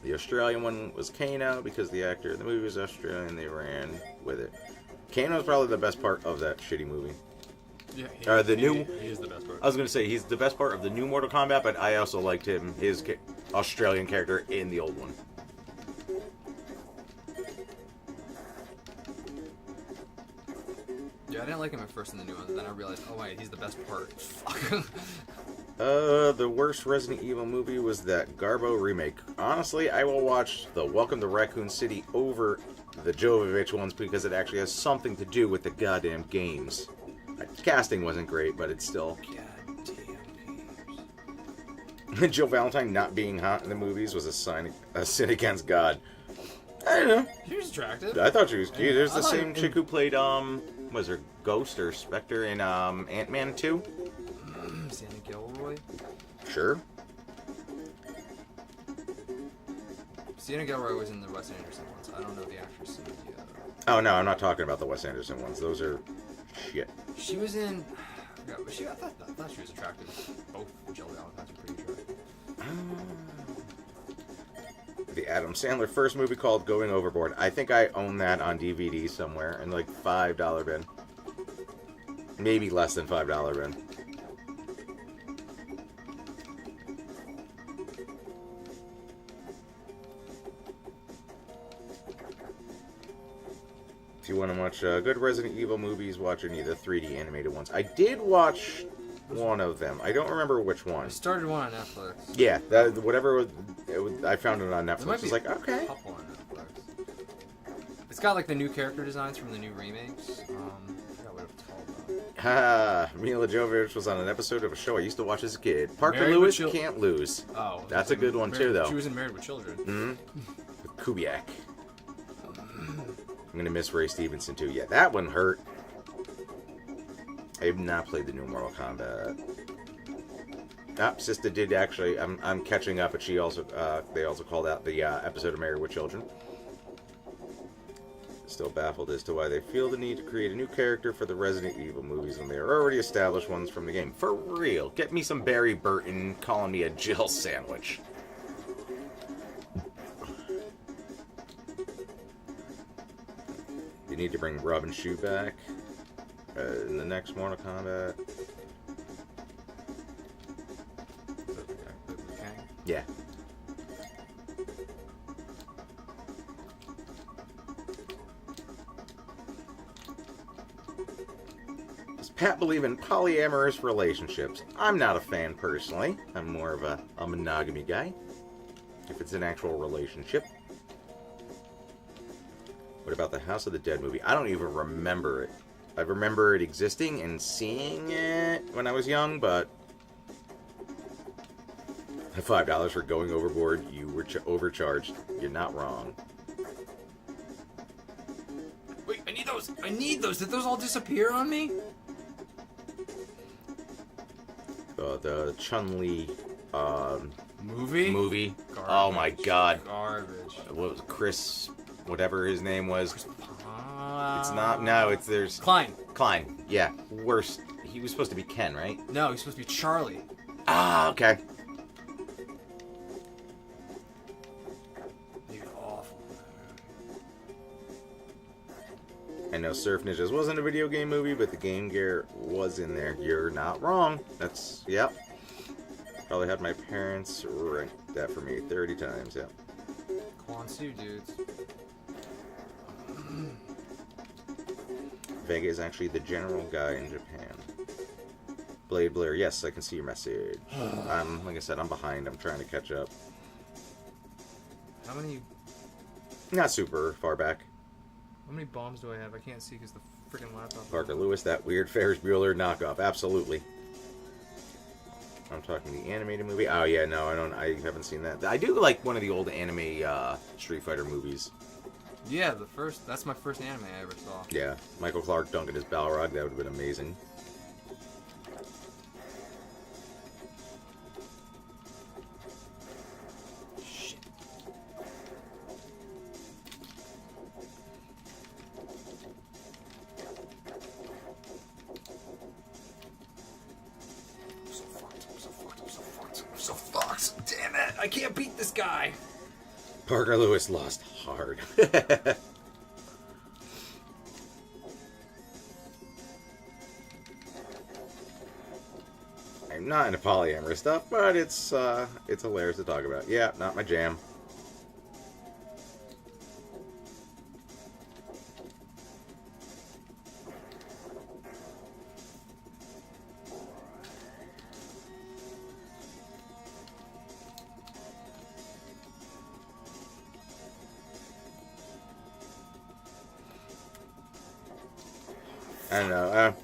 The Australian one was Kano because the actor in the movie was Australian. They ran with it. Kano is probably the best part of that shitty movie. Yeah, he is the best part. I was going to say he's the best part of the new Mortal Kombat, but I also liked his Australian character in the old one. Yeah, I didn't like him at first in the new one, then I realized, oh wait, he's the best part. Fuck. The worst Resident Evil movie was that Garbo remake. Honestly, I will watch the Welcome to Raccoon City over the Jovovich ones because it actually has something to do with the goddamn games. Casting wasn't great, but it's still... Goddamn games. Jill Valentine not being hot in the movies was a sin against God. I don't know. She was attractive. I thought she was cute. There's the same chick who played, was her Ghost or Spectre in, Ant-Man 2? Sandy Gilroy? Sure. Sienna Gilroy was in the Wes Anderson ones. I don't know the actress in the... Oh, no, I'm not talking about the Wes Anderson ones. Those are shit. She was in... I thought she was attractive. Both Jill Valentine's are pretty attractive. The Adam Sandler first movie called Going Overboard. I think I own that on DVD somewhere in like $5 bin. Maybe less than $5 bin. If you want to watch good Resident Evil movies, watch any of the 3D animated ones. I did watch one of them. I don't remember which one. I started one on Netflix. Yeah, I found it on Netflix. I was like, okay. A couple on Netflix. It's got like the new character designs from the new remakes. I forgot what it was called though. Mila Jovovich was on an episode of a show I used to watch as a kid. Parker Married Lewis with Can't Lose. Oh, That's a good one too, though. She was in Married with Children. Mm-hmm. With Kubiak. I'm gonna miss Ray Stevenson too. Yeah, that one hurt. I have not played the new Mortal Kombat. Sister did actually. I'm catching up, but she also they also called out the episode of Married with Children. Still baffled as to why they feel the need to create a new character for the Resident Evil movies when they are already established ones from the game. For real, get me some Barry Burton calling me a Jill sandwich. You need to bring Robin Shoe back in the next Mortal Kombat. Yeah. Does Pat believe in polyamorous relationships? I'm not a fan personally. I'm more of a monogamy guy. If it's an actual relationship. What about the House of the Dead movie? I don't even remember it. I remember it existing and seeing it when I was young, but... $5 for going overboard. You were overcharged. You're not wrong. Wait, I need those! I need those! Did those all disappear on me? The Chun-Li movie? Garbage. Oh my god. Garbage. What was Chris... whatever his name was. It's not... No, it's... there's... Klein. Yeah. Worst. He was supposed to be Ken, right? No, he's supposed to be Charlie. Ah, okay. You're awful. I know Surf Ninjas wasn't a video game movie, but the Game Gear was in there. You're not wrong. That's... Yep. Probably had my parents rent that for me 30 times, yep. Kwansu dudes. Vega is actually the general guy in Japan. Blade Blair, yes, I can see your message. Like I said, I'm behind. I'm trying to catch up. How many Not super far back. bombs do I have? I can't see because the freaking laptop. Parker Lewis, that weird Ferris Bueller knockoff. Absolutely. I'm talking the animated movie. Oh yeah, no, I haven't seen that. I do like one of the old anime Street Fighter movies. Yeah, that's my first anime I ever saw. Yeah, Michael Clark dunking his Balrog. That would have been amazing. Shit. I'm so fucked. Damn it! I can't beat this guy. Parker Lewis lost hard. I'm not into polyamorous stuff, but it's hilarious to talk about. Yeah, not my jam.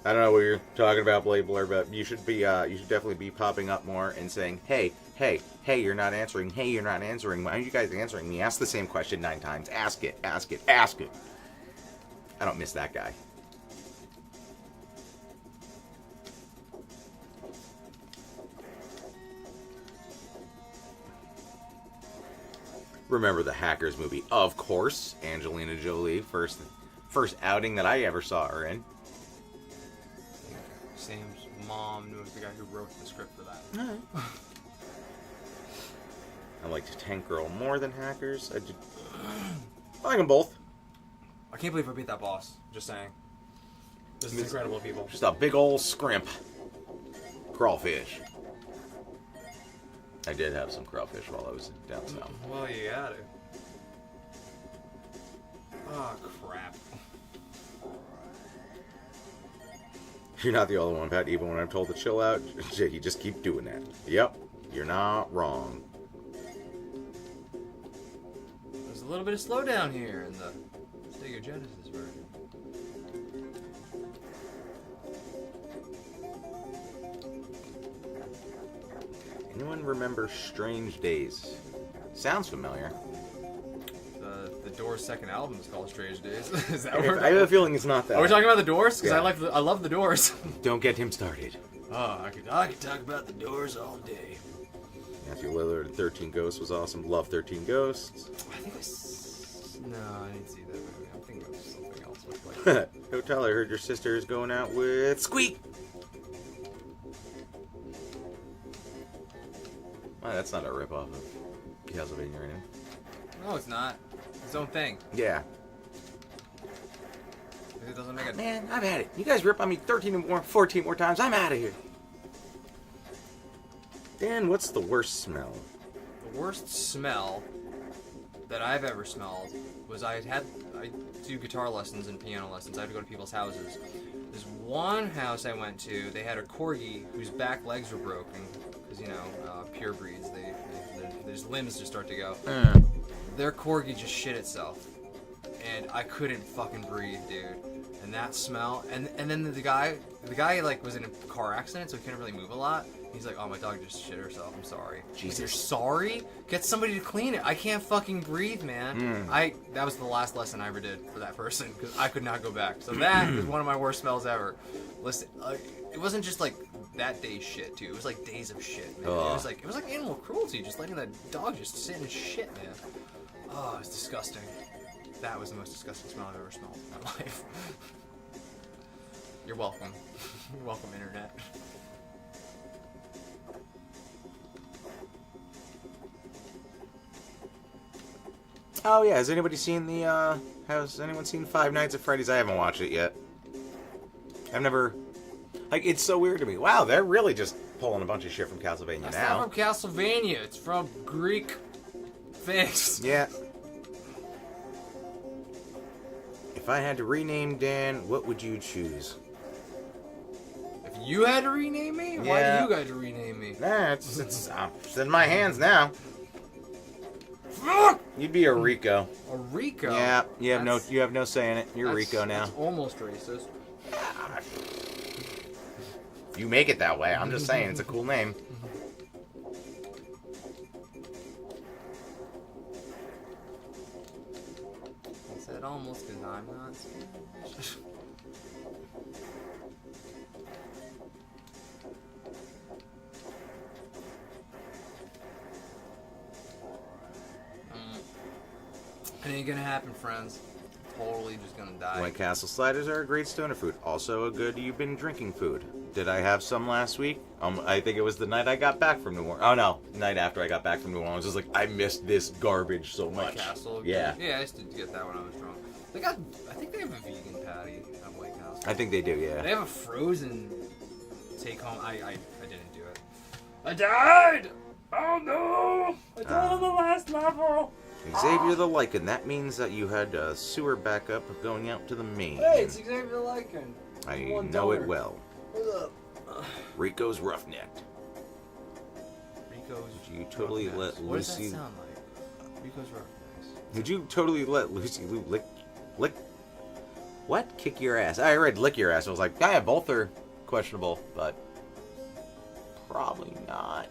I don't know what you're talking about, Blade Blur, but you should definitely be popping up more and saying, hey, you're not answering. Hey, you're not answering. Why aren't you guys answering me? Ask the same question 9 times. Ask it. I don't miss that guy. Remember the Hackers movie? Of course. Angelina Jolie, first outing that I ever saw her in. Sam's mom knew the guy who wrote the script for that. Alright. I liked Tank Girl more than Hackers. I like them both. I can't believe I beat that boss. Just saying. This is incredible, people. Just a big old scrimp. Crawfish. I did have some crawfish while I was down south. Well, you got it. Oh, crap. You're not the only one, Pat. Even when I'm told to chill out, you just keep doing that. Yep, you're not wrong. There's a little bit of slowdown here in the Sega Genesis version. Anyone remember Strange Days? Sounds familiar. The Doors' second album is called Strange Days. Is that I have a feeling it's not that. Are we talking about the Doors? Because Yeah. I love the Doors. Don't get him started. Oh, I could talk about the Doors all day. Matthew Lillard and 13 Ghosts was awesome. Love 13 Ghosts. I think no, I didn't see that movie. I'm thinking of something else. Like, Hotel, I heard your sister is going out with Squeak. Well, that's not a ripoff of Castlevania or anything. no, it's not. His own thing. Yeah. It doesn't make it. Man, I've had it. You guys rip on me 13 more, 14 more times. I'm out of here. Dan, what's the worst smell? The worst smell that I've ever smelled was I do guitar lessons and piano lessons. I had to go to people's houses. There's one house I went to, they had a corgi whose back legs were broken because, you know, pure breeds, they his limbs just start to go. Mm. Their corgi just shit itself, and I couldn't fucking breathe, dude. And that smell, and then the guy like was in a car accident, so he couldn't really move a lot. He's like, oh, my dog just shit herself. I'm sorry. Jesus. Like, you're sorry? Get somebody to clean it. I can't fucking breathe, man. That was the last lesson I ever did for that person, because I could not go back. So that was one of my worst smells ever. Listen, it wasn't just like that day's shit too. It was like days of shit, man. It was like animal cruelty, just letting that dog just sit in shit, man. Oh, it's disgusting. That was the most disgusting smell I've ever smelled in my life. You're welcome. You're welcome, internet. Oh yeah, has anybody seen has anyone seen Five Nights at Freddy's? I haven't watched it yet. I've never, like, it's so weird to me. Wow, they're really just pulling a bunch of shit from Castlevania That's now. not from Castlevania, it's from Greek things. Yeah. If I had to rename Dan, what would you choose? If you had to rename me? Why Yeah. do you got to rename me? Nah, it's in my hands now. Fuck! You'd be a Rico. A Rico? Yeah, you have no say in it. You're Rico now. That's almost racist. You make it that way. I'm just saying, it's a cool name. I said almost because I'm not Spanish. It ain't gonna happen, friends. Totally just gonna die. White Castle sliders are a great stoner food. Also a good you've been drinking food. Did I have some last week? I think it was the night I got back from New Orleans. Oh no, night after I got back from New Orleans. I was like, I missed this garbage so much. White Castle? Yeah. Yeah, I used to get that when I was drunk. I think they have a vegan patty at White Castle. I think they do, yeah. They have a frozen take home. I didn't do it. I died! Oh no! I died on the last level! Xavier the Lycan, that means that you had a sewer backup going out to the main. Hey, it's Xavier the Lycan. I $1. know it well. What's up? Rico's Roughnecked. Rico's. You totally Roughnecks. let What does Lucy. that sound like? Rico's Roughnecks. Did you totally let Lucy Lou lick? What? Kick your ass? I read lick your ass. I was like, yeah, both are questionable, but probably not.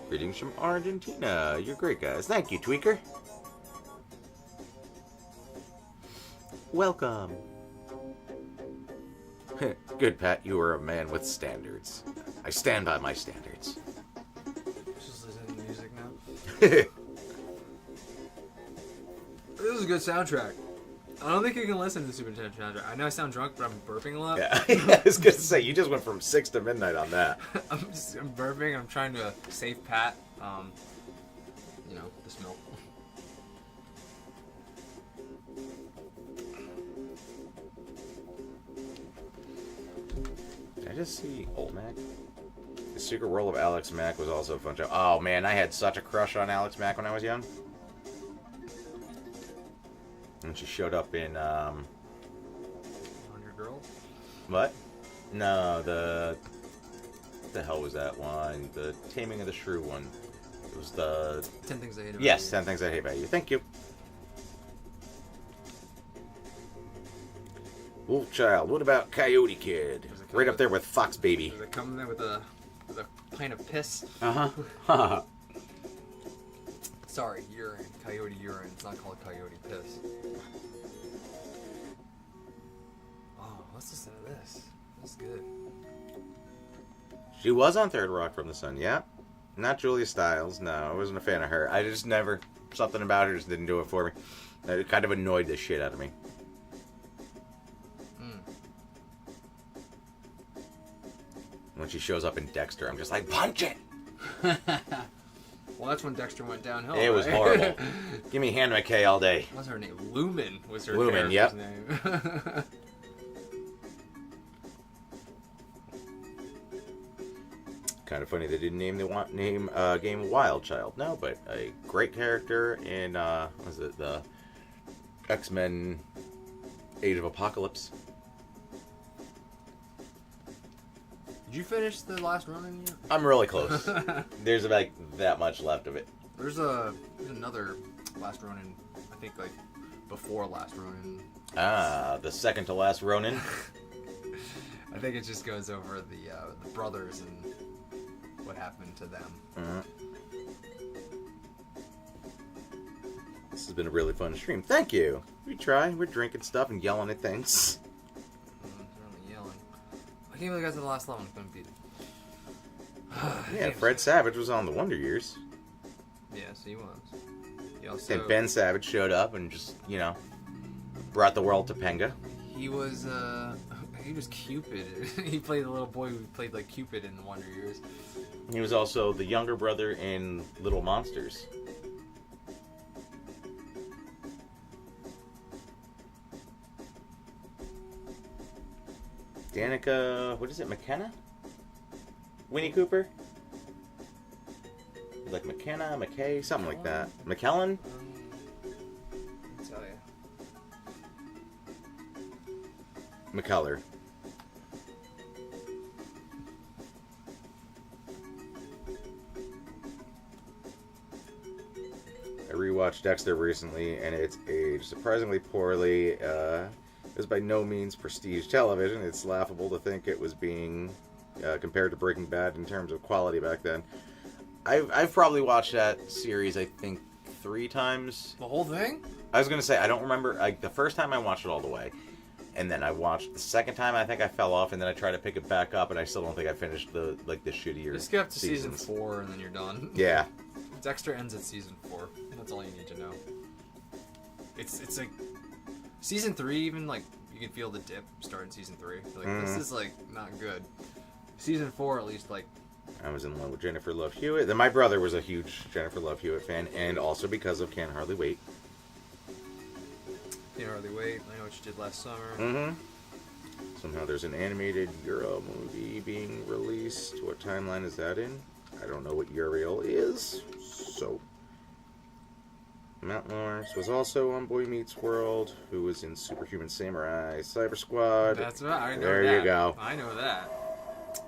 Greetings from Argentina. You're great, guys. Thank you, Tweaker. Welcome. Good, Pat. You are a man with standards. I stand by my standards. Just listen to music now. Yeah, This is a good soundtrack. I don't think you can listen to the Super Nintendo soundtrack. I know I sound drunk, but I'm burping a lot. I was gonna say you just went from 6 to midnight on that. I'm burping. I'm trying to save Pat. This milk. Did I just see Old Mac? The Secret World of Alex Mack was also a fun show. Oh man, I had such a crush on Alex Mack when I was young. And she showed up in 100 Girls? what? No, what the hell was that one? The Taming of the Shrew one. It was the 10 Things I Hate About yes, You. 10 Things I Hate About You. Thank you. Wolfchild. What about Coyote Kid? Right up there with Fox Baby. Does it come there with a pint of piss? Uh-huh. Sorry, urine. Coyote urine. It's not called coyote piss. Oh, let's listen to this. That's good. She was on Third Rock from the Sun, yeah. Not Julia Stiles, no. I wasn't a fan of her. I just never... Something about her just didn't do it for me. It kind of annoyed the shit out of me. When she shows up in Dexter, I'm just like, punch it! Well, that's when Dexter went downhill. It was horrible. Give me Hannah McKay all day. What's her name? Lumen was her Lumen, character's yep. name. Kind of funny they didn't name the game Wolfchild. No, but a great character in was it the X-Men Age of Apocalypse? Did you finish the last run yet? I'm really close. There's like that much left of it. There's another last Ronin, I think like before last Ronin. The second to last Ronin. I think it just goes over the brothers and what happened to them. This has been a really fun stream. Thank you. We try. We're drinking stuff and yelling at things. Certainly yelling. I can't believe I got to the last level and couldn't beat it. Yeah, Fred Savage was on the Wonder Years. Yes, he was. He also, And Ben Savage showed up and just, brought the world to Penga. He was Cupid. He played the little boy who played like Cupid in the Wonder Years. He was also the younger brother in Little Monsters. Danica, what is it, McKenna? Winnie Cooper? Like McKenna, McKay, something like that. McKellen? I'll tell you. McCullough. I rewatched Dexter recently, and it's aged surprisingly poorly. It was by no means prestige television. It's laughable to think it was being compared to Breaking Bad in terms of quality back then. I've probably watched that series, I think, 3 times. The whole thing? I was going to say, I don't remember. The first time I watched it all the way, and then I watched the second time, I think I fell off, and then I tried to pick it back up, and I still don't think I finished the shittier Just get up to seasons. season 4, and then you're done. Yeah. Dexter ends at season 4. That's all you need to know. It's like season 3, even like you can feel the dip start in season 3. Like this is like not good. Season 4 at least like. I was in love with Jennifer Love Hewitt. Then my brother was a huge Jennifer Love Hewitt fan, and also because of Can't Hardly Wait. Can't Hardly Wait. I know what you did last summer. Mm-hmm. Somehow there's an animated Euro movie being released. What timeline is that in? I don't know what Uriel is. So, Matt Lawrence was also on Boy Meets World, who was in Superhuman Samurai, Cyber Squad. That's right. I know there that. You go. I know that.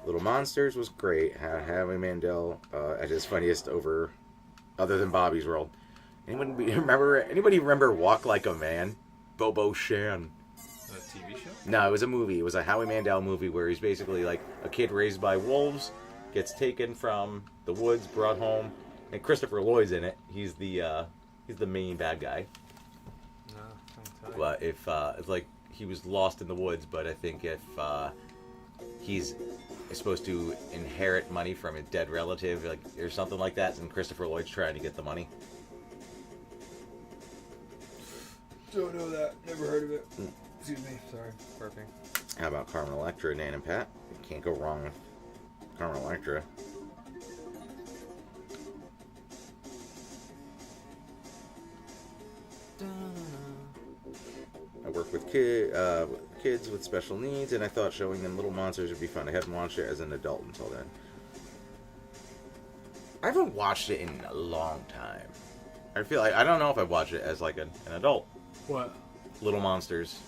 Little Monsters was great. Had Howie Mandel at his funniest over, other than Bobby's World. Anybody remember Walk Like a Man? Bobo Shan. A TV show? No, it was a movie. It was a Howie Mandel movie where he's basically like a kid raised by wolves, gets taken from the woods, brought home, and Christopher Lloyd's in it. He's the main bad guy. No, I can't tell you. But if it's like he was lost in the woods, but I think if he's supposed to inherit money from a dead relative, like or something like that, and Christopher Lloyd's trying to get the money. Don't know that. Never heard of it. Excuse me. Sorry. Burping. How about Carmen Electra, Dan and Pat? You can't go wrong with Carmen Electra. I work with kids with special needs, and I thought showing them Little Monsters would be fun. I hadn't watched it as an adult until then. I haven't watched it in a long time. I feel like I don't know if I've watched it as like an adult. What? Little Monsters.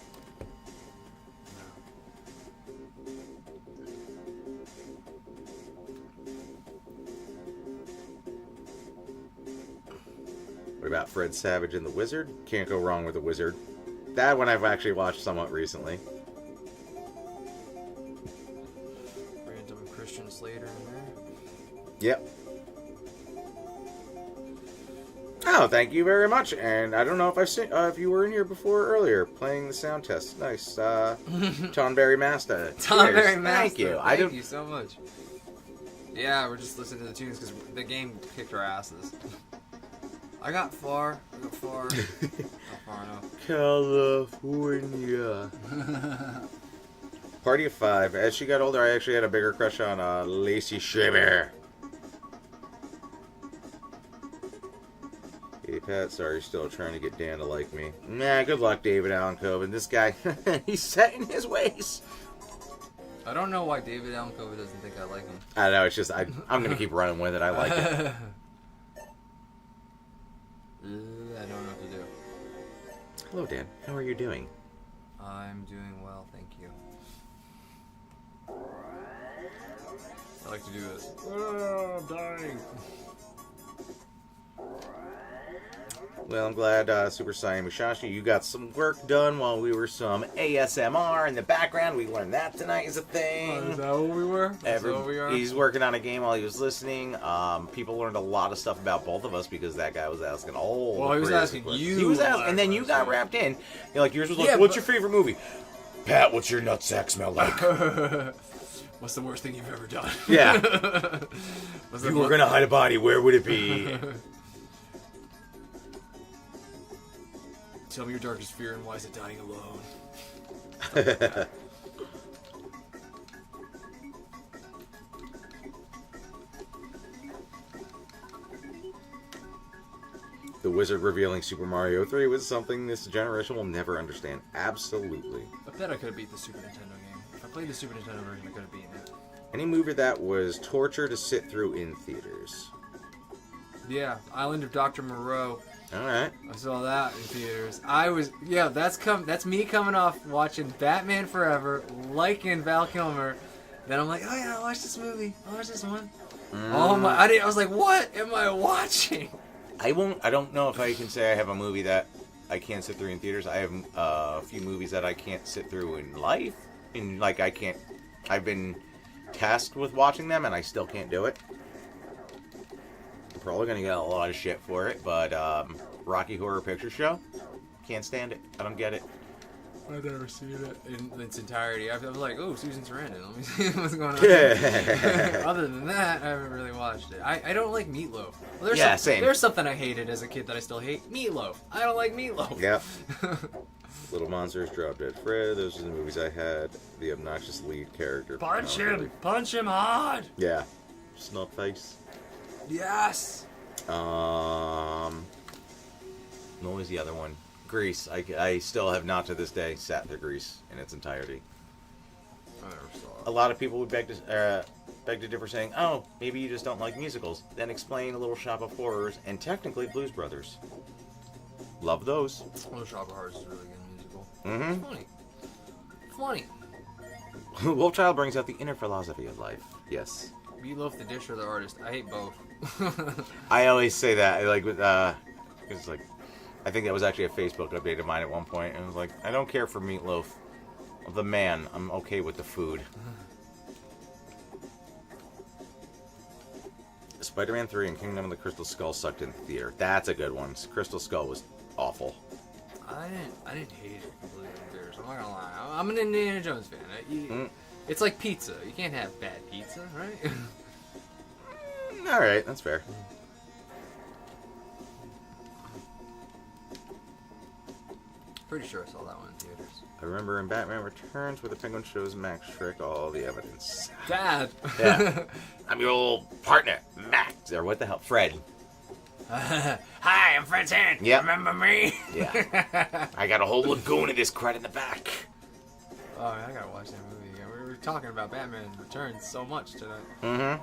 What about Fred Savage and the Wizard? Can't go wrong with the Wizard. That one I've actually watched somewhat recently. Random Christian Slater in there. Yep. Oh, thank you very much. And I don't know if I've seen if you were in here before or earlier playing the sound test. Nice, Tonberry Master. Tonberry Master. Thank you. Thank you so much. Yeah, we're just listening to the tunes because the game kicked our asses. I got far. Not far enough. California. Party of 5. As she got older, I actually had a bigger crush on Lacey Schreiber. Hey, Pat, sorry, you're still trying to get Dan to like me. Nah, good luck, David Allen Coven. This guy, he's set in his ways. I don't know why David Allen Coe doesn't think I like him. I don't know. It's just I'm gonna keep running with it. I like it. I don't know what to do. Hello, Dan. How are you doing? I'm doing well, thank you. I like to do this. Oh, I'm dying. Well, I'm glad, Super Saiyan Musashi, you got some work done while we were some ASMR in the background. We learned that tonight is a thing. Oh, is that what we were? Is that what we are? He's working on a game while he was listening. People learned a lot of stuff about both of us because that guy was asking all. Well, he was asking you. He was asking, and then you got wrapped in. Like yours was like, "What's your favorite movie?" Pat, what's your nutsack smell like? What's the worst thing you've ever done? Yeah. If you were gonna hide a body, where would it be? Tell me your darkest fear and why is it dying alone? The wizard revealing Super Mario 3 was something this generation will never understand. Absolutely. I bet I could have beat the Super Nintendo game. If I played the Super Nintendo version, I could have beaten it. Any movie that was torture to sit through in theaters. Yeah, Island of Dr. Moreau. Alright. I saw that in theaters. That's me coming off watching Batman Forever, liking Val Kilmer. Then I'm like, oh yeah, I'll watch this movie. I'll watch this one. Oh my! I was like, what am I watching? I don't know if I can say I have a movie that I can't sit through in theaters. I have a few movies that I can't sit through in life. I've been tasked with watching them and I still can't do it. I'm probably gonna get a lot of shit for it, but Rocky Horror Picture Show, can't stand it. I don't get it. I've never seen it in its entirety. I was like, oh, Susan Sarandon. Let me see what's going on. Other than that, I haven't really watched it. I don't like Meatloaf. Well, Same. There's something I hated as a kid that I still hate. Meatloaf. I don't like Meatloaf. Yep. Little Monsters, Drop Dead Fred. Those are the movies I had. The obnoxious lead character. Punch him! Punch him hard! Yeah. Snot face. Yes! What was the other one? Grease. I still have not to this day sat through Grease in its entirety. I never saw it. A lot of people would beg to differ, saying, "Oh, maybe you just don't like musicals." Then explain A Little Shop of Horrors and technically Blues Brothers. Love those. Little Shop of Horrors is a really good musical. Mm-hmm. Funny. Wolfchild brings out the inner philosophy of life. Yes. Meatloaf the dish or the artist? I hate both. I always say that, like with it's like, I think that was actually a Facebook update of mine at one point, and it was like, I don't care for Meatloaf, the man. I'm okay with the food. Spider-Man 3 and Kingdom of the Crystal Skull sucked in theater. That's a good one. Crystal Skull was awful. I didn't hate it completely in theaters. I'm not gonna lie. I'm an Indiana Jones fan. It's like pizza. You can't have bad pizza, right? All right, that's fair. Pretty sure I saw that one in theaters. I remember in Batman Returns where the Penguin shows Max Schreck all the evidence. Dad! Yeah. I'm your old partner, Max. Or what the hell? Fred. Hi, I'm Fred's hand. Yep. Remember me? Yeah. I got a whole lagoon of this crud in the back. Oh, I gotta watch that movie again. We were talking about Batman Returns so much tonight. Mm-hmm.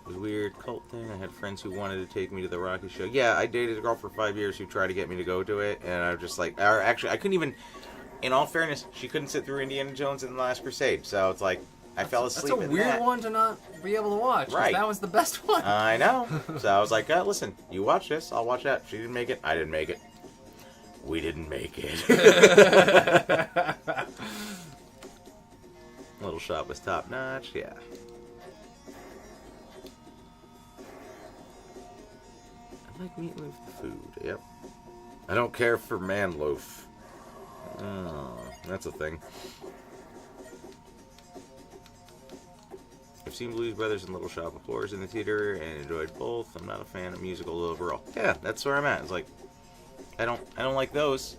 It was a weird cult thing. I had friends who wanted to take me to the Rocky show. Yeah, I dated a girl for 5 years who tried to get me to go to it, and I was just like, or actually, I couldn't even, in all fairness, she couldn't sit through Indiana Jones and the Last Crusade, so it's like, I fell asleep. That's a weird one to not be able to watch. Right. That was the best one. I know. So I was like, listen, you watch this, I'll watch that. She didn't make it, I didn't make it. We didn't make it. Little Shop was top notch, yeah. I like meatloaf food, yep. I don't care for man loaf. Oh, that's a thing. I've seen Blues Brothers and Little Shop of Horrors in the theater and enjoyed both. I'm not a fan of musicals overall. Yeah, that's where I'm at. It's like, I don't like those.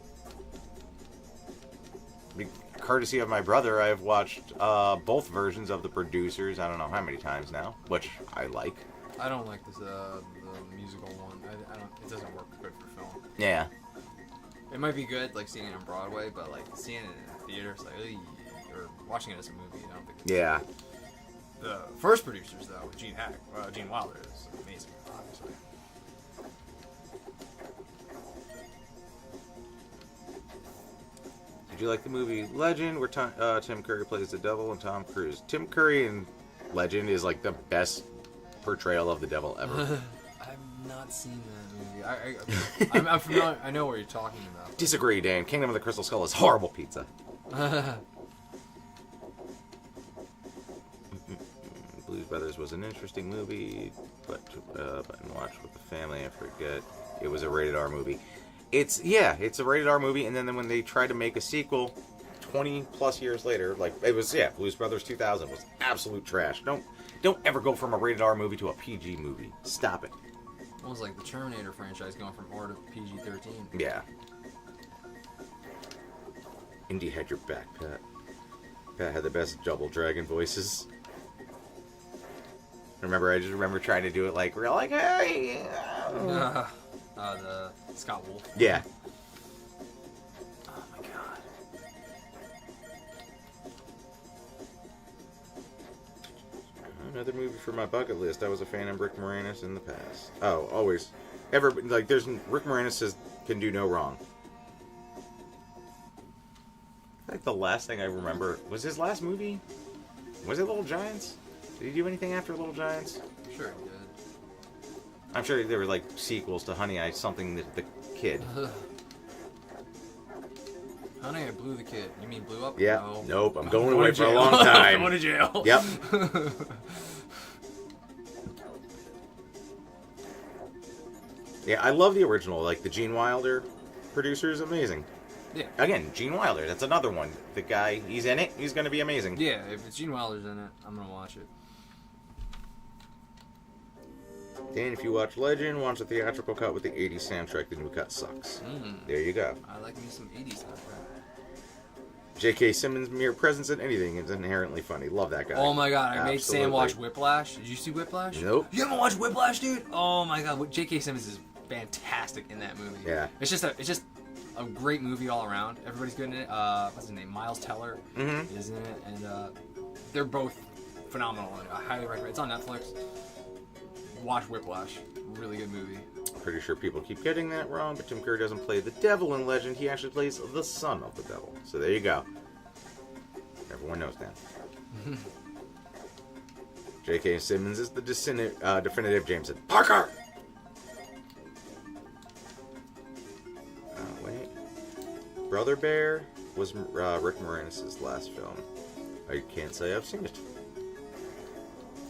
Courtesy of my brother, I've watched both versions of The Producers. I don't know how many times now, which I like. I don't like this the musical one. I don't. It doesn't work good for film. Yeah. It might be good, like seeing it on Broadway, but like seeing it in a theater, it's like, or watching it as a movie. I don't think. Yeah. The first producers though, with Gene Wilder, is amazing. Obviously. Did you like the movie Legend, where Tim Curry plays the devil and Tom Cruise? Tim Curry in Legend is like the best portrayal of the devil ever. I've not seen that movie. I'm familiar. I know what you're talking about. Disagree, Dan. Kingdom of the Crystal Skull is horrible pizza. Blues Brothers was an interesting movie, but watch with the family. I forget it was a rated R movie. It's a rated R movie, and then when they tried to make a sequel 20 plus years later, like it was Blues Brothers 2000 was absolute trash. Don't ever go from a rated R movie to a PG movie. Stop it. Almost like the Terminator franchise going from R to PG-13. Yeah. Indy had your back, Pat. Pat had the best double dragon voices. I just remember trying to do it like real, like, hey. The Scott Wolf. Yeah. Oh my god. Another movie for my bucket list. I was a fan of Rick Moranis in the past. Oh, always. Rick Moranis can do no wrong. I think the last thing I remember was his last movie. Was it Little Giants? Did he do anything after Little Giants? I'm sure he did. I'm sure there were like sequels to Honey, I Something the Kid. Honey, I Blew the Kid. You mean blew up? Yeah. No. Nope. I'm going away for a long time. Going to jail. Yep. Yeah, I love the original. Like the Gene Wilder producer is amazing. Yeah. Again, Gene Wilder. That's another one. The guy, he's in it. He's going to be amazing. Yeah, if it's Gene Wilder's in it, I'm going to watch it. Dan, if you watch Legend, watch the theatrical cut with the 80s soundtrack. The new cut sucks. There you go. I like me some 80s soundtrack. J.K. Simmons' mere presence in anything is inherently funny. Love that guy. Oh my god, I made Absolutely. Sam watch Whiplash. Did you see Whiplash? Nope. You haven't watched Whiplash, dude? Oh my god, J.K. Simmons is fantastic in that movie. Yeah. It's just a great movie all around. Everybody's good in it. What's his name? Miles Teller is in it, and they're both phenomenal. I highly recommend. It's on Netflix. Watch Whiplash. Really good movie. Pretty sure people keep getting that wrong, but Tim Curry doesn't play the devil in Legend. He actually plays the son of the devil. So there you go. Everyone knows that. J.K. Simmons is the definitive Jameson. Parker! Wait. Brother Bear was Rick Moranis' last film. I can't say I've seen it.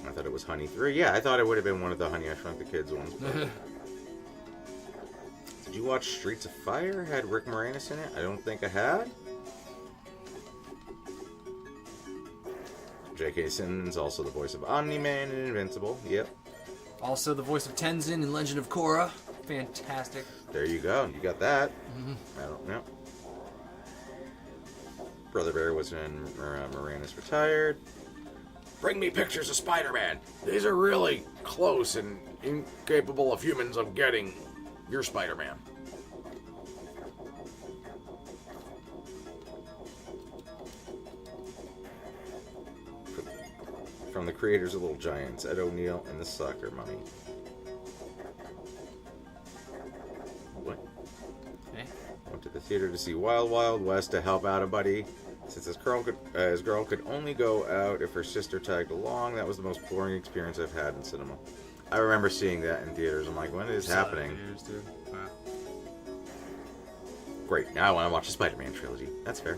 I thought it was Honey 3. Yeah, I thought it would have been one of the Honey, I Shrunk the Kids ones. Did you watch Streets of Fire? Had Rick Moranis in it? I don't think I had. J.K. Simmons, also the voice of Omni-Man in Invincible. Yep. Also the voice of Tenzin in Legend of Korra. Fantastic. There you go. You got that. I don't know. Brother Bear was in Moranis Retired. Bring me pictures of Spider-Man. These are really close and incapable of humans of getting your Spider-Man. From the creators of Little Giants, Ed O'Neill and the Soccer Mummy. What? Hey? Went to the theater to see Wild Wild West to help out a buddy. Since his girl could only go out if her sister tagged along, that was the most boring experience I've had in cinema. I remember seeing that in theaters. I'm like, when is this happening? Wow. Great, now I want to watch the Spider-Man trilogy. That's fair.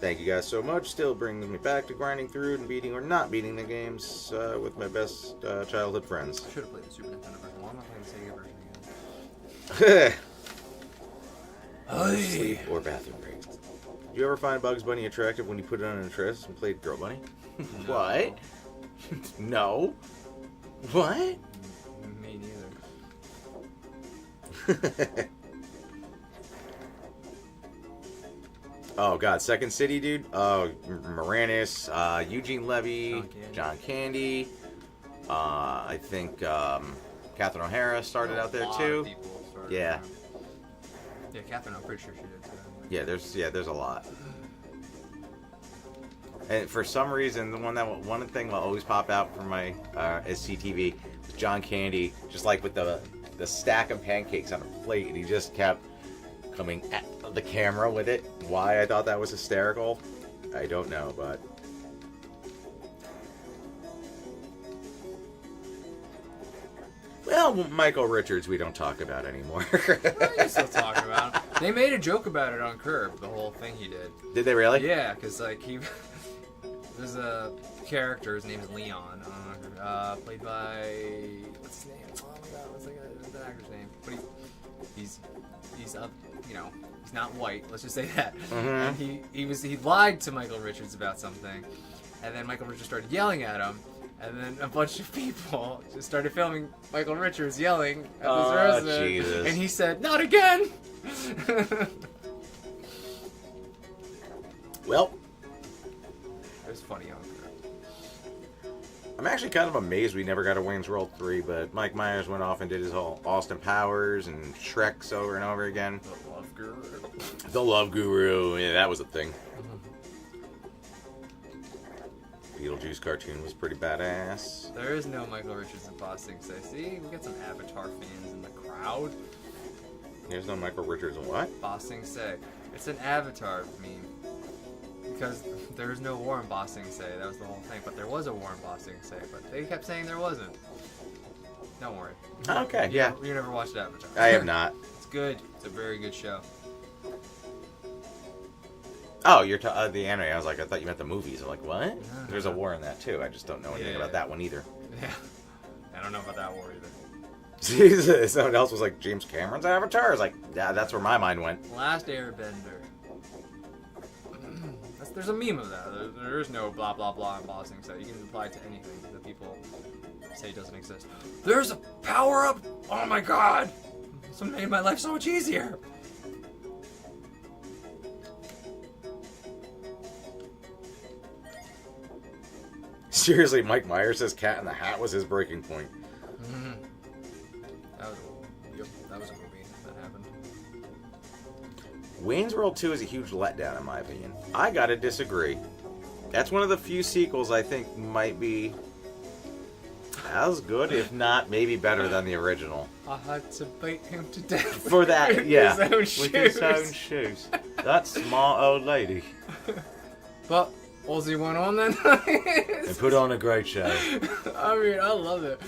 Thank you guys so much. Still brings me back to grinding through and beating or not beating the games with my best childhood friends. I should have played the Super Nintendo version. Why am I playing the Sega version again? Sleep or bathroom breaks. Did you ever find Bugs Bunny attractive when you put it on an interest and played Girl Bunny? No. What? No. What? Me neither. Oh god, Second City, dude. Oh, Moranis, Eugene Levy, John Candy. John Candy. I think Catherine O'Hara started out there A lot too. of people started Yeah. there. Yeah, Catherine, I'm pretty sure she did too. Yeah, there's a lot. And for some reason, the one thing will always pop out from my SCTV was John Candy, just like with the stack of pancakes on a plate, and he just kept coming at the camera with it. Why I thought that was hysterical, I don't know, but. Well, Michael Richards, we don't talk about anymore. Well, you still talking about him. They made a joke about it on Curb, the whole thing he did. Did they really? Yeah, because like there's a character. His name is Leon, played by what's his name? Oh my god, what's the actor's name? But he's up, he's not white. Let's just say that. Mm-hmm. And he lied to Michael Richards about something, and then Michael Richards started yelling at him. And then a bunch of people just started filming Michael Richards yelling at this resident. Jesus. And he said, "Not again!" Well, It was funny on there. I'm actually kind of amazed we never got a Wayne's World 3, but Mike Myers went off and did his whole Austin Powers and Shreks over and over again. The Love Guru. The Love Guru, yeah, that was a thing. Beetlejuice cartoon was pretty badass. There is no Michael Richards in Boston. So see, we got some Avatar fans in the crowd. There's no Michael Richards in what? Boston Say. It's an Avatar meme. Because there is no war in Boston Say. That was the whole thing. But there was a war in Boston Say. But they kept saying there wasn't. Don't worry. Okay, yeah. You never watched Avatar. I have not. It's good. It's a very good show. Oh, you're the anime. I was like, I thought you meant the movies. I'm like, what? No, There's no. a war in that too. I just don't know anything about that one either. Yeah. I don't know about that war either. Jesus. Someone else was like, James Cameron's Avatar? I was like, yeah, that's where my mind went. Last Airbender. There's a meme of that. There is no blah blah blah in Boston, so you can apply it to anything that people say doesn't exist. There's a power up! Oh my god! This one made my life so much easier! Seriously, Mike Myers says Cat in the Hat was his breaking point. Mm-hmm. That was a movie that happened. Wayne's World 2 is a huge letdown in my opinion. I gotta disagree. That's one of the few sequels I think might be as good, if not maybe better than the original. I had to beat him to death For that, yeah. with his own shoes. That smart old lady. But Ozzy went on then. And put on a great show. I mean, I love it.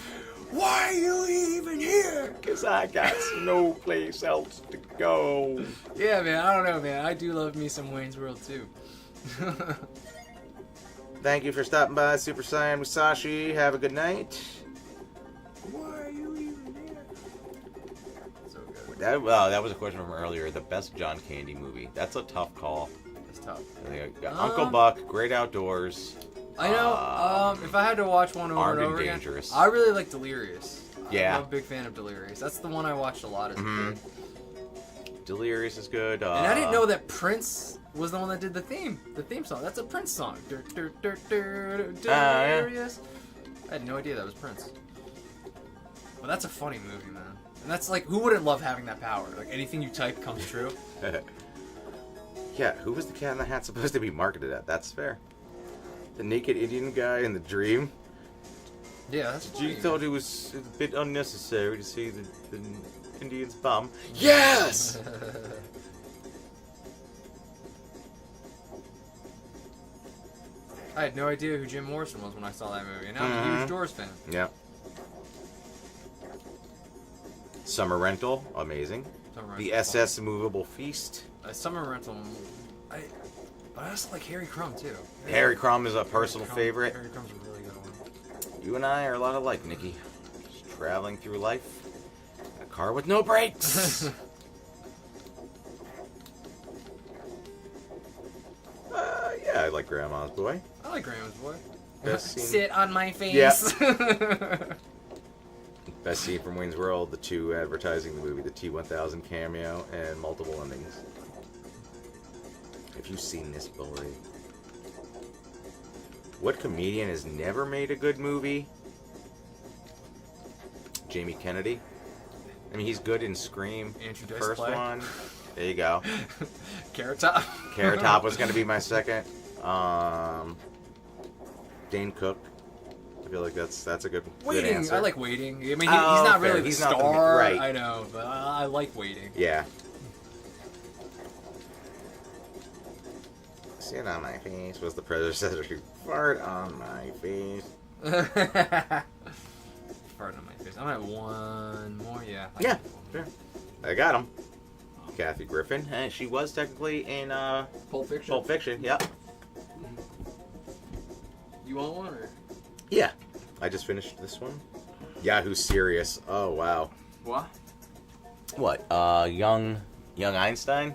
Why are you even here? Because I got no place else to go. Yeah, man, I don't know, man. I do love me some Wayne's World, too. Thank you for stopping by, Super Saiyan Musashi. Have a good night. Why are you even here? So good. That was a question from earlier. The best John Candy movie. That's a tough call. It's tough. Uncle Buck, Great Outdoors. I know, if I had to watch one over Armed and and over Dangerous. again, I really like Delirious. Yeah. I'm a big fan of Delirious. That's the one I watched a lot as a kid. Delirious is good. And I didn't know that Prince was the one that did the theme song. That's a Prince song. Delirious. I had no idea that was Prince. Well, that's a funny movie, man. And that's like, who wouldn't love having that power? Like, anything you type comes true. Yeah, who was the Cat in the Hat supposed to be marketed at? That's fair. The naked Indian guy in the dream. Yeah, that's funny. You thought it was a bit unnecessary to see the Indian's bum? Yes! I had no idea who Jim Morrison was when I saw that movie, and now I'm a huge Doors fan. Yeah. Summer Rental, amazing. The SS Movable Feast. Summer Rental. But I also like Harry Crumb too. Harry Crumb is a personal favorite. Harry Crumb's a really good one. You and I are a lot alike, Nikki. Just traveling through life in a car with no brakes. Yeah, I like Grandma's Boy. I like Grandma's Boy. Best scene. Sit on my face. Yeah. Best scene from Wayne's World, the two advertising the movie, the T-1000 cameo, and multiple endings. Have you seen this, boy? What comedian has never made a good movie? Jamie Kennedy. I mean, he's good in Scream. Andrew The Dice first Clay. one. There you go. Carrot Top. Carrot Top was going to be my second. Dane Cook. I feel like that's a good Waiting. answer. I like Waiting. I mean, he's Oh, not fair. really the He's not the- star. right. I know, but I like Waiting. Yeah. Sit on my face was the predecessor to fart on my face. Fart on my face. I'm at one more. Yeah. Yeah, sure. I got him. Kathy Griffin, and she was technically in Pulp Fiction. Pulp Fiction. Yep. You want one or? Yeah. I just finished this one. Yahoo Serious. Oh wow. What? What? Young Einstein.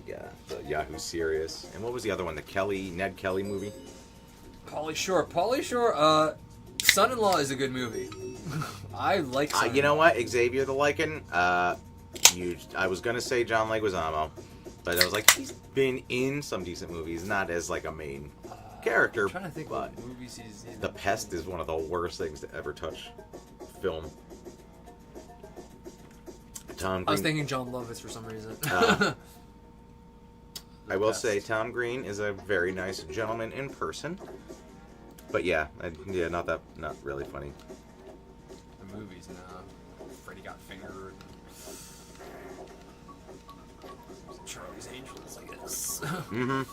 Yeah, the Yahoo Serious. And what was the other one? The Ned Kelly movie. Pauly Shore. Pauly Shore. Son-in-Law is a good movie. I like. You know what? Xavier the Lycan. I was gonna say John Leguizamo, but I was like, he's been in some decent movies, not as like a main character. I'm trying to think but what movies he's in. The Pest is one of the worst things to ever touch film. Tom Green. I was thinking John Lovitz for some reason. I will say Tom Green is a very nice gentleman in person, but yeah, not really funny. The movies and Freddy Got Fingered. Charlie's Angels, I guess. Mm-hmm.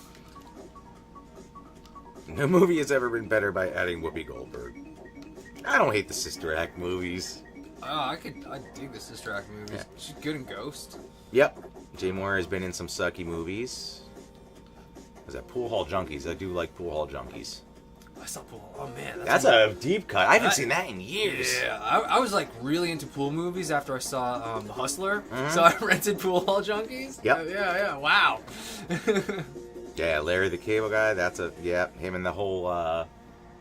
No movie has ever been better by adding Whoopi Goldberg. I don't hate the Sister Act movies. I dig the Sister Act movies. Yeah. She's good in Ghost. Yep. Jay Moore has been in some sucky movies. Was that Pool Hall Junkies? I do like Pool Hall Junkies. I saw Pool. Oh man, That's a deep cut. I haven't seen that in years. Yeah, I was like really into pool movies after I saw The Hustler. Mm-hmm. So I rented Pool Hall Junkies. Yep. Yeah. Wow. Yeah, Larry the Cable Guy. Him and the whole I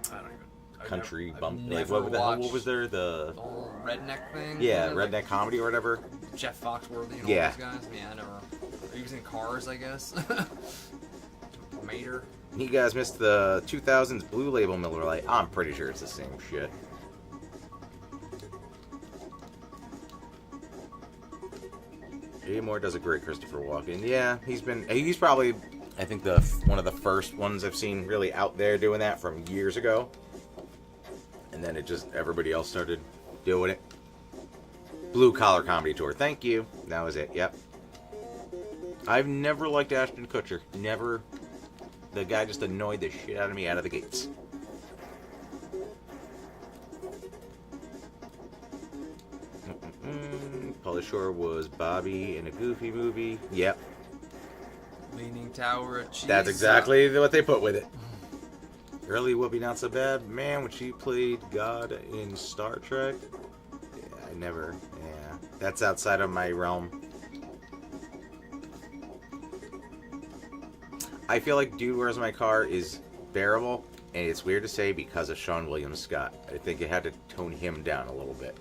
don't even. country I've bump. Like never what the hell? What watched was there? The whole redneck thing. yeah, like redneck comedy or whatever. Jeff Foxworthy and Yeah. all those guys. Yeah, I never. He was in Cars, I guess. Mater. You guys missed the 2000s Blue Label Miller Lite. I'm pretty sure it's the same shit. Jay Moore does a great Christopher Walken. Yeah, he's probably, I think, one of the first ones I've seen really out there doing that from years ago. And then everybody else started doing it. Blue Collar Comedy Tour. Thank you. That was it. Yep. I've never liked Ashton Kutcher. Never. The guy just annoyed the shit out of me out of the gates. Pauly Shore was Bobby in a Goofy movie. Yep. Leaning Tower of Cheese. That's exactly what they put with it. Early Whoopi Not So Bad. Man, when she played God in Star Trek. Yeah, yeah. That's outside of my realm. I feel like Dude, Where's My Car is bearable, and it's weird to say because of Sean William Scott. I think it had to tone him down a little bit.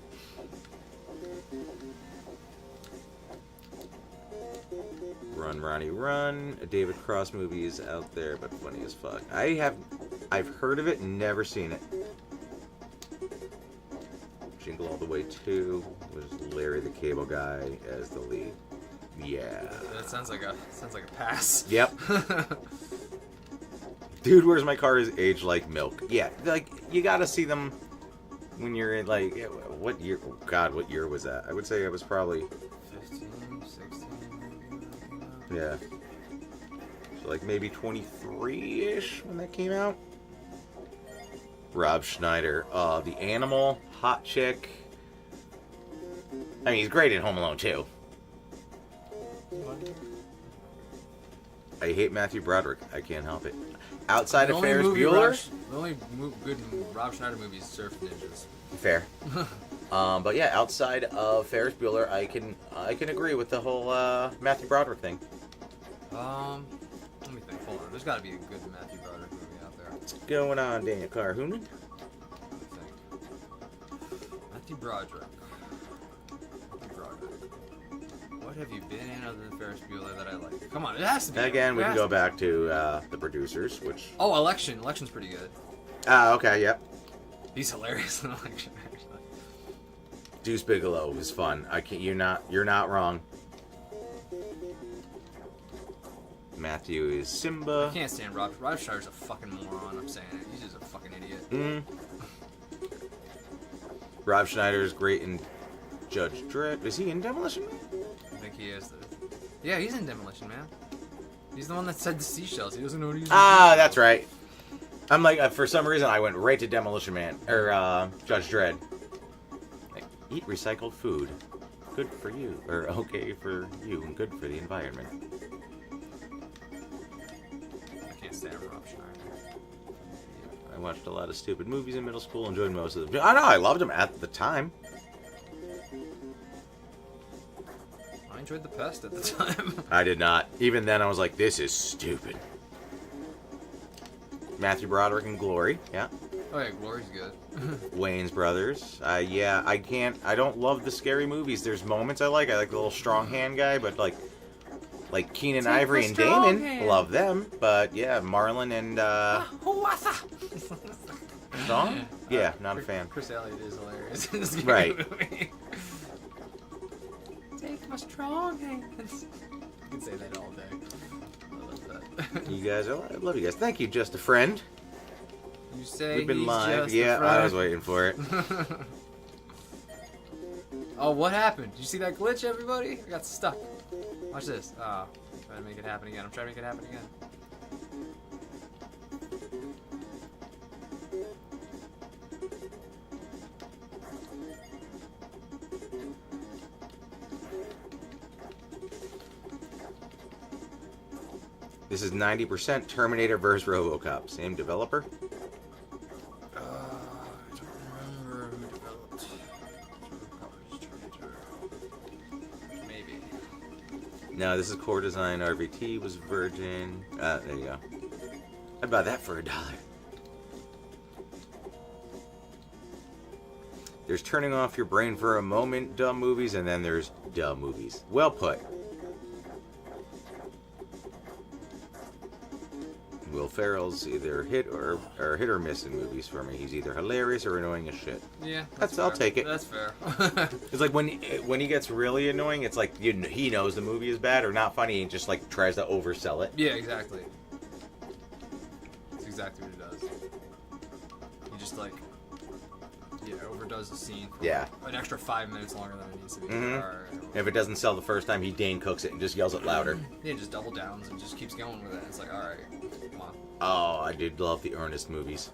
Run, Ronnie, Run. A David Cross movie is out there, but funny as fuck. I've heard of it, never seen it. Jingle All the Way 2 was Larry the Cable Guy as the lead. Yeah. That sounds like a pass. Yep. Dude, Where's My Car is aged like milk. Yeah, like you gotta see them when you're in like what year? Oh God, what year was that? I would say it was probably 15, 16. yeah. So like maybe 23-ish when that came out. Rob Schneider, The Animal, Hot Chick. I mean, he's great in Home Alone too. I hate Matthew Broderick. I can't help it. Outside of Ferris Bueller, The only good Rob Schneider movie is Surf Ninjas. fair. But yeah, outside of Ferris Bueller, I can agree with the whole Matthew Broderick thing. Let me think. Hold on. There's got to be a good Matthew Broderick movie out there. What's going on, Daniel Carhoon? Let me think. Matthew Broderick. What have you been in other than Ferris Bueller that I like? Come on, it has to be. Again, we can go back to the producers, which... Oh, Election. Election's pretty good. Ah, okay, yep. He's hilarious in Election, actually. Deuce Bigelow was fun. I can't. You're not wrong. Matthew is Simba. I can't stand Rob. Rob Schneider's a fucking moron. I'm saying it. He's just a fucking idiot. Rob Schneider is great in Judge Dredd. Is he in Demolition Man? I think he is. Yeah, he's in Demolition Man. He's the one that said the seashells. He doesn't know what he's doing. That's right. I'm like, for some reason, I went right to Demolition Man or Judge Dredd. Like, eat recycled food. Good for you, or okay for you, and good for the environment. I can't stand Rob Schneider. I watched a lot of stupid movies in middle school. Enjoyed most of them. I know, I loved them at the time. I enjoyed The Pest at the time. I did not. Even then, I was like, this is stupid. Matthew Broderick in Glory, yeah. Oh yeah, Glory's good. Wayne's Brothers. Yeah, I don't love the scary movies. There's moments I like. I like the little strong hand guy, but like Keenan Ivory and Damon, hand. love them. But yeah, Marlon and Song? Yeah, not a fan. Chris Elliott is hilarious in this Right. movie. Take my strong hands. You can say that all day. I love that. You guys, I love you guys. Thank you, Just a Friend. You say We've been he's live. just a Yeah, friend. I was waiting for it. Oh, what happened? Did you see that glitch, everybody? I got stuck. Watch this. I'm trying to make it happen again. I'm trying to make it happen again. This is 90% Terminator vs. RoboCop. Same developer? I don't remember who developed. Maybe. No, this is core design. RVT was Virgin. There you go. I'd buy that for $1. There's turning off your brain for a moment, dumb movies, and then there's dumb movies. Well put. Will Ferrell's either hit or miss in movies for me. He's either hilarious or annoying as shit. Yeah, I'll take it. That's fair. It's like when he gets really annoying, it's like he knows the movie is bad or not funny, and just like tries to oversell it. Yeah, exactly. That's exactly what he does. He just like overdoes the scene for an extra 5 minutes longer than it needs to be. Mm-hmm. Right. If it doesn't sell the first time, he Dane cooks it and just yells it louder. Yeah, just double downs and just keeps going with it. It's like, alright, come on. Oh, I did love the Ernest movies.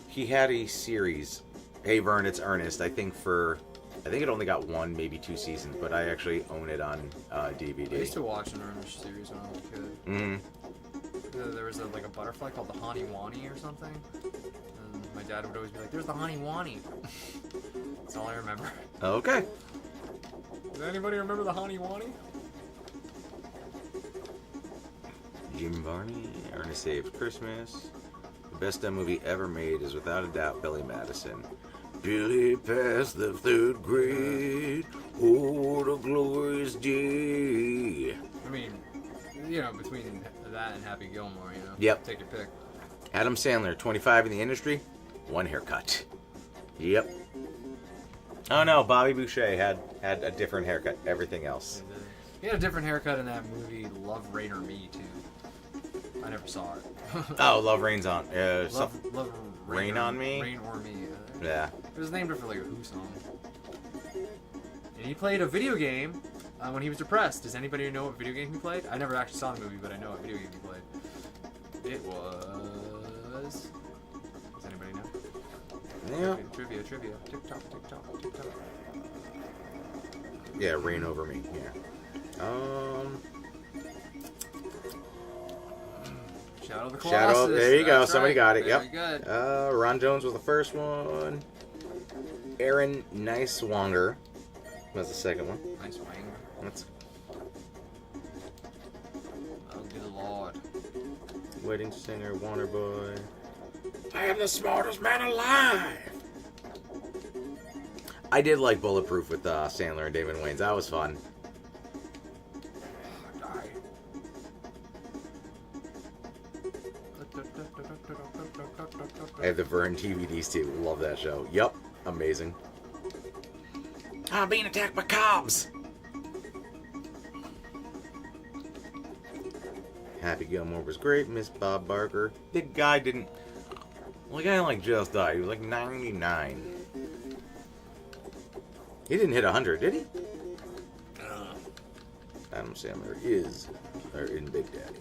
He had a series, Hey Vern, It's Ernest. I think it only got 1, maybe 2 seasons, but I actually own it on DVD. I used to watch an Ernest series when I was a kid. Mm-hmm. There was a butterfly called the Honey Wani or something. And my dad would always be like, "There's the Honey Wani." That's all I remember. Okay. Does anybody remember the Honey Wani? Jim Varney, Ernest Saves Christmas. The best dumb movie ever made is without a doubt Billy Madison. Billy passed the 3rd grade. Oh, the glorious day. I mean, between that and Happy Gilmore, Yep. Take your pick. Adam Sandler, 25 in the industry, 1 haircut. Yep. Oh no, Bobby Boucher had a different haircut. Everything else. He had a different haircut in that movie, Love, Rain, or Me, too. I never saw it. Oh, Love Rains on. Love Rain on Me? Rain or Me. Yeah. It was named after like a Who song. And he played a video game when he was depressed. Does anybody know what video game he played? I never actually saw the movie, but I know what video game he played. It was... Does anybody know? Yeah. Trivia. Tick-tock. Yeah, Rain Over Me. Yeah. Shadow of the Colossus. Shadow. There you go. That's Somebody right. got it. Very Yep. good. Ron Jones was the first one. Aaron Niswanger was the second one. Nice wing. That's Oh, good lord. Wedding Singer, Waterboy. I am the smartest man alive. I did like Bulletproof with Sandler and Damon Wayans. That was fun. I have the Vern DVDs too. Love that show. Yup. Amazing. I'm being attacked by cobs. Happy Gilmore was great. Miss Bob Barker. The guy didn't... Well, the guy like just died. He was like 99. He didn't hit 100, did he? Adam Sandler is in Big Daddy.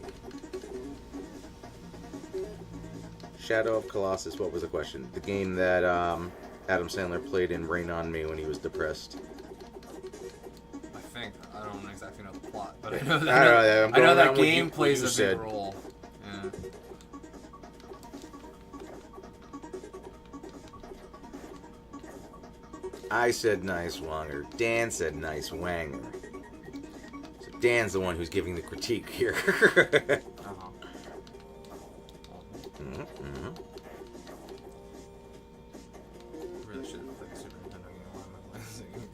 Shadow of Colossus, what was the question? The game that Adam Sandler played in Rain on Me when he was depressed. I think. I don't exactly know the plot, but I know that, I know that game plays a big role. Yeah. I said nice wanger. Dan said nice wanger. So Dan's the one who's giving the critique here. Really should have played Super Nintendo game. Why am I playing this game?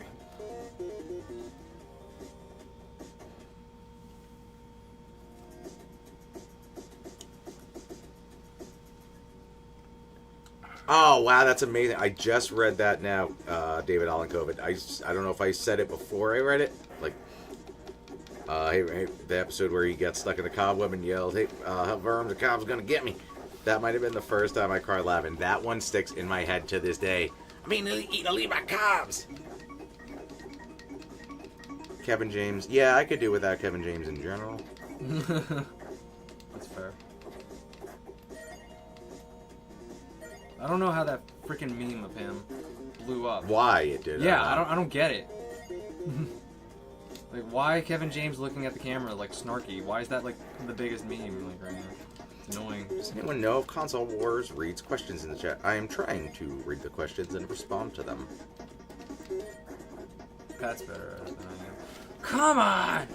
Oh, wow, that's amazing. I just read that now, David Allen COVID. I don't know if I said it before I read it. Like, hey, the episode where he gets stuck in the cobweb and yelled, hey, Verm, the cob's gonna get me. That might have been the first time I cried laughing. That one sticks in my head to this day. I mean, eating a leave my cobs. Kevin James. Yeah, I could do without Kevin James in general. That's fair. I don't know how that freaking meme of him blew up. Why it did? Yeah, I don't get it. Like, why Kevin James looking at the camera like snarky? Why is that like the biggest meme like right now? It's annoying. Does anyone know if Console Wars reads questions in the chat? I am trying to read the questions and respond to them. That's better than I am. Come on!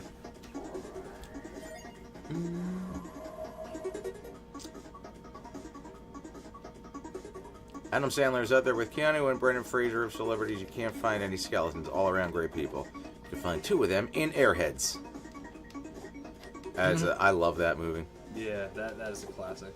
Adam Sandler's out there with Keanu and Brendan Fraser of celebrities. You can't find any skeletons. All around great people. You can find 2 of them in Airheads. I love that movie. Yeah, that is a classic.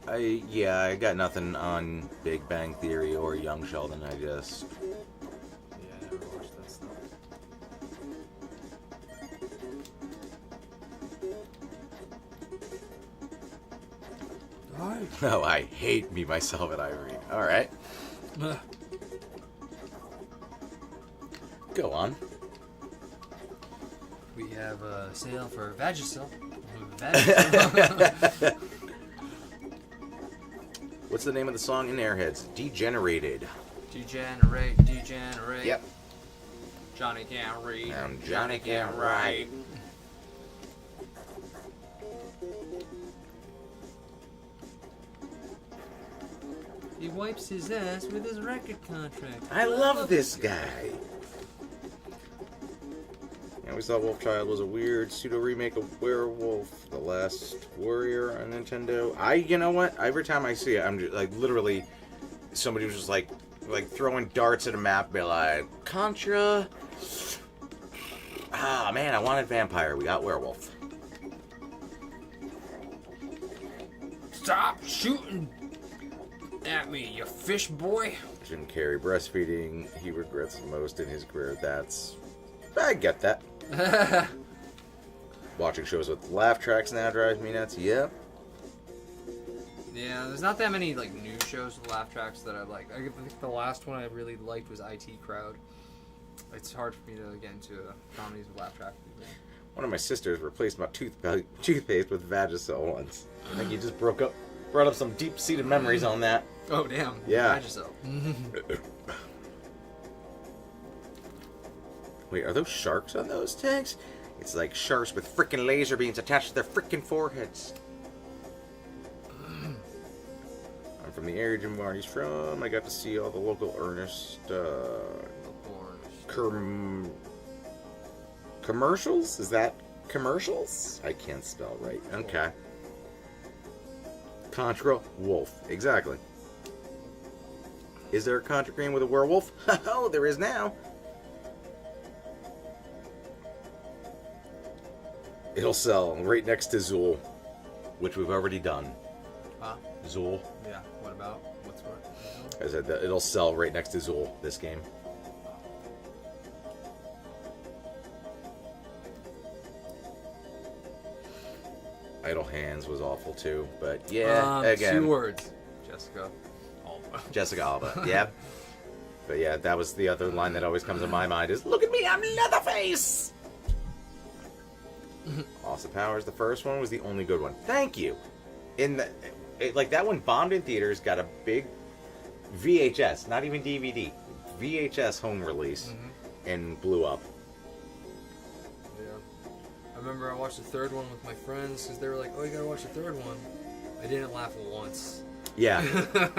I got nothing on Big Bang Theory or Young Sheldon. I just... Yeah, I never watched that stuff. Oh, I hate me, myself, and Irene. Alright. Go on. We have a sale for Vagisil. What's the name of the song in Airheads? Degenerated. Degenerate. Yep. Johnny can't read. And Johnny can't write. He wipes his ass with his record contract. I love this guy. I always thought Wolfchild was a weird pseudo remake of Werewolf, The Last Warrior on Nintendo. You know what? Every time I see it, I'm just like, literally, somebody was just like throwing darts at a map, be like, Contra. Ah, man, I wanted Vampire. We got Werewolf. Stop shooting at me, you fish boy. Jim Carrey breastfeeding. He regrets the most in his career. I get that. Watching shows with laugh tracks now drives me nuts. Yep. Yeah, there's not that many like new shows with laugh tracks that I like. I think the last one I really liked was IT Crowd. It's hard for me to get into comedies with laugh tracks. One of my sisters replaced my toothpaste with Vagisil once. I think he just brought up some deep-seated memories on that. Oh damn! Yeah. Vagisil. Wait, are those sharks on those tanks? It's like sharks with frickin' laser beams attached to their frickin' foreheads. I'm from the area Jim Marty's from. I got to see all the local Ernest commercials? Is that commercials? I can't spell right. Okay. Contra Wolf. Exactly. Is there a Contra game with a werewolf? Oh, there is now. It'll sell right next to Zool, which we've already done. Huh? Zool. Yeah. What about? What's what? I said that it'll sell right next to Zool, this game. Idle Hands was awful too, but yeah, again. 2 words. Jessica Alba. Jessica Alba, yeah. But yeah, that was the other line that always comes to my mind is, "Look at me, I'm Leatherface!" Austin Powers, the first one, was the only good one. Thank you. Like, that one bombed in theaters, got a big VHS, not even DVD, VHS home release, and blew up. Yeah. I remember I watched the third one with my friends because they were like, "Oh, you gotta watch the third one." I didn't laugh once. Yeah.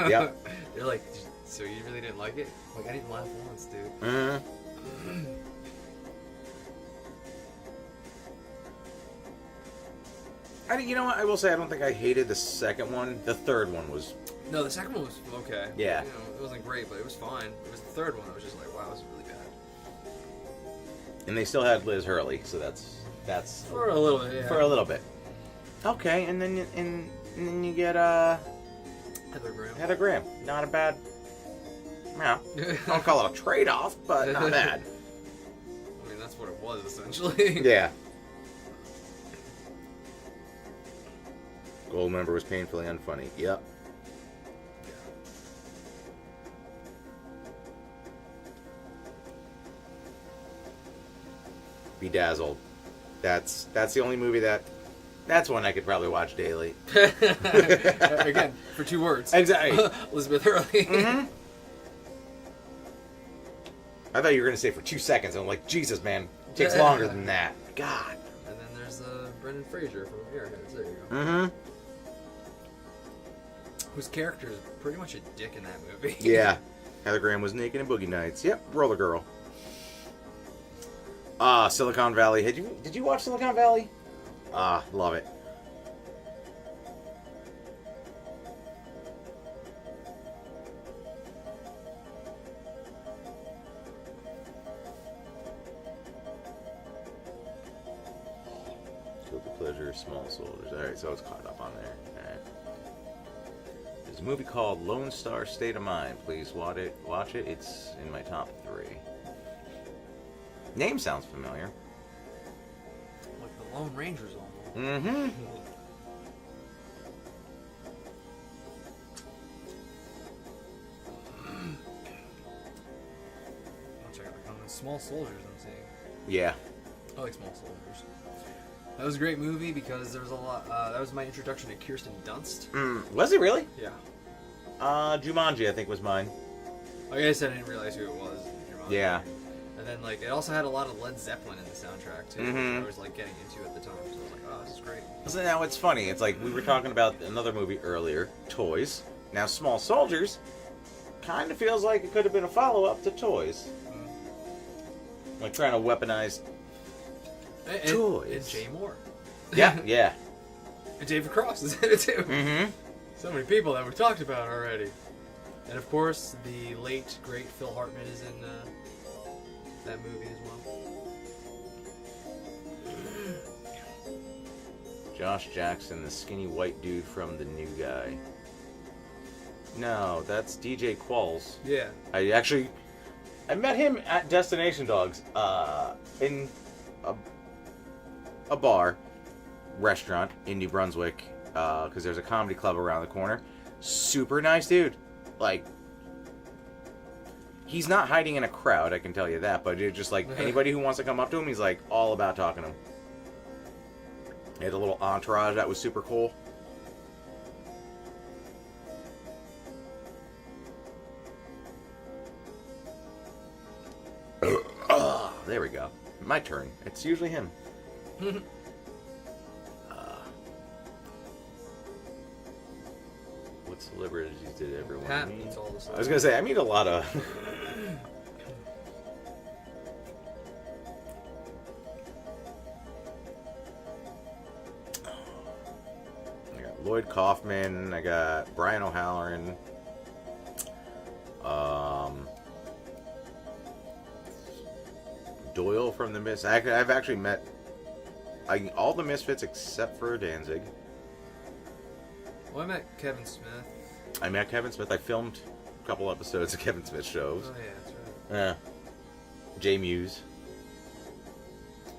Yep. They're like, "So you really didn't like it?" I'm like, I didn't laugh once, dude. Mm-hmm. You know what? I will say I don't think I hated the second one. The third one was... No, the second one was okay. Yeah. You know, it wasn't great, but it was fine. It was the third one. I was just like, wow, this is really bad. And they still had Liz Hurley, so that's For a little bit, yeah. for a little bit. Okay, and then you get Heather Graham. Heather Graham. Not a bad... Yeah. I don't call it a trade-off, but not bad. I mean, that's what it was, essentially. Yeah. Goldmember was painfully unfunny. Yep. Bedazzled. That's the only movie that's one I could probably watch daily. Again, for 2 words. Exactly. Elizabeth Hurley. Mm-hmm. I thought you were going to say for 2 seconds. I'm like, Jesus, man. It takes longer than that. God. And then there's Brendan Fraser from Airheads. There you go. Mm-hmm. Whose character is pretty much a dick in that movie. Yeah. Heather Graham was naked in Boogie Nights. Yep. Roller Girl. Silicon Valley. Did you watch Silicon Valley? Love it. Guilty Pleasure, Small Soldiers. Alright, so it's caught up on there. Alright. There's a movie called Lone Star State of Mind. Please watch it. It's in my top 3. Name sounds familiar. Like the Lone Rangers almost. Mm-hmm. I'll check out the comments. Small Soldiers, I'm saying. Yeah. I like Small Soldiers. That was a great movie because there was a lot. That was my introduction to Kirsten Dunst. Was it really? Yeah. Jumanji, I think, was mine. I guess I didn't realize who it was. Jumanji. Yeah. And then, like, it also had a lot of Led Zeppelin in the soundtrack, too, which I was, like, getting into at the time. So I was like, oh, this is great. So now it's funny. It's like we were talking about another movie earlier, Toys. Now Small Soldiers kind of feels like it could have been a follow-up to Toys. Like trying to weaponize Toys. And Jay Moore. Yeah, yeah. And David Cross is in it, too. Mm-hmm. So many people that we talked about already. And, of course, the late, great Phil Hartman is in that movie as well. Josh Jackson, the skinny white dude from The New Guy. No, that's DJ Qualls. Yeah. I met him at Destination Dogs, in a bar, restaurant in New Brunswick, because there's a comedy club around the corner. Super nice dude. Like, he's not hiding in a crowd, I can tell you that, but it's just like anybody who wants to come up to him, he's like all about talking to him. He had a little entourage that was super cool. There we go. My turn. It's usually him. What celebrities did everyone meet? That's all the I was gonna say, I meet a lot of... I got Lloyd Kaufman, I got Brian O'Halloran, Doyle from The Mist. I've actually met All the Misfits except for Danzig. Well, I met Kevin Smith. I met Kevin Smith. I filmed a couple episodes of Kevin Smith shows. Oh, yeah, that's right. Yeah. J Muse.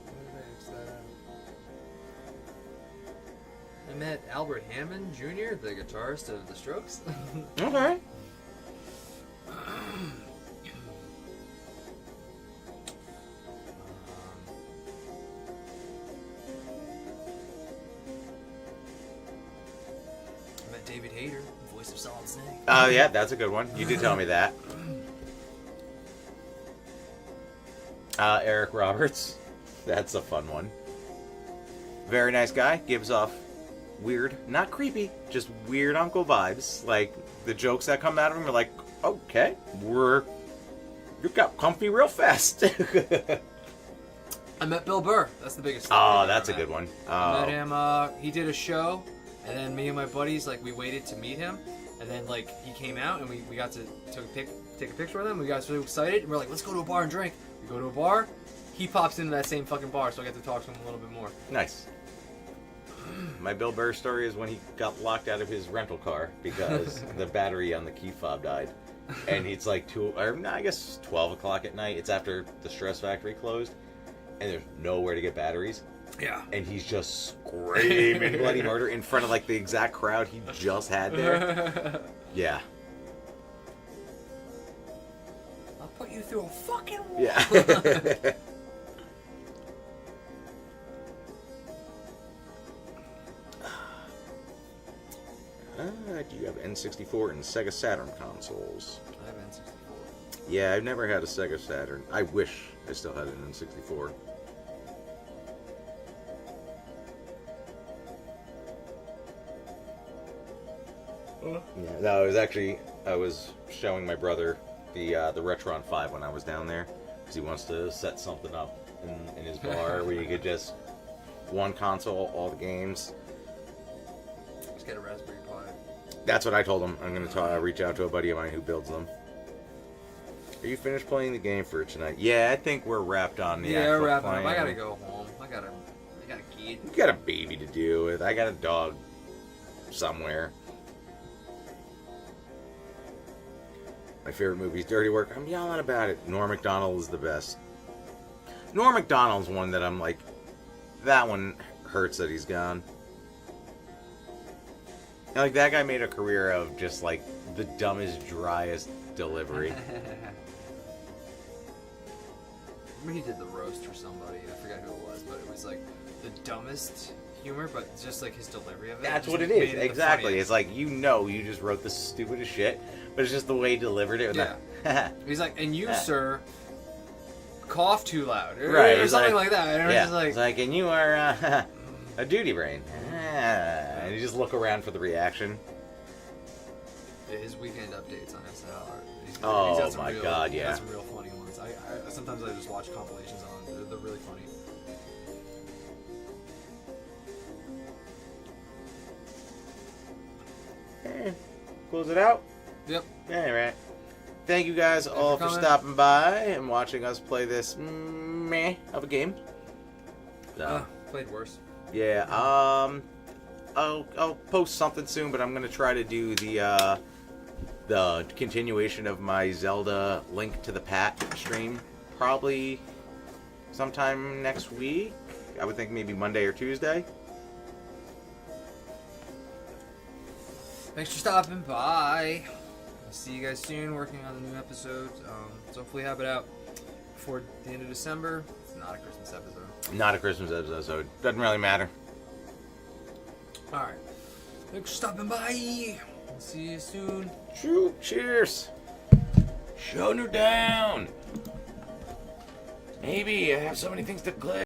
Where did I X that out? I met Albert Hammond Jr., the guitarist of The Strokes. Okay. I met David Hayter, voice of Solid Snake. Oh, yeah, that's a good one. You did tell me that. Eric Roberts. That's a fun one. Very nice guy. Gives off weird, not creepy, just weird uncle vibes. Like, the jokes that come out of him are like, okay, you got comfy real fast. I met Bill Burr. That's the biggest. Oh, that's a good one. I met him. He did a show, and then me and my buddies, like, we waited to meet him, and then, like, he came out, and we got to take a picture with him. We got so excited, and we're like, let's go to a bar and drink. We go to a bar. He pops into that same fucking bar, so I get to talk to him a little bit more. Nice. My Bill Burr story is when he got locked out of his rental car because the battery on the key fob died. And it's like 12 o'clock at night. It's after the Stress Factory closed. And there's nowhere to get batteries. Yeah. And he's just screaming bloody murder in front of like the exact crowd he just had there. Yeah. I'll put you through a fucking wall. Yeah. Do you have N64 and Sega Saturn consoles? I have N64. Yeah, I've never had a Sega Saturn. I wish I still had an N64. Yeah, no, I was showing my brother the Retron 5 when I was down there because he wants to set something up in his bar where you could just one console, all the games. Just get a Raspberry Pi. That's what I told him. I'm going to reach out to a buddy of mine who builds them. Are you finished playing the game for tonight? Yeah, I think we're wrapped on the actual wrapping playing. up. I gotta go home. I got a kid. You got a baby to deal with. I got a dog somewhere. My favorite movie is Dirty Work. I'm yelling about it. Norm Macdonald is the best. Norm Macdonald's one that I'm like, that one hurts that he's gone. And like, that guy made a career of just like the dumbest, driest delivery. Remember he did the roast for somebody. I forgot who it was, but it was like the dumbest humor, but just like his delivery of it. That's just what it made is. Exactly. It's like, you just wrote the stupidest shit, but it's just the way he delivered it. Yeah. He's like, and you, sir, cough too loud. Right. Or something like that. And yeah. It's like, and you are a duty brain. And you just look around for the reaction. His weekend updates on SNL. He's Oh my god, yeah. He's got some real funny ones. I sometimes I just watch compilations on them. They're really funny. Close it out. Yep. Alright. Thank you guys all for stopping by and watching us play this meh of a game. Played worse. Yeah, I'll post something soon, but I'm gonna try to do the continuation of my Zelda Link to the Pat stream probably sometime next week. I would think maybe Monday or Tuesday. Thanks for stopping by. I'll see you guys soon working on the new episodes. So hopefully have it out before the end of December. It's not a Christmas episode. Not a Christmas episode. Doesn't really matter. Alright. Thanks for stopping by. I'll see you soon. Cheers. Shutting her down. Maybe I have so many things to click.